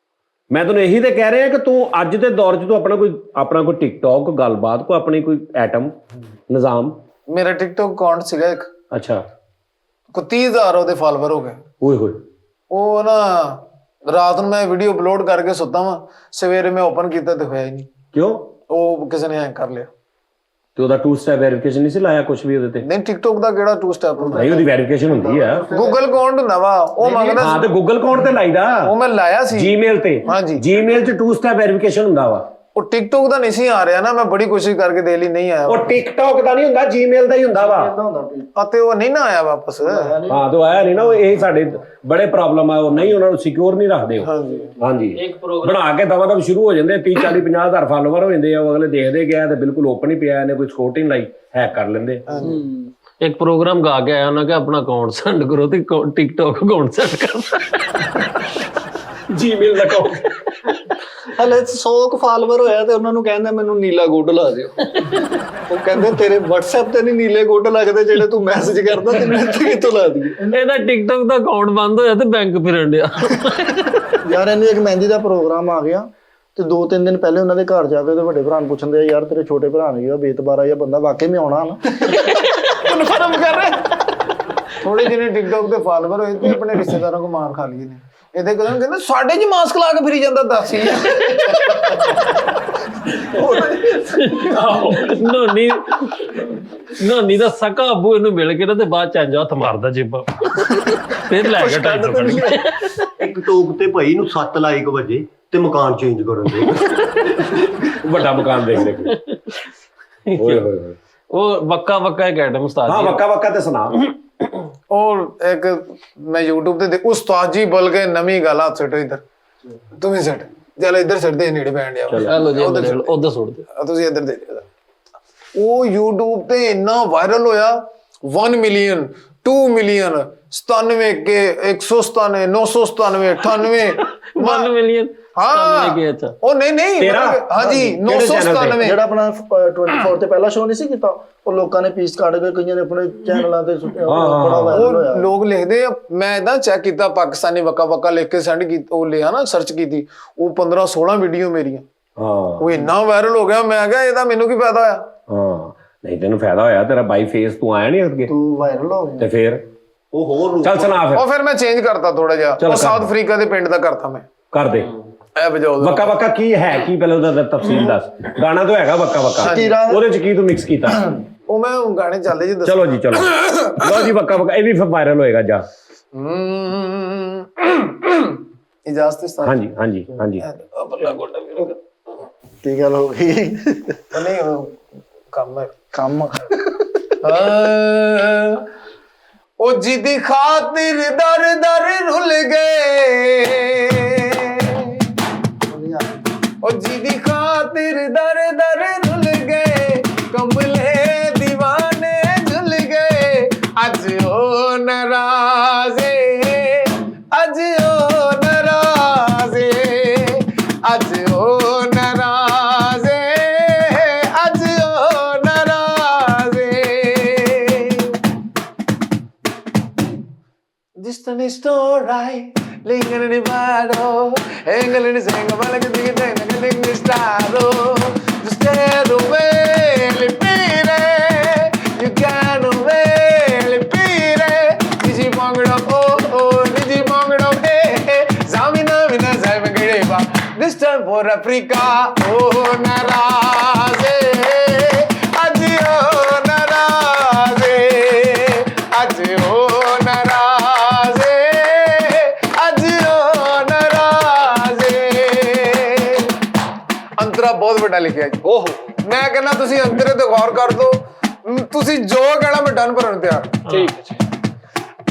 ਮੈਂ ਤੈਨੂੰ ਇਹੀ ਤੇ ਕਹਿ ਰਿਹਾ ਕਿ ਤੂੰ ਅੱਜ ਦੇ ਦੌਰ 'ਚ ਤੂੰ ਆਪਣਾ ਕੋਈ ਟਿਕਟੌਕ ਗੱਲਬਾਤ, ਕੋਈ ਆਪਣੀ ਕੋਈ ਐਟਮ ਨਿਜ਼ਾਮ। ਮੇਰਾ ਟਿਕਟੋਕ ਅਕਾਊਂਟ ਸੀਗਾ ਇੱਕ, ਅੱਛਾ, ਕੋ 30,000 ਉਹਦੇ ਫਾਲੋਅਰ ਹੋ ਗਏ। ਓਏ ਹੋਏ। ਉਹ ਨਾ ਰਾਤ ਨੂੰ ਮੈਂ ਵੀਡੀਓ ਅਪਲੋਡ ਕਰਕੇ ਸੁੱਤਾ ਵਾਂ, ਸਵੇਰੇ ਮੈਂ ਓਪਨ ਕੀਤਾ ਤੇ ਹੋਇਆ ਹੀ ਨਹੀਂ। ਕਿਉਂ? ਉਹ ਕਿਸੇ ਨੇ ਹੈਕ ਕਰ ਲਿਆ। ਤੇ ਉਹਦਾ 2 ਸਟੈਪ ਵੈਰੀਫਿਕੇਸ਼ਨ ਨਹੀਂ ਸੀ ਲਾਇਆ ਕੁਝ ਵੀ ਉਹਦੇ ਤੇ? ਨਹੀਂ, ਟਿਕਟੋਕ ਦਾ ਕਿਹੜਾ 2 ਸਟੈਪ ਹੁੰਦਾ? ਨਹੀਂ, ਉਹਦੀ ਵੈਰੀਫਿਕੇਸ਼ਨ ਹੁੰਦੀ ਆ। ਗੂਗਲ ਅਕਾਊਂਟ ਹੁੰਦਾ ਵਾ, ਉਹ ਮੰਗਦਾ। ਹਾਂ, ਤੇ ਗੂਗਲ ਅਕਾਊਂਟ ਤੇ ਲਾਈਦਾ। ਉਹ ਮੈਂ ਲਾਇਆ ਸੀ ਜੀਮੇਲ ਤੇ। ਹਾਂਜੀ, ਜੀਮੇਲ 'ਚ 2 ਸਟੈਪ ਵੈਰੀਫਿਕੇਸ਼ਨ ਹੁੰਦਾ ਵਾ। ਉਹ ਟਿਕਟੋਕ ਦਾ ਨਹੀਂ ਸੀ ਆ ਰਿਹਾ ਨਾ, ਮੈਂ ਬੜੀ ਕੋਸ਼ਿਸ਼ ਕਰਕੇ ਦੇ ਲਈ, ਨਹੀਂ ਆਇਆ। ਉਹ ਟਿਕਟੌਕ ਦਾ ਨਹੀਂ ਹੁੰਦਾ, ਜੀਮੇਲ ਦਾ ਹੀ ਹੁੰਦਾ ਵਾ। ਅਤੇ ਉਹ ਨਹੀਂ ਨਾ ਆਇਆ ਵਾਪਸ। ਹਾਂ, ਤੇ ਆਇਆ ਨਹੀਂ ਨਾ। ਉਹ ਇਹ ਸਾਡੇ ਬੜੇ ਪ੍ਰੋਬਲਮ ਆ, ਉਹ ਨਹੀਂ, ਉਹਨਾਂ ਨੂੰ ਸਿਕਿਉਰ ਨਹੀਂ ਰੱਖਦੇ ਉਹ। ਹਾਂਜੀ, ਬਣਾ ਕੇ ਦਵਾ ਦਵ ਸ਼ੁਰੂ ਹੋ ਜਾਂਦੇ। 30 40 50 ਹਜ਼ਾਰ ਫਾਲੋਵਰ ਹੋ ਜਾਂਦੇ ਆ। ਉਹ ਅਗਲੇ ਦੇਖਦੇ ਗਿਆ ਤੇ ਬਿਲਕੁਲ ਓਪਨ ਹੀ ਪਿਆ, ਇਹਨੇ ਕੋਈ ਛੋਟ ਹੀ ਨਹੀਂ ਲਾਈ, ਹੈਕ ਕਰ ਲੈਂਦੇ। ਇੱਕ ਪ੍ਰੋਗਰਾਮ ਗਾ ਕੇ ਆਇਆ ਉਹਨਾਂ ਕਿ ਆਪਣਾ ਅਕਾਊਂਟ ਸੈਂਡ ਕਰੋ ਤੇ ਟਿਕਟੌਕ ਅਕਾਊਂਟ ਸੈਂਡ ਕਰਨਾ, ਜੀਮੇਲ ਦਾ ਅਕਾਊਂਟ। ਹਲੇ 100 ਫਾਲੋਅਰ ਹੋਇਆ ਤੇ ਉਹਨਾਂ ਨੂੰ ਕਹਿੰਦਾ ਮੈਨੂੰ ਨੀਲਾ ਗੁੱਡ ਲਾ ਦਿਓ। ਉਹ ਕਹਿੰਦੇ ਤੇਰੇ WhatsApp ਤੇ ਨਹੀਂ ਨੀਲੇ ਗੁੱਡ ਲੱਗਦੇ ਜਿਹੜੇ ਤੂੰ ਮੈਸੇਜ ਕਰਦਾ, ਤੈਨੂੰ ਇੱਥੇ ਕਿੱਥੋਂ ਲਾ ਦਈਏ। ਇਹਦਾ ਟਿਕਟੌਕ ਦਾ ਅਕਾਊਂਟ ਬੰਦ ਹੋਇਆ ਤੇ ਬੈਂਕ ਫਿਰਨ ਡਿਆ। ਯਾਰ ਇਹਨੂੰ ਇੱਕ ਮਹਿੰਦੀ ਦਾ ਪ੍ਰੋਗਰਾਮ ਆ ਗਿਆ ਤੇ 2-3 ਦਿਨ ਪਹਿਲੇ ਉਹਨਾਂ ਦੇ ਘਰ ਜਾ ਕੇ ਉਹਦੇ ਵੱਡੇ ਭਰਾ ਨੂੰ ਪੁੱਛਣ ਦੇ, ਯਾਰ ਤੇਰੇ ਛੋਟੇ ਭਰਾ ਨੇ ਜਿਹੜਾ ਬੇਤਬਾਰਾ ਜਿਹਾ ਬੰਦਾ ਵਾਕਈ ਮੈਂ ਆਉਣਾ ਨਾ। ਕਨਫਰਮ ਕਰ ਰਿਹਾ। ਥੋੜੇ ਜਿਹੇ ਟਿਕਟੋਕ ਤੇ ਫਾਲੋਅਰ ਹੋਏ ਤੇ ਆਪਣੇ ਰਿਸ਼ਤੇਦਾਰਾਂ ਕੋ ਮਾਰ ਖਾ ਲਈ ਨੇ। ਇਹਦੇ ਕੋਲ ਕਹਿੰਦੇ ਸਾਡੇ ਚ ਮਾਸਕ ਲਾ ਕੇ ਫਿਰੀ ਜਾਂਦਾ, ਦੱਸ ਹੀ। ਨੋਨੀ ਦਾ ਸਕਾ ਅੱਬੂ ਇਹਨੂੰ ਮਿਲ ਕੇ ਨਾ ਤੇ ਬਾਅਦ ਚ ਇੰਜ ਹੱਥ ਮਾਰਦਾ ਜੇਬਾਂ, ਫਿਰ ਲੈ ਗਿਆ 250। ਇੱਕ ਟੋਕ ਤੇ ਭਾਈ ਨੂੰ 7 ਲਾਈਕ ਵਜੇ ਤੇ ਮਕਾਨ ਚੇਂਜ ਕਰਨ ਦੇ। ਵੱਡਾ ਮਕਾਨ ਦੇਖ ਲੈ। ਓਏ ਹੋਏ। ਉਹ ਵੱਕਾ ਵੱਕਾ ਇੱਕ ਆਈਟਮ ਉਸਤਾਦ ਹਾਂ, ਜੀ। ਵੱਕਾ ਵੱਕਾ ਤੇ ਸੁਣਾ। ਉਹ ਇੱਕ ਮੈਂ YouTube ਤੇ ਉਸਤਾਦ ਜੀ ਬੋਲ ਕੇ ਨਵੀਂ ਗੱਲ ਹੱਥ ਸੱਟੋ, ਇੱਧਰ ਤੂੰ ਵੀ ਸੱਟ, ਚੱਲ ਇੱਧਰ ਸੱਟਦੇ ਨੇੜੇ ਬੈਠ ਜਾ। ਚਲੋ ਜੀ ਉਧਰ ਸੁੱਟ ਦੇ, ਤੁਸੀਂ ਇੱਧਰ ਦੇ ਦਿਓ। ਉਹ YouTube ਤੇ ਇੰਨਾ ਵਾਇਰਲ ਹੋਇਆ, 1 ਮਿਲੀਅਨ 2 ਮਿਲੀਅਨ 97 ਕੇ 197 997 98 1 ਮਿਲੀਅਨ। ਹਾਂ, ਉਹ ਨਹੀਂ ਹਾਂਜੀ 997 ਜਿਹੜਾ ਆਪਣਾ 24 ਤੇ ਪਹਿਲਾ ਸ਼ੋਅ ਨਹੀਂ ਸੀ ਕੀਤਾ, ਉਹ ਲੋਕਾਂ ਨੇ ਪੀਸ ਕੱਢ ਕੇ ਕਈਆਂ ਨੇ ਆਪਣੇ ਚੈਨਲਾਂ ਤੇ ਸੁੱਟਿਆ, ਬੜਾ ਵਾਇਰਲ ਹੋਇਆ। ਲੋਕ ਲਿਖਦੇ ਆ, ਮੈਂ ਇਦਾਂ ਚੈੱਕ ਕੀਤਾ, ਪਾਕਿਸਤਾਨੀ ਵਕਾ ਵਕਾ ਲਿਖ ਕੇ ਸੈਂਡ ਕੀਤੀ, ਉਹ ਲਿਆ ਨਾ ਸਰਚ ਕੀਤੀ, ਉਹ 15-16 ਵੀਡੀਓ ਮੇਰੀਆਂ। ਹਾਂ, ਉਹ ਇੰਨਾ ਵਾਇਰਲ ਹੋ ਗਿਆ, ਮੈਂ ਕਿਹਾ ਇਹਦਾ ਮੈਨੂੰ ਕੀ ਫਾਇਦਾ ਹੋਇਆ। ਹਾਂ, ਨਹੀਂ ਤੈਨੂੰ ਫਾਇਦਾ ਹੋਇਆ, ਤੇਰਾ ਬਾਈ ਫੇਸ ਤੂੰ ਆਇਆ ਨਹੀਂ ਅੱਗੇ ਤੂੰ ਵਾਇਰਲ ਹੋ ਗਿਆ ਤੇ ਫਿਰ ਉਹ ਹੋਰ ਚੱਲ ਸੁਣਾ ਫਿਰ। ਉਹ ਫਿਰ ਮੈਂ ਚੇਂਜ ਕਰਤਾ ਥੋੜਾ ਜਿਹਾ, ਉਹ ਸਾਊਥ ਅਫਰੀਕਾ ਦੇ ਪਿੰਡ ਦਾ ਕਰਤਾ ਮੈਂ। ਕਰ ਦੇ। ਇਹ ਵਜਾਓ ਵੱਕਾ ਵੱਕਾ ਕੀ ਹੈ, ਕੀ ਪਹਿਲਾਂ ਉਹਦਾ ਤਫਸੀਲ ਦੱਸ। ਗਾਣਾ ਤਾਂ ਹੈਗਾ ਵੱਕਾ ਵੱਕਾ, ਉਹਦੇ ਚ ਕੀ ਤੂੰ ਮਿਕਸ ਕੀਤਾ? ਉਹ ਮੈਂ ਗਾਣੇ ਚੱਲਦੇ ਜੀ, ਚਲੋ ਜੀ ਚਲੋ ਲਓ ਜੀ, ਵੱਕਾ ਵੱਕਾ ਇਹ ਵੀ ਫਿਰ ਵਾਇਰਲ ਹੋਏਗਾ ਜਾ। ਇਜਾਜ਼ਤ ਇਸਤਾਨ। ਹਾਂਜੀ ਹਾਂਜੀ ਹਾਂਜੀ। ਕੀ ਗੱਲ ਹੋ ਗਈ? ਨਹੀਂ ਕੰਮ ਹੈ ਕੰਮ। ਉਹ ਜਿਹਦੀ ਖਾਤਰ ਦਰ ਦਰ ਰੁੱਲ ਗਏ, ਉਹ ਜਿਹਦੀ ਖਾਤਰ ਦਰ ਦਰ ਰੁੱਲ ਗਏ, ਕੰਬਲੇ دیਵਾਨੇ ਝੁੱਲ ਗਏ। ਅੱਜ ਉਹ ਨਾਰਾਜ਼ੇ, ਅੱਜ ਉਹ ਨਾਰਾਜ਼ੇ, ਅੱਜ ਉਹ ਨਾਰਾਜ਼ੇ, ਅੱਜ ਉਹ ਨਾਰਾਜ਼ੇ। Distant story, lingering in the bottle, hanging in the sing, but like a thing, like a thing, staro. Just get away, lipire, you got away, lipire. Niji mongdo, oh, niji mongdo, hey, zamina, mina, zayma, gireva. This time for Africa, oh, naraze, adio, naraze, adio, naraze. ਵੱਡਾ ਲਿਖਿਆ ਜੀ। ਓਹੋ ਮੈਂ ਕਹਿੰਦਾ ਤੁਸੀਂ ਅੰਤਰੇ ਤੇ ਗੌਰ ਕਰ ਦੋ, ਤੁਸੀਂ ਜੋ ਕਹਿਣਾ ਮੈਂ ਡਨ ਭਰਨ ਤਿਆਰ। ਠੀਕ ਹੈ ਜੀ।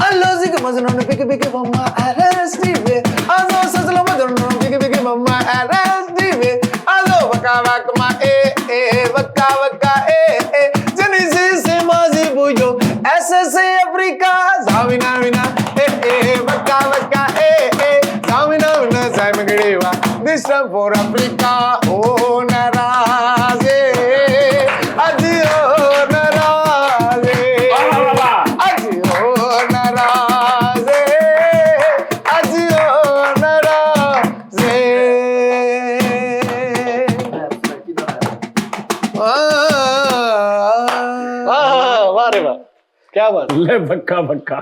Allo zig maznon piki piki mama arrestive allo sazlo maznon piki piki mama arrestive allo waka waka waka janisi se mazi bujo sse africa zamina mina waka waka zamina mina zamgrewa this time for africa oh naraze adio naraze क्या बात। ਲੈ ਬੱਕਾ ਬੱਕਾ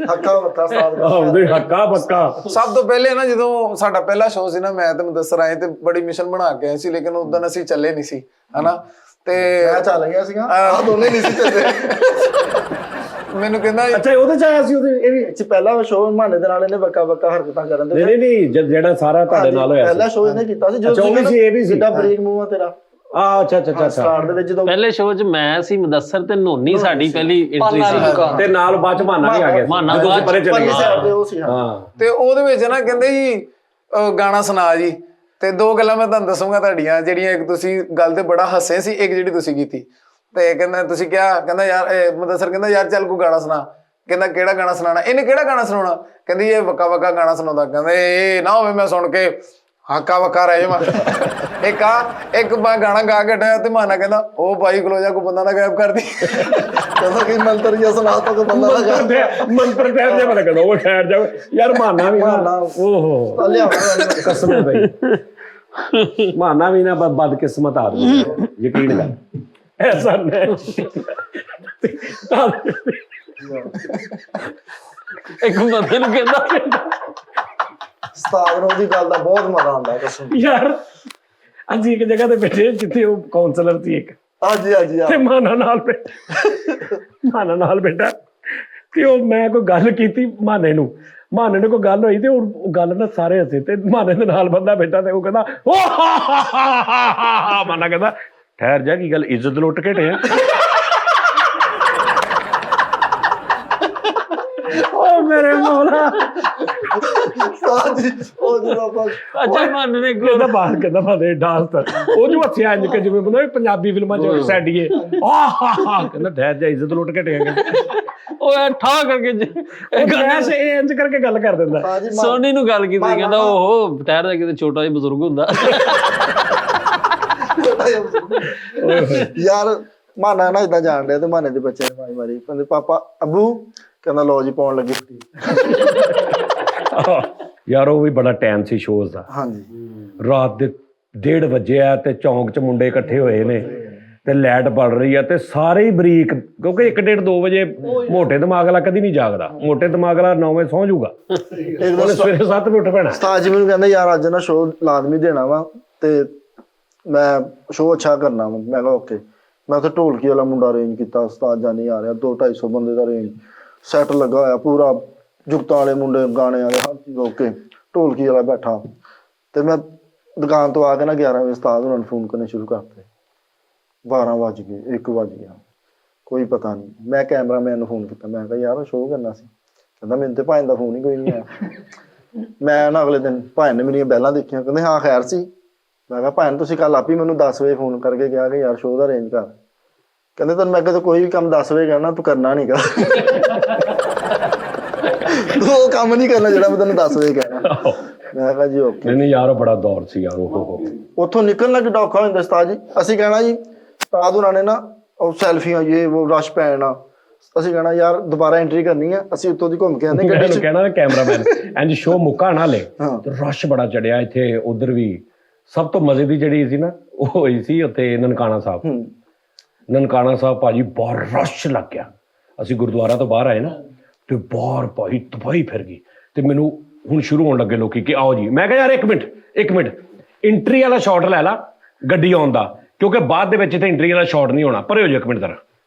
ਹੱਕਾ ਬੱਕਾ ਸਾਧ ਆਉਂਦੇ ਹੱਕਾ ਬੱਕਾ। ਸਭ ਤੋਂ ਪਹਿਲੇ ਨਾ ਜਦੋਂ ਸਾਡਾ ਪਹਿਲਾ ਸ਼ੋਅ ਸੀ ਨਾ, ਮੈਂ ਤੇ ਮੁਦੱਸਰ ਆਏ ਤੇ ਬੜੀ ਮਿਸ਼ਨ ਬਣਾ ਕੇ ਆਏ ਸੀ, ਲੇਕਿਨ ਉਦੋਂ ਅਸੀਂ ਚੱਲੇ ਨਹੀਂ ਸੀ ਹਨਾ। ਤੇ ਮੈਂ ਚੱਲ ਗਿਆ ਸੀਗਾ, ਆਹ ਦੋਨੇ ਨਹੀਂ ਸੀ ਚੱਲਦੇ। ਮੈਨੂੰ ਕਹਿੰਦਾ ਅੱਛਾ ਉਹਦੇ ਚ ਆਇਆ ਸੀ ਉਹਦੇ ਇਹ ਵੀ? ਚ ਪਹਿਲਾ ਸ਼ੋਅ ਮਾਨੇ ਦੇ ਨਾਲ ਇਹਨੇ ਬੱਕਾ ਬੱਕਾ ਹਰਕਤਾਂ ਕਰਨ ਦੇ। ਨਹੀਂ ਜਿਹੜਾ ਸਾਰਾ ਤੁਹਾਡੇ ਨਾਲ ਹੋਇਆ ਪਹਿਲਾ ਸੀ। ਸ਼ੋਅ ਇਹਨੇ ਕੀਤਾ ਸੀ ਅੱਛਾ, ਉਹ ਵੀ ਸੀ, ਇਹ ਵੀ ਸੀ। ਜਿੱਦਾਂ ਬ੍ਰੇਕ ਮੂਵ ਆ ਤੇਰਾ। ਅੱਛਾ ਸਟਾਰਟ ਦੇ ਵਿੱਚ ਜਦੋਂ ਪਹਿਲੇ ਸ਼ੋਅ 'ਚ ਮੈਂ ਸੀ, ਮੁਦੱਸਰ ਤੇ ਨੋਨੀ ਸਾਡੀ ਪਹਿਲੀ ਐਂਟਰੀ ਸੀ, ਤੇ ਨਾਲ ਬਾਅਦ ਚ ਮਾਨਾ ਵੀ ਆ ਗਿਆ ਸੀ। ਮਾਨਾ ਜਦੋਂ ਬਾਅਦ ਚ ਪਰੇ ਚਲੇ ਪਰਲੀ ਗਏ। ਸਾਈਡ ਤੇ ਉਹ ਸੀ। ਹਾਂ ਤੇ ਉਹਦੇ ਵਿੱਚ ਨਾ ਕਹਿੰਦੇ ਜੀ ਗਾਣਾ ਸੁਣਾ ਜੀ। ਤੇ ਦੋ ਗੱਲਾਂ ਮੈਂ ਤੁਹਾਨੂੰ ਦੱਸੂਗਾ ਤੁਹਾਡੀਆਂ, ਜਿਹੜੀਆਂ ਇੱਕ ਤੁਸੀਂ ਗੱਲ ਤੇ ਬੜਾ ਹੱਸੇ ਸੀ, ਇੱਕ ਜਿਹੜੀ ਤੁਸੀਂ ਕੀਤੀ। ਤੇ ਕਹਿੰਦਾ ਤੁਸੀਂ ਕਿਹਾ, ਕਹਿੰਦਾ ਯਾਰ ਮੁਦੱਸਰ ਕਹਿੰਦਾ ਯਾਰ ਚੱਲ ਕੋਈ ਗਾਣਾ ਸੁਣਾ। ਕਹਿੰਦਾ ਕਿਹੜਾ ਗਾਣਾ ਸੁਣਾਣਾ? ਇਹਨੇ ਕਿਹੜਾ ਗਾਣਾ ਸੁਣਾਉਣਾ? ਕਹਿੰਦੀ ਇਹ ਵਕਾ ਵਕਾ ਗਾਣਾ ਸੁਣਾਉਂਦਾ। ਕਹਿੰਦੇ ਇਹ ਨਾ ਹੋਵੇ ਮੈਂ ਸੁਣ ਕੇ ਹਾਕਾ ਵਕਾ ਰਹਿ ਜਾਵਾਂ। ਇੱਕ ਮੈਂ ਗਾਣਾ ਗਾ ਕੇ ਹਟਿਆ ਤੇ ਮਾਨਾ ਕਹਿੰਦਾ ਉਹ ਭਾਈ ਖਲੋ ਜਾ, ਕੋਈ ਬੰਦਾ ਨਾ ਗਾਇਬ ਕਰਦੀ। ਕਹਿੰਦਾ ਕਿ ਮੰਤਰ ਜਿਹਾ ਸੁਣਾ ਤਾ ਕੋ ਬੰਦਾ ਲਗਾ ਮੰਤਰ ਟਾਈਮ ਜੇ ਮੈਂ ਕਹਿੰਦਾ ਉਹ ਠਹਿਰ ਜਾਵੇ ਯਾਰ। ਮਾਨਾ ਵੀ ਨਾ ਓਹੋ ਲਿਆਉਣਾ ਕਸਮ ਹੈ ਬਈ, ਮਾਨਾ ਵੀ ਨਾ ਬਦਕਿਸਮਤ ਆਦਮੀ ਹੈ, ਯਕੀਨ ਕਰ ਐਸਾ ਨਹੀਂ। ਇੱਕ ਬੰਦੇ ਨੂੰ ਕਹਿੰਦਾ ਉਸਤਾਦ ਨੂੰ ਉਹਦੀ ਗੱਲ ਦਾ ਬਹੁਤ ਮਜ਼ਾ ਆਉਂਦਾ ਕਸਮ। ਯਾਰ ਅਸੀਂ ਇੱਕ ਜਗ੍ਹਾ ਤੇ ਬੈਠੇ ਜਿੱਥੇ ਉਹ ਕਾਉਂਸਲਰ ਸੀ ਇੱਕ, ਹਾਂਜੀ ਹਾਂਜੀ ਤੇ ਮਾਨਾ ਨਾਲ ਬੈਠਾ ਤੇ ਉਹ ਮੈਂ ਕੋਈ ਗੱਲ ਕੀਤੀ ਮਾਨੇ ਨੂੰ ਕੋਈ ਗੱਲ ਹੋਈ ਤੇ ਉਹ ਗੱਲ ਨਾ ਸਾਰੇ ਹੱਸੇ ਤੇ ਮਾਨੇ ਦੇ ਨਾਲ ਬੰਦਾ ਬੈਠਾ ਤੇ ਉਹ ਕਹਿੰਦਾ ਓ ਮਾਨਾ ਕਹਿੰਦਾ ਠਹਿਰ ਜਾ, ਕੀ ਗੱਲ ਇੱਜ਼ਤ ਲੁੱਟ ਕੇ ਟਿਆ? ਓ ਮੇਰੇ ਮੌਲਾ। ਉਸਤਾਦ ਜੀ ਉਹ ਜਦੋਂ ਆਪਾਂ ਅੱਛਾ ਮਾਨੇ ਨੇ ਕਹਿੰਦਾ ਬਾਹਰ ਕਹਿੰਦਾ ਫਾਦੇ ਡਾਂਸ ਤਾਂ ਉਹ ਜੋ ਹੱਸਿਆ ਇੰਜ ਕਿ ਜਿਵੇਂ ਬੰਦਾ ਪੰਜਾਬੀ ਫਿਲਮਾਂ ਚ ਸੈਡੀਏ ਕਹਿੰਦਾ ਠਹਿਰ ਜਾ, ਇੱਜ਼ਤ ਲੁੱਟ ਕੇ ਟਿਆ। ਉਹ ਐ ਠਾ ਕਰਕੇ ਇਹ ਇੰਜ ਕਰਕੇ ਗੱਲ ਕਰ ਦਿੰਦਾ। ਉਸਤਾਦ ਜੀ ਸੋਨੀ ਨੂੰ ਗੱਲ ਕੀਤੀ, ਕਹਿੰਦਾ ਉਹ ਟਾਇਰ ਦਾ ਕਿਤੇ ਛੋਟਾ ਜਿਹਾ ਬਜ਼ੁਰਗ ਹੁੰਦਾ। ਯਾਰ ਮਾਨਾ ਨਾ ਇਦਾਂ ਜਾਣ ਡਿਆ ਤੇ ਮਾਨੇ ਦੇ ਬੱਚੇ ਨੇ ਮਾਰੀ ਮਾਰੀ ਕਹਿੰਦੇ ਪਾਪਾ ਅੱਬੂ, ਕਹਿੰਦਾ ਲੋ ਜੀ ਪਾਉਣ ਲੱਗੀ। ਯਾਰ ਉਹ ਵੀ ਬੜਾ ਟਾਈਮ ਸੀ ਸ਼ੋਜ਼ ਦਾ। ਹਾਂਜੀ ਰਾਤ ਦੇ 1:30 ਵਜੇ ਆ ਤੇ ਚੌਂਕ 'ਚ ਮੁੰਡੇ ਇਕੱਠੇ ਹੋਏ ਨੇ ਤੇ ਲਾਈਟ ਬਲ ਰਹੀ ਆ ਤੇ ਸਾਰੇ ਹੀ ਬਰੀਕ, ਕਿਉਂਕਿ 1:30 2 ਵਜੇ ਮੋਟੇ ਦਿਮਾਗ ਵਾਲਾ ਕਦੀ ਨਹੀਂ ਜਾਗਦਾ। ਮੋਟੇ ਦਿਮਾਗ ਵਾਲਾ 9 ਵਜੇ ਸੌਂ ਜਾਊਗਾ, ਉਹਨੇ ਸਵੇਰੇ 7 ਵਜੇ ਉੱਠ ਪੈਣਾ। ਉਸਤਾਦ ਜੀ ਮੈਨੂੰ ਕਹਿੰਦੇ ਯਾਰ ਅੱਜ ਨਾ ਸ਼ੋਅ ਲਾਜ਼ਮੀ ਦੇਣਾ ਵਾ ਤੇ ਮੈਂ ਸ਼ੋਅ ਅੱਛਾ ਕਰਨਾ ਵਾ। ਮੈਂ ਕਿਹਾ ਓਕੇ। ਮੈਂ ਉੱਥੇ ਢੋਲਕੀ ਵਾਲਾ ਮੁੰਡਾ ਅਰੇਂਜ ਕੀਤਾ, ਉਸਤਾਦ ਜਾਨੀ ਆ ਰਿਹਾ, 200-250 ਬੰਦੇ ਦਾ ਅਰੇਂਜ ਸੈੱਟ ਲੱਗਾ ਹੋਇਆ ਪੂਰਾ, ਜੁਗਤਾਂ ਵਾਲੇ ਮੁੰਡੇ, ਗਾਣੇ ਵਾਲੇ, ਹਰ ਚੀਜ਼ ਓਕੇ। ਢੋਲਕੀ ਵਾਲਾ ਬੈਠਾ ਤੇ ਮੈਂ ਦੁਕਾਨ ਤੋਂ ਆ ਕੇ ਨਾ 11 ਵਜੇ ਉਸਤਾਦ ਉਹਨਾਂ ਨੂੰ ਫੋਨ ਕਰਨੇ ਸ਼ੁਰੂ ਕਰਤੇ। 12 ਵੱਜ ਗਏ, 1 ਵੱਜ ਗਿਆ, ਕੋਈ ਪਤਾ ਨਹੀਂ। ਮੈਂ ਕੈਮਰਾਮੈਨ ਨੂੰ ਫੋਨ ਕੀਤਾ, ਮੈਂ ਕਿਹਾ ਯਾਰ ਸ਼ੋਅ ਕਰਨਾ ਸੀ। ਕਹਿੰਦਾ ਮੈਨੂੰ ਤੇ ਭਾਈ ਦਾ ਫੋਨ ਹੀ ਕੋਈ ਨਹੀਂ ਆਇਆ। ਮੈਂ ਨਾ ਅਗਲੇ ਦਿਨ ਭਾਈ ਨੇ ਮੇਰੀਆਂ ਬੈਲਾਂ ਦੇਖੀਆਂ, ਕਹਿੰਦੇ ਹਾਂ ਖੈਰ ਸੀ। ਮੈਂ ਕਿਹਾ ਭਾਈ ਤੁਸੀਂ ਕੱਲ ਆਪ ਹੀ ਮੈਨੂੰ 10 ਵਜੇ ਫੋਨ ਕਰਕੇ ਕਿਹਾ ਕਿ ਯਾਰ ਸ਼ੋਅ ਦਾ ਅਰੇਂਜ ਕਰ। ਕਹਿੰਦੇ ਤੈਨੂੰ ਮੈਂ ਕਿਹਾ ਕੋਈ ਵੀ ਕੰਮ 10 ਵਜੇ ਕਹਿਣਾ ਤੂੰ ਕਰਨਾ ਨੀ ਗਾ। ਤੂੰ ਉਹ ਕੰਮ ਨਹੀਂ ਕਰਨਾ ਜਿਹੜਾ ਮੈਂ ਤੈਨੂੰ 10 ਵਜੇ ਕਹਿਣਾ। ਮੈਂ ਕਿਹਾ ਜੀ ਓਕੇ। ਨਹੀਂ ਯਾਰ ਉਹ ਬੜਾ ਦੌਰ ਸੀ ਯਾਰ। ਉਹ ਉੱਥੋਂ ਨਿਕਲਣਾ ਕਿੱਡਾ ਔਖਾ ਹੋ ਜਾਂਦਾ ਉਸਤਾਦ ਜੀ। ਅਸੀਂ ਕਹਿਣਾ ਜੀ ਉਸਤਾਦ ਉਹਨਾਂ ਨੇ ਨਾ ਉਹ ਸੈਲਫੀਆਂ ਇਹ ਉਹ ਰਸ਼ ਪੈਣਾ, ਅਸੀਂ ਕਹਿਣਾ ਯਾਰ ਦੁਬਾਰਾ ਐਂਟਰੀ ਕਰਨੀ ਆ, ਅਸੀਂ ਉੱਤੋਂ ਦੀ ਘੁੰਮ ਕੇ ਆਉਂਦੇ ਗੱਡੀ 'ਚ। ਕਹਿਣਾ ਕੈਮਰਾਮੈਨ ਇੰਜ ਸ਼ੋਅ ਮੁੱਕਾ ਨਾ ਲੈ ਤੇ ਰਸ਼ ਬੜਾ ਚੜਿਆ ਇੱਥੇ ਉੱਧਰ ਵੀ। ਸਭ ਤੋਂ ਮਜ਼ੇ ਦੀ ਜਿਹੜੀ ਸੀ ਨਾ ਉਹ ਹੋਈ ਸੀ ਉੱਥੇ ਨਨਕਾਣਾ ਸਾਹਿਬ। ਨਨਕਾਣਾ ਸਾਹਿਬ ਭਾਜੀ ਬਾਹਰ ਰਸ਼ ਲੱਗ ਗਿਆ। ਅਸੀਂ ਗੁਰਦੁਆਰਾ ਤੋਂ ਬਾਹਰ ਆਏ ਨਾ ਤੇ ਬਾਹਰ ਭਾਈ ਤਬਾਹੀ ਫਿਰ ਗਈ। ਤੇ ਮੈਨੂੰ ਹੁਣ ਸ਼ੁਰੂ ਹੋਣ ਲੱਗੇ ਲੋਕੀ ਕਿ ਆਓ ਜੀ। ਮੈਂ ਕਿਹਾ ਯਾਰ ਇੱਕ ਮਿੰਟ ਇੰਟਰੀ ਵਾਲਾ ਸ਼ਾਟ ਲੈ ਲਾ ਗੱਡੀ ਆਉਣ ਦਾ, ਕਿਉਂਕਿ ਬਾਅਦ ਦੇ ਵਿੱਚ ਤੇ ਇੰਟਰੀ ਵਾਲਾ ਸ਼ਾਟ ਨਹੀਂ ਹੋਣਾ। ਪਰੇ ਹੋ ਜਾ ਇੱਕ ਮਿੰਟ ਜ਼ਰਾ।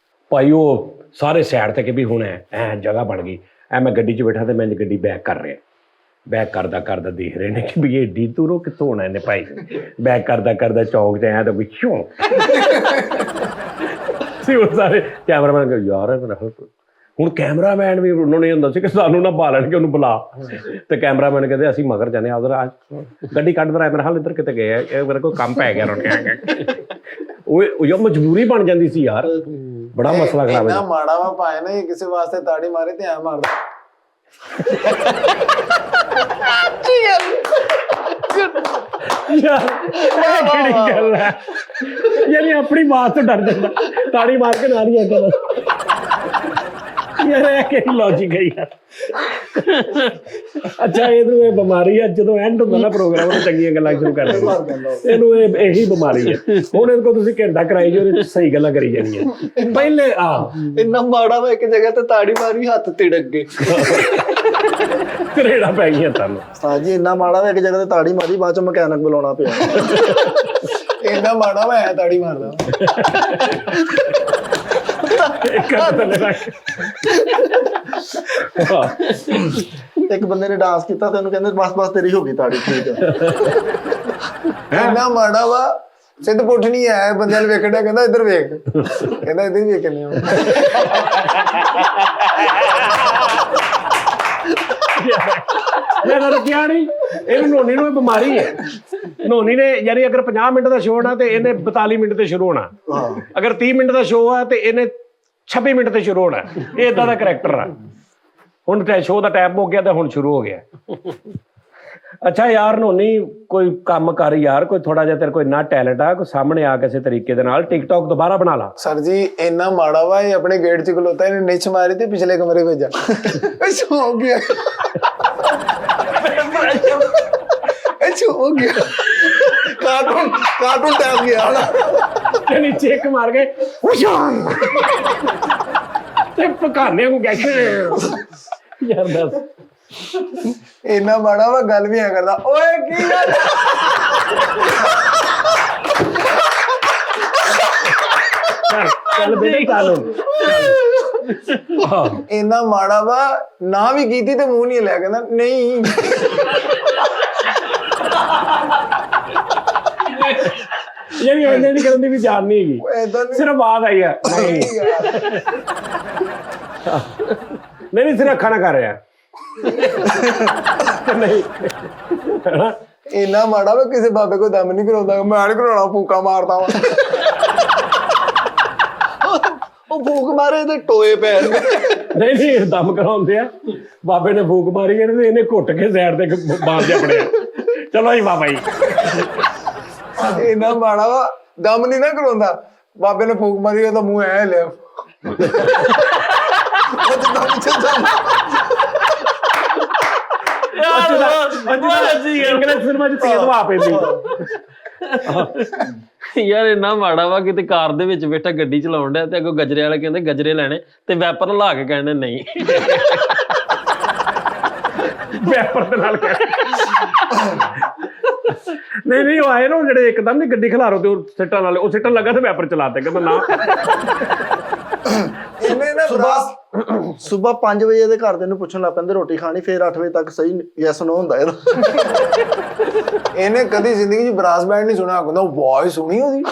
ਭਾਈ ਉਹ ਸਾਰੇ ਸਾਈਡ ਤੇ ਕਿ ਵੀ ਹੁਣ ਐ ਜਗ੍ਹਾ ਬਣ ਗਈ। ਐ ਮੈਂ ਗੱਡੀ 'ਚ ਬੈਠਾ ਤੇ ਮੈਂ ਗੱਡੀ ਬੈਕ ਕਰ ਰਿਹਾ ਬੈਕ ਕਰਦਾ ਦੇਖ ਰਹੇ ਨੇ ਕਿ ਵੀ ਏਡੀ ਦੂਰੋਂ ਕਿੱਥੋਂ ਆਉਣਾ ਇਹਨੇ ਭਾਈ। ਬੈਕ ਕਰਦਾ ਚੌਂਕ 'ਚ ਆਇਆ ਤਾਂ ਕੋਈ ਕਿਉਂ ਸੀ। ਉਹ ਸਾਰੇ ਕੈਮਰਾਮੈਨ ਕਹਿੰਦੇ ਯਾਰ ਮੇਰਾ ਹੁਣ ਕੈਮਰਾਮੈਨ ਵੀ ਉਹਨਾਂ ਨੇ ਹੁੰਦਾ ਸੀ ਕਿ ਸਾਨੂੰ ਨਾ ਬਾਲਣ ਕੇ ਉਹਨੂੰ ਬੁਲਾ, ਤੇ ਕੈਮਰਾਮੈਨ ਕਹਿੰਦੇ ਅਸੀਂ ਮਗਰ ਜਾਂਦੇ ਆ ਉਧਰ ਗੱਡੀ ਕੱਢ ਦਰਾ ਮੇਰਾ ਹਾਲ ਇੱਧਰ ਕਿਤੇ ਗਏ ਆ, ਇਹ ਮੇਰੇ ਕੋਲ ਕੰਮ ਪੈ ਗਿਆ ਉਹ ਯਾਰ ਮਜਬੂਰੀ ਬਣ ਜਾਂਦੀ ਸੀ ਯਾਰ, ਬੜਾ ਮਸਲਾ ਖਰਾਬ ਇੰਨਾ ਹੈ। ਮਾੜਾ ਵਾ ਪਾਏ ਨਾ ਇਹ ਕਿਸੇ ਵਾਸਤੇ ਤਾੜੀ ਮਾਰੇ ਤੇ ਐ ਮਾਰਦਾ ਯਾਰ ਇਹ ਕਿਹੜੀ ਗੱਲ ਹੈ ਯਾਨੀ ਆਪਣੀ ਬਾਤ ਤੋਂ ਡਰ ਜਾਂਦਾ, ਤਾੜੀ ਮਾਰ ਕੇ ਨਾਲ ਹੀ ਆ ਕਰ ਯਾਰ ਇਹ ਕਿਹੜੀ ਲੌਜਿਕ ਹੈ ਯਾਰ। ਅੱਛਾ ਇਹਨੂੰ ਇਹ ਬਿਮਾਰੀ ਹੈ, ਜਦੋਂ ਐਂਡ ਹੁੰਦਾ ਨਾ ਪ੍ਰੋਗਰਾਮ ਉਹ ਚੰਗੀਆਂ ਗੱਲਾਂ ਸ਼ੁਰੂ ਕਰ ਦਿੰਦਾ, ਇਹਨੂੰ ਇਹੀ ਬਿਮਾਰੀ ਹੈ। ਹੁਣ ਇਹਦੇ ਕੋਲ ਤੁਸੀਂ ਘੰਟਾ ਕਰਾਈ ਜੋ ਇਹਦੇ ਸਹੀ ਗੱਲਾਂ ਕਰੀ ਜਾਣੀਆਂ ਪਹਿਲੇ ਇੰਨਾ ਮਾੜਾ ਵਾ ਇੱਕ ਜਗ੍ਹਾ ਤੇ ਤਾੜੀ ਮਾਰੀ ਹੱਥ ਤਿੜਕ ਗਏ। ਕਰੇੜਾ ਪੈ ਗਈਆਂ ਤੁਹਾਨੂੰ। ਉਸਤਾਦ ਜੀ ਇੰਨਾ ਮਾੜਾ ਵਾ ਇੱਕ ਜਗ੍ਹਾ ਤੇ ਤਾੜੀ ਮਾਰੀ, ਬਾਅਦ ਚ ਮਕੈਨਿਕ ਬੁਲਾਉਣਾ ਪਿਆ। ਇੰਨਾ ਮਾੜਾ ਵਾ ਐ ਤਾੜੀ ਮਾਰਦਾ। ਇੱਕ ਬੰਦੇ ਨੇ ਡਾਂਸ ਕੀਤਾ ਤੇ ਉਹਨੂੰ ਕਹਿੰਦੇ ਬਸ ਤੇਰੀ ਹੋ ਗਈ ਤਾੜੀ, ਠੀਕ ਹੈ। ਇੰਨਾ ਮਾੜਾ ਵਾ ਸਿੱਧ ਪੁੱਠ ਨਹੀਂ ਆਇਆ, ਬੰਦੇ ਨੂੰ ਵੇਖਣ ਡਿਆ, ਕਹਿੰਦਾ ਇੱਧਰ ਵੇਖ, ਕਹਿੰਦਾ ਇੱਧਰ ਹੀ ਵੇਖਣੇ ਹੋ। ਮੈਂ ਕਿਹਾ ਨਹੀਂ, ਇਹਨੂੰ ਨੋਨੀ ਨੂੰ ਇਹ ਬਿਮਾਰੀ ਹੈ। ਨੋਨੀ ਨੇ ਯਾਨੀ ਅਗਰ 50 ਮਿੰਟ ਦਾ ਸ਼ੋਅ ਹੋਣਾ ਤੇ ਇਹਨੇ 42 ਮਿੰਟ ਤੇ ਸ਼ੁਰੂ ਹੋਣਾ, ਅਗਰ 30 ਮਿੰਟ ਦਾ ਸ਼ੋਅ ਆ ਤੇ ਇਹਨੇ 26 ਮਿੰਟ ਤੇ ਸ਼ੁਰੂ ਹੋਣਾ। ਇਹ ਇਦਾਂ ਦਾ ਕਰੈਕਟਰ ਆ। ਹੁਣ ਸ਼ੋਅ ਦਾ ਟਾਈਮ ਹੋ ਗਿਆ ਤੇ ਹੁਣ ਸ਼ੁਰੂ ਹੋ ਗਿਆ। ਅੱਛਾ ਯਾਰ ਨੋਨੀ ਕੋਈ ਕੰਮ ਕਰ ਯਾਰ, ਕੋਈ ਥੋੜਾ ਜਿਹਾ ਤੇਰੇ ਕੋਲ ਇੰਨਾ ਟੈਲੈਂਟ ਆ, ਕੋਈ ਸਾਹਮਣੇ ਆ ਕਿਸੇ ਤਰੀਕੇ ਦੇ ਨਾਲ ਟਿਕਟੌਕ ਦੁਬਾਰਾ ਬਣਾ ਲਾ। ਸਰ ਜੀ ਇੰਨਾ ਮਾੜਾ ਵਾ, ਇਹ ਆਪਣੇ ਗੇਟ 'ਚ ਖਲੋਤਾ, ਇਹਨੇ ਨਿੱਛ ਮਾਰੀ ਤੇ ਪਿਛਲੇ ਕਮਰੇ ਭੇਜਾ। ਅੱਛਾ ਹੋ ਗਿਆ, ਅੱਛਾ ਹੋ ਗਿਆ, ਕਾਰਟੂਨ ਟਾਈਮ ਗਿਆ ਤੇ ਨੀਚੇ ਇੱਕ ਮਾਰ ਗਏ ਤੇ ਪਕਾਨੇ ਨੂੰ ਗਏ ਯਾਰ ਦੱਸ। ਇੰਨਾ ਮਾੜਾ ਵਾ, ਗੱਲ ਵੀ ਐ ਕਰਦਾ, ਓਏ ਕੀ ਗੱਲ। ਚੱਲ ਬੇਟੇ ਚੱਲ। ਇੰਨਾ ਮਾੜਾ ਵਾ, ਨਾ ਵੀ ਕੀਤੀ ਤੇ ਮੂੰਹ ਨਹੀਂ ਲਿਆ, ਕਹਿੰਦਾ ਨਹੀਂ। ਯਾਨੀ ਇਹਨੇ ਨਹੀਂ ਕਰਨ ਦੀ ਵੀ ਜਾਨ ਨਹੀਂ ਹੈਗੀ, ਏਦਾਂ ਸਿਰਫ ਆਵਾਜ਼ ਆਈ ਹੈ। ਨਹੀਂ ਸਿਰਫ ਅੱਖਾਂ ਨਾਲ ਕਰ ਰਿਹਾ ਨਹੀਂ। ਇੰਨਾ ਮਾੜਾ ਵਾ, ਕਿਸੇ ਬਾਬੇ ਕੋ ਦਮ ਨਹੀਂ ਕਰਾਉਂਦਾ, ਮੈਂ ਨਹੀਂ ਕਰਾਉਣਾ, ਫੂਕਾ ਮਾਰਦਾ ਵਾ। ਉਹ ਫੂਕ ਮਾਰੇ ਤੇ ਟੋਏ ਪੈਣ। ਨਹੀਂ ਦਮ ਕਰਾਉਂਦੇ ਆ। ਬਾਬੇ ਨੇ ਫੂਕ ਮਾਰੀ ਤੇ ਇਹਨੇ ਘੁੱਟ ਕੇ ਸਾਈਡ ਤੇ ਬਾਂਧ ਦੇ ਆਪਣੇ। ਚਲੋ ਜੀ ਬਾਬਾ ਜੀ। ਇੰਨਾ ਮਾੜਾ ਵਾ, ਦਮ ਨਹੀਂ ਨਾ ਕਰਾਉਂਦਾ, ਬਾਬੇ ਨੇ ਫੂਕ ਮਾਰੀ, ਉਹਦਾ ਮੂੰਹ ਐ ਲਿਆ। ਯਾਰ ਇੰਨਾ ਮਾੜਾ ਵਾ, ਕਿਤੇ ਕਾਰ ਦੇ ਵਿੱਚ ਬੈਠਾ ਗੱਡੀ ਚਲਾਉਣ ਡਿਆ ਤੇ ਅੱਗੋਂ ਗਜਰੇ ਵਾਲੇ ਕਹਿੰਦੇ ਗਜਰੇ ਲੈਣੇ ਤੇ ਵੈਪਰ ਲਾ ਕੇ ਕਹਿੰਦੇ ਨਹੀਂ। ਵੈਪਰ ਦੇ ਨਾਲ ਨਹੀਂ ਉਹ ਆਏ ਨਾ ਜਿਹੜੇ ਇੱਕਦਮ ਨੀ ਗੱਡੀ ਖਿਲਾਰੋ ਤੇ ਉਹ ਸਿੱਟਣ ਵਾਲੇ, ਉਹ ਸਿੱਟਣ ਲੱਗਾ ਤੇ ਵੈਪਰ ਚਲਾਤੇ, ਕਹਿੰਦਾ ਨਾ। ਇਹਨੇ ਨਾ ਸੁਬਹ 5 ਵਜੇ ਇਹਦੇ ਘਰਦੇ ਨੂੰ ਪੁੱਛਣ ਲੱਗ ਪੈਂਦੇ ਰੋਟੀ ਖਾਣੀ, ਫਿਰ 8 ਵਜੇ ਤੱਕ ਸਹੀ ਯੈਸ ਨੋ ਹੁੰਦਾ ਇਹਦਾ। ਇਹਨੇ ਕਦੀ ਜ਼ਿੰਦਗੀ 'ਚ ਬਰਾਸ ਬੈਂਡ ਨਹੀਂ ਸੁਣਿਆ, ਕਹਿੰਦਾ ਵਾਹ ਸੁਣੀ ਉਹਦੀ।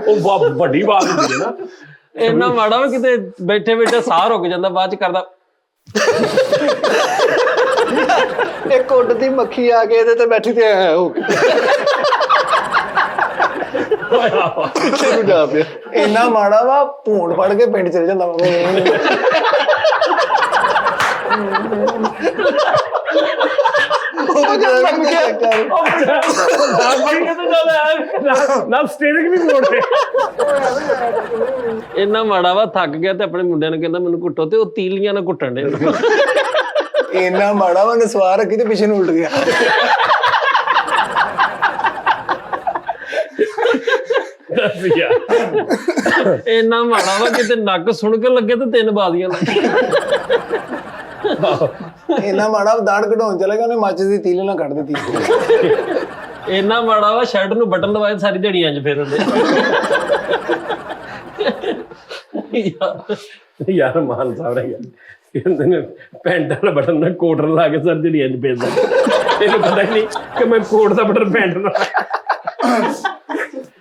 ਉਹ ਵੱਡੀ ਆਵਾਜ਼ ਹੁੰਦੀ ਹੈ ਨਾ। ਇੰਨਾ ਮਾੜਾ ਵਾ, ਕਿਤੇ ਬੈਠੇ ਬੈਠੇ ਸਾਹ ਰੁਕ ਜਾਂਦਾ, ਬਾਅਦ ਚ ਕਰਦਾ। ਇੱਕ ਉੱਡ ਦੀ ਮੱਖੀ ਆ ਕੇ ਇਹਦੇ ਤੇ ਬੈਠੀ ਤੇ ਐ ਹੋ ਗਿਆ। ਤੈਨੂੰ ਜਾ ਪਿਆ। ਇੰਨਾ ਮਾੜਾ ਵਾ, ਭੂੰਡ ਫੜ ਕੇ ਪਿੰਡ ਚਲੇ ਜਾਂਦਾ। ਨਾਲ ਸਟੀਅਰਿੰਗ ਵੀ ਮੋੜਦੇ। ਇੰਨਾ ਮਾੜਾ ਵਾ, ਥੱਕ ਗਿਆ ਤੇ ਆਪਣੇ ਮੁੰਡਿਆਂ ਨੂੰ ਕਹਿੰਦਾ ਮੈਨੂੰ ਕੁੱਟੋ, ਤੇ ਉਹ ਤੀਲੀਆਂ ਨਾਲ ਕੁੱਟਣ ਦੇ। ਇੰਨਾ ਮਾੜਾ ਵਾ, ਨੇ ਸਵਾਰ ਰੱਖੀ ਤੇ ਪਿੱਛੇ ਨੂੰ ਉਲਟ ਗਿਆ। ਇੰਨਾ ਮਾੜਾ ਵਾ, ਕਿਤੇ ਨੱਕ ਸੁਣ ਕੇ ਲੱਗੇ ਤੇ 3 ਬਾਜ਼ੀਆਂ ਲੱਗ। ਇੰਨਾ ਮਾੜਾ ਦਾੜ ਕਢਾਉਣ ਚਲਾ ਗਿਆ, ਉਹਨੇ ਮਾਚਿਸ ਦੀ ਤੀਲੀ ਨਾਲ ਕੱਢ ਦਿੱਤੀ। ਇੰਨਾ ਮਾੜਾ ਵਾ, ਸ਼ਰਟ ਨੂੰ ਬਟਨ ਦਵਾਏ ਸਾਰੀ ਦਿਹਾੜੀ ਇੰਜ ਫੇਰਦੇ। ਯਾਰ ਮਾਨ ਸਾਹਿਬ ਨੇ ਕਹਿੰਦੇ ਨੇ ਪੈਂਟ ਵਾਲਾ ਬਟਨ ਨਾ ਕੋਟ ਲਾ ਕੇ ਸਰ ਜਿਹੜੀ ਇੰਜ ਭੇਜਦਾ, ਇਹਨੂੰ ਪਤਾ ਹੀ ਨਹੀਂ ਕਿ ਮੈਂ ਕੋਟ ਦਾ ਬਟਨ ਪੈਂਟ ਨਾਲ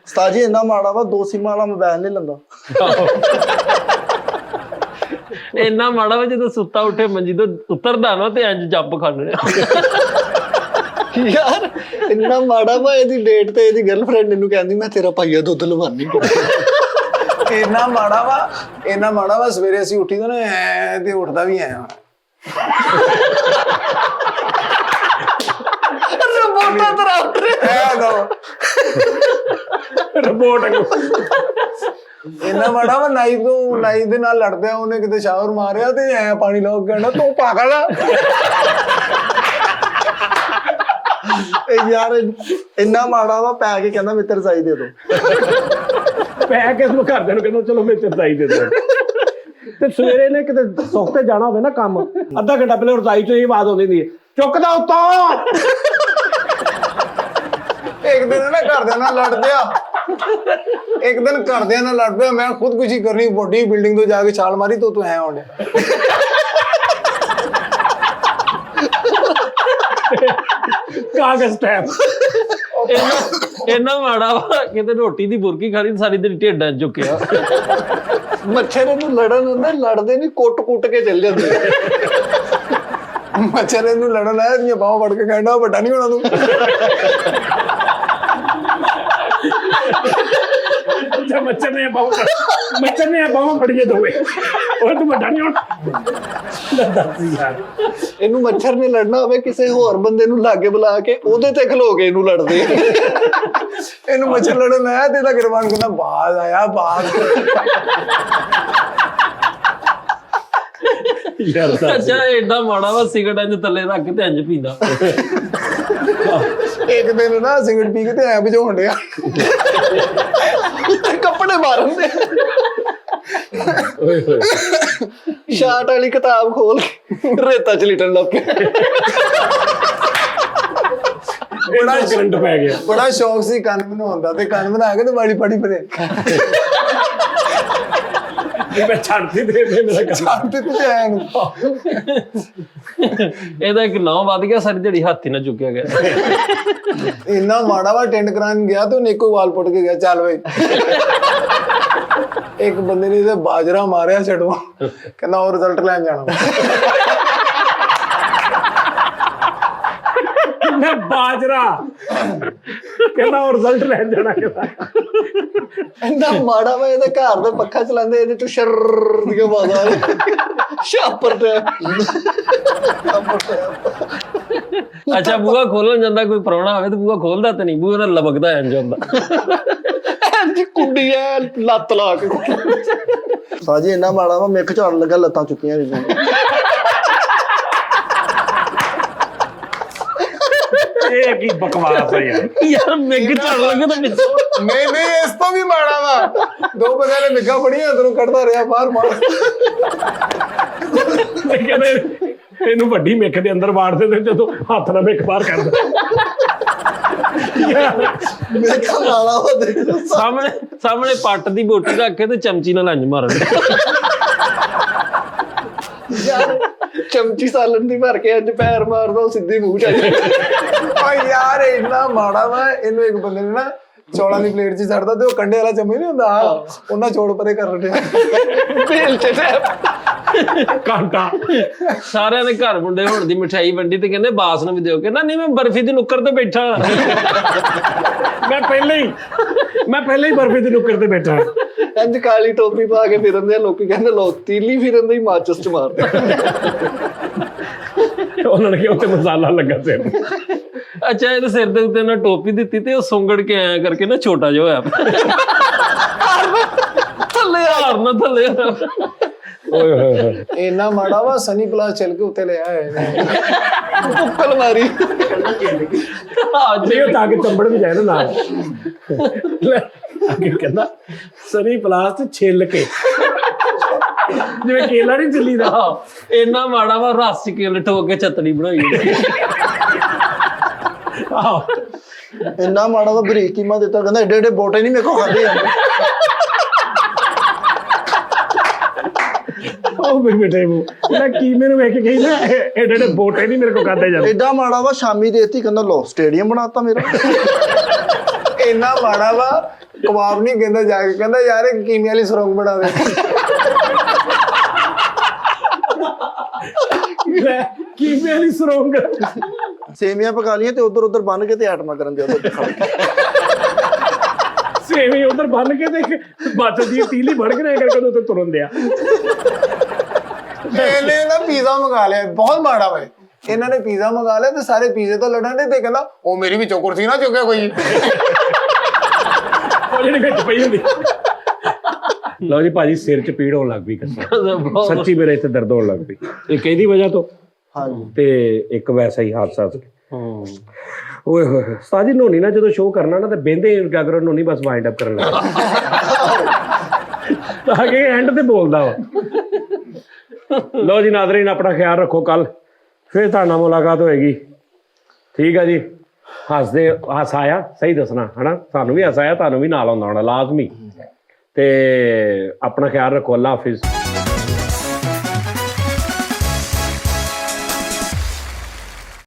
ਉਸਤਾਦ ਜੀ ਇੰਨਾ ਮਾੜਾ ਵਾ 2 ਸਿਮਾਂ ਵਾਲਾ ਮੋਬਾਈਲ ਨਹੀਂ ਲੈਂਦਾ। ਇੰਨਾ ਮਾੜਾ ਵਾ ਜਦੋਂ ਸੁੱਤਾ ਉੱਠੇ ਮੰਜੀ ਤੋਂ ਉਤਰਦਾ ਨਾ ਤੇ ਇੰਜ ਜੱਪ ਖਾਣੇ। ਯਾਰ ਇੰਨਾ ਮਾੜਾ ਵਾ, ਇਹਦੀ ਡੇਟ ਤੇ ਇਹਦੀ ਗਰਲਫ੍ਰੈਂਡ ਇਹਨੂੰ ਕਹਿੰਦੀ ਮੈਂ ਤੇਰਾ ਭਾਈਆ ਦੁੱਧ ਲਵਾਨੀ। ਇੰਨਾ ਮਾੜਾ ਵਾ ਸਵੇਰੇ ਅਸੀਂ ਉੱਠੀ ਤਾਂ ਨਾ ਐ ਤੇ ਉੱਠਦਾ ਵੀ ਐ ਰਬੋਟਾ ਤਰ੍ਹਾਂ ਰਿਪੋਰਟ ਇੰਨਾ ਮਾੜਾ ਵਾ ਨਾਈ ਦੇ ਨਾਲ ਲੜਦਿਆ ਉਹਨੇ ਕਿਤੇ ਸ਼ਾਵਰ ਮਾਰਿਆ ਤੇ ਐ ਪਾਣੀ ਲਾਉ ਕਹਿਣਾ ਤੂੰ ਪਾਗਲ ਆ। ਇਹ ਯਾਰ ਇੰਨਾ ਮਾੜਾ ਵਾ ਪੈ ਕੇ ਕਹਿੰਦਾ ਮਿੱਤਰ ਰਜ਼ਾਈ ਦੇ ਦੋ। ਪੈ ਕੇ ਉਹਨੂੰ ਘਰਦਿਆਂ ਨੂੰ ਕਹਿੰਦਾ ਚਲੋ ਮੇਰੇ ਰਜ਼ਾਈ ਦੇ ਦਿਓ। ਤੇ ਸਵੇਰੇ ਨੇ ਕਿਤੇ ਸੁੱਖ ਤੇ ਜਾਣਾ ਹੋਵੇ ਨਾ ਕੰਮ, ਅੱਧਾ ਘੰਟਾ ਪਹਿਲੇ ਰਜ਼ਾਈ ਚੋਂ ਇਹ ਆਵਾਜ਼ ਆਉਂਦੀ ਹੁੰਦੀ ਹੈ, ਚੁੱਕਦਾ ਉੱਤੋਂ। ਇੱਕ ਦਿਨ ਨਾ ਘਰਦਿਆਂ ਨਾਲ ਲੜਦਿਆ ਮੈਂ ਖੁਦਕੁਸ਼ੀ ਕਰਨੀ, ਵੱਡੀ ਬਿਲਡਿੰਗ ਤੋਂ ਜਾ ਕੇ ਛਾਲ ਮਾਰੀ ਤੂੰ ਐ ਆਉਂਦੇ ਕਾਗਜ਼ ਟੈਪ। ਇੰਨਾ ਮਾੜਾ ਵਾ ਕਿਤੇ ਰੋਟੀ ਦੀ ਬੁਰਕੀ ਖਾਣੀ ਸਾਰੀ ਦਿਨ ਢਿੱਡਾਂ ਚੁੱਕਿਆ। ਮੱਛਰ ਨੂੰ ਲੜਨ ਹੁੰਦਾ, ਲੜਦੇ ਨਹੀਂ ਕੁੱਟ ਕੇ ਚੱਲ ਜਾਂਦੇ। ਮੱਛਰ ਇਹਨੂੰ ਲੜਨ ਆਇਆ ਦੀਆਂ ਬਾਹਾਂ ਫੜ ਕੇ ਕਹਿੰਦਾ ਵੱਡਾ ਨਹੀਂ ਹੋਣਾ ਤੂੰ। ਮੱਛਰ ਨੇ ਬਾਹਾਂ ਫੜੀਏ ਦੋਵੇਂ, ਉਹ ਤੂੰ ਵੱਡਾ ਨਹੀਂ ਹੋਣਾ। ਇਹਨੂੰ ਮੱਛਰ ਨੇ ਲੜਨਾ ਹੋਵੇ ਕਿਸੇ ਹੋਰ ਬੰਦੇ ਨੂੰ ਲਾਗੇ ਬੁਲਾ ਕੇ ਉਹਦੇ ਤੇ ਖਲੋ ਕੇ ਇਹਨੂੰ ਲੜਦੇ। ਇਹਨੂੰ ਮੱਛਰ ਲੜਨ ਆਇਆ ਤੇ ਇਹਦਾ ਗਿਰਵਾਨ ਕਹਿੰਦਾ ਬਾਜ਼ ਆਇਆ ਬਾਜ਼। ਅੱਛਾ ਏਡਾ ਮਾੜਾ ਵਾ ਸਿਗਰਟ ਇੰਜ ਥੱਲੇ ਰੱਖ ਤੇ ਇੰਜ ਪੀਂਦਾ। ਇੱਕ ਦਿਨ ਨਾ ਸਿਗਰਟ ਪੀ ਕੇ ਤੇ ਐ ਭਜਾਉਣ ਡਿਆ ਕੱਪੜੇ ਮਾਰਨ ਦੇ। ਸ਼ਾਟ ਵਾਲੀ ਕਿਤਾਬ ਖੋਲ ਕੇ ਰੇਤਾ ਚ ਲਿਟਣ ਲੱਗ ਪਿਆ। ਬੜਾ ਕਰੰਟ ਪੈ ਗਿਆ। ਬੜਾ ਸ਼ੌਕ ਸੀ ਕੰਨ ਬਣਾਉਣ ਦਾ ਤੇ ਕੰਨ ਬਣਾ ਕੇ ਤੇ ਵਾਲੀ ਪੜੀ ਪਰੇ ਮੈਂ ਛੱਡਦੀ ਦੇ ਮੇਰਾ ਕੰਮ। ਛੱਡਦੇ ਤੇ ਐ ਨੂੰ ਇਹਦਾ ਇੱਕ ਨਾਂ ਵੱਧ ਗਿਆ, ਸਾਰੀ ਦਿਹਾੜੀ ਹੱਥ ਨਾ ਚੁੱਕਿਆ ਗਿਆ। ਇੰਨਾ ਮਾੜਾ ਵਾ ਟੈਂਡ ਕਰਾਉਣ ਗਿਆ ਤੇ ਉਹਨੇ ਇੱਕੋ ਵਾਲ ਪੁੱਟ ਕੇ ਗਿਆ ਚੱਲ ਬਈ। ਇੱਕ ਬੰਦੇ ਨੇ ਇਹਦੇ ਬਾਜਰਾ ਮਾਰਿਆ ਛੜਵਾ, ਕਹਿੰਦਾ ਉਹ ਰਿਜ਼ਲਟ ਲੈਣ ਜਾਣਾ। ਮੈਂ ਬਾਜਰਾ ਕਹਿੰਦਾ ਉਹ ਰਿਜ਼ਲਟ ਲੈਣ ਜਾਣਾ। ਇੰਨਾ ਮਾੜਾ ਵਾ, ਇਹਦੇ ਘਰ ਦੇ ਪੱਖਾ ਚਲਾਉਂਦੇ ਇਹਦੇ ਚੋਂ ਸ਼ਰ ਦੀਆਂ ਆਵਾਜ਼ਾਂ ਆ ਰਹੀਆਂ। ਸ਼ਾਪਰ ਤੇ ਅੱਛਾ ਬੂਹਾ ਖੋਲਣ ਜਾਂਦਾ ਕੋਈ ਪ੍ਰਾਹੁਣਾ ਹੋਵੇ ਤੇ ਬੂਹਾ ਖੋਲਦਾ ਤੇ ਨਹੀਂ, ਬੂਹੇ ਨਾਲ ਲਬਕਦਾ ਇੰਜ ਹੁੰਦਾ। ਜੀ ਕੁੰਡੀ ਐ ਲੱਤ ਲਾ ਕੇ। ਉਸਤਾਦ ਜੀ ਇੰਨਾ ਮਾੜਾ ਵਾ ਮਿੱਕ ਝਾੜ ਲੱਗਾ ਲੱਤਾਂ ਚੁੱਕੀਆਂ ਨੇ। ਇਹ ਕੀ ਬਕਵਾਸ ਹੈ ਯਾਰ। ਯਾਰ ਮਿੱਗ ਝੜ ਲੱਗੇ ਤਾਂ ਪਿੱਛੇ। ਨਹੀਂ ਇਸ ਤੋਂ ਵੀ ਮਾੜਾ ਵਾ। ਦੋ ਬੰਦਿਆਂ ਨੇ ਮਿੱਗਾ ਫੜੀਆਂ ਅੰਦਰੋਂ ਕੱਢਦਾ ਰਿਹਾ ਬਾਹਰ ਮਾਰ। ਕਹਿੰਦੇ ਇਹਨੂੰ ਵੱਡੀ ਮਿੱਖ ਦੇ ਅੰਦਰ ਵਾੜ ਦਿੰਦੇ ਜਦੋਂ ਹੱਥ ਨਾਲ ਮਿੱਖ ਬਾਹਰ ਕੱਢਦਾ। ਮਿੱਕ ਵਾਲਾ ਵਾ ਦੇਖ। ਸਾਹਮਣੇ ਪੱਟ ਦੀ ਬੋਟੀ ਰੱਖ ਕੇ ਤੇ ਚਮਚੀ ਨਾਲ ਇੰਜ ਮਾਰਨ। ਯਾਰ ਚਮਚੀ ਸਾਲਣ ਦੀ ਭਰ ਕੇ ਅੱਜ ਪੈਰ ਮਾਰਦਾ ਉਹ ਸਿੱਧੀ ਮੂੰਹ ਚ ਆ ਜਾਂਦੀ। ਓਏ ਯਾਰ ਇੰਨਾ ਮਾੜਾ ਵਾ। ਇਹਨੂੰ ਇੱਕ ਬੰਦੇ ਨੇ ਨਾ ਚੌਲਾਂ ਦੀ ਪਲੇਟ 'ਚ ਛੱਡਦਾ ਤੇ ਉਹ ਕੰਡੇ ਵਾਲਾ ਚਮਚ ਨਹੀਂ ਹੁੰਦਾ, ਉਹਨਾਂ ਛੋੜ ਪਰੇ ਕਰ ਰਿਹਾ ਭੇਲ ਚ ਕਾਂਟਾ। ਸਾਰਿਆਂ ਦੇ ਘਰ ਮੁੰਡੇ ਹੁਣ ਦੀ ਮਠਿਆਈ ਵੰਡੀ ਤੇ ਕਹਿੰਦੇ ਬਾਸ ਨੂੰ ਵੀ ਦਿਓ। ਕਹਿੰਦਾ ਨਹੀਂ ਮੈਂ ਬਰਫੀ ਦੀ ਨੁੱਕਰ ਤੇ ਬੈਠਾ। ਮੈਂ ਪਹਿਲੇ ਹੀ ਬਰਫੀ ਦੀ ਨੁੱਕਰ ਤੇ ਬੈਠਾ। ਇੰਜ ਕਾਲੀ ਟੋਪੀ ਪਾ ਕੇ ਫਿਰਦੇ ਆ ਲੋਕੀ, ਕਹਿੰਦੇ ਲੋ ਤੀਲੀ ਫਿਰਨ ਦੇ ਹੀ ਮਾਚਸ ਚ ਮਾਰਦੇ। ਉਹਨਾਂ ਨੇ ਕਿਹਾ ਉੱਤੇ ਮਸਾਲਾ ਲੱਗਾ ਸਿਰ। ਅੱਛਾ ਇਹਦੇ ਸਿਰ ਦੇ ਉੱਤੇ ਨਾ ਟੋਪੀ ਦਿੱਤੀ ਤੇ ਉਹ ਸੁੰਗੜ ਕੇ ਆਇਆ ਕਰਕੇ ਨਾ ਛੋਟਾ ਜਿਹਾ ਹੋਇਆ। ਥੱਲੇ ਹਾਰਨਾ ਥੱਲੇ। ਓਏ ਹੋਏ ਹੋਏ। ਇੰਨਾ ਮਾੜਾ ਵਾ ਸਨੀ ਪਲਾਸ ਚੱਲ ਕੇ ਉੱਤੇ ਲਿਆ ਇਹਨੇ ਉੱਕਲ ਮਾਰੀ। ਜੇ ਉਹ ਤਾਂ ਕਿ ਚੰਬੜ ਵੀ ਜਾਏ ਨਾ ਨਾਲ। ਅੱਗੇ ਕਹਿੰਦਾ ਸਨੀ ਪਲਾਸ ਤੇ ਛਿੱਲ ਕੇ ਜਿਵੇਂ ਕੇਲਾ ਨਹੀਂ ਚੱਲੀ ਦਾ। ਇੰਨਾ ਮਾੜਾ ਵਾ ਰਸ ਚ ਕੇਲੇ ਠੋਕ ਕੇ ਚਟਣੀ ਬਣਾਈ। ਆਹੋ ਇੰਨਾ ਮਾੜਾ ਵਾ ਬਰੀਕ ਕੀਮਾ ਦਿੱਤਾ, ਕਹਿੰਦਾ ਏਡੇ ਏਡੇ ਬੋਟੇ ਨਹੀਂ ਮੇਰੇ ਕੋਲ ਖਾਦੇ ਜਾਂਦੇ। ਉਹ ਵੀ ਮਿੱਠੇ ਮੂੰਹ ਲੈ ਕੀਮੇ ਨੂੰ ਵੇਖ ਕੇ ਕਹੀ ਨਾ ਐਡੇ ਐਡੇ ਬੋਟੇ ਨਹੀਂ ਮੇਰੇ ਕੋ ਖਾਦੇ ਜਾਂਦੇ। ਐਡਾ ਮਾੜਾ ਵਾ ਸ਼ਾਮੀ ਦੇਤੀ ਕਹਿੰਦਾ ਲੋ ਸਟੇਡੀਅਮ ਬਣਾਤਾ ਮੇਰਾ। ਇੰਨਾ ਮਾੜਾ ਵਾ ਕਬਾਬ ਨਹੀਂ ਕਹਿੰਦਾ ਜਾ ਕੇ, ਕਹਿੰਦਾ ਯਾਰ ਇਹ ਕੀਮੇ ਵਾਲੀ ਸੁਰੰਗ ਬਣਾ ਦੇ। ਲੈ ਕੀਮੇ ਵਾਲੀ ਸੁਰੰਗ ਸੇਵੀਆਂ ਪਕਾ ਲੀਆਂ ਤੇ ਉਧਰ ਉਧਰ ਬੰਨ ਕੇ ਤੇ ਆਟਮਾ ਕਰਨ ਦੇ ਉਧਰ ਖੜ ਕੇ। ਸੇਵੀ ਉਧਰ ਬੰਨ ਕੇ ਤੇ ਬਾਤ ਦੀ ਤੀਲੀ ਵੜ ਕੇ ਨਾ ਕਰਕੇ ਉੱਤੇ ਤੁਰਨ ਦਿਆ। ਇਹਨੇ ਨਾ ਪੀਜ਼ਾ ਮੰਗਾ ਲਿਆ, ਬਹੁਤ ਮਾੜਾ ਵਾ। ਇਹਨਾਂ ਨੇ ਪੀਜ਼ਾ ਮੰਗਾ ਲਿਆ ਤੇ ਸਾਰੇ ਪੀਜ਼ੇ ਤੋਂ ਲੜਨ ਦੇ ਤੇ ਕਹਿੰਦਾ ਉਹ ਮੇਰੀ ਵਿੱਚੋਂ ਕੁਰਸੀ ਨਾ ਚੁੱਕਿਆ ਕੋਈ। ਉਹ ਜਿਹੜੀ ਵਿੱਚ ਪਈ ਹੁੰਦੀ। ਲਓ ਜੀ ਭਾਜੀ ਸਿਰ 'ਚ ਪੀੜ ਹੋਣ ਲੱਗ ਪਈ ਕਸਮ ਸੱਚੀ ਮੇਰੇ ਇੱਥੇ ਦਰਦ ਹੋਣ ਲੱਗ ਪਈ ਇਹ ਕਿਹਦੀ ਵਜ੍ਹਾ ਤੋਂ। ਹਾਂਜੀ ਤੇ ਇੱਕ ਵੈਸਾ ਹੀ ਹਾਦਸਾ ਸੀ। ਓਏ ਹੋਏ ਸਾਜੀ ਨੋਨੀ ਨਾ ਜਦੋਂ ਸ਼ੋਅ ਕਰਨਾ ਨਾ ਤੇ ਬਹਿੰਦੇ ਗਾਗਰ ਨੋਨੀ ਬਸ ਵਾਈਂਡ ਅਪ ਕਰਨ ਲੱਗਾ ਤਾਂ ਕਿ ਐਂਡ ਤੇ ਬੋਲਦਾ ਵਾ। ਲਓ ਜੀ ਨਾਜ਼ਰੀਨ ਆਪਣਾ ਖਿਆਲ ਰੱਖੋ, ਕੱਲ ਫਿਰ ਤੁਹਾਡੇ ਨਾਲ ਮੁਲਾਕਾਤ ਹੋਏਗੀ। ਠੀਕ ਆ ਜੀ। ਹੱਸ ਆਇਆ ਸਹੀ ਦੱਸਣਾ ਹਨਾ, ਸਾਨੂੰ ਵੀ ਹੱਸ ਆਇਆ, ਤੁਹਾਨੂੰ ਵੀ ਨਾਲ ਆਉਂਦਾ ਹੋਣਾ ਲਾਜ਼ਮੀ। ਤੇ ਆਪਣਾ ਖਿਆਲ ਰੱਖੋ। ਅੱਲਾ ਹਾਫਿਜ਼।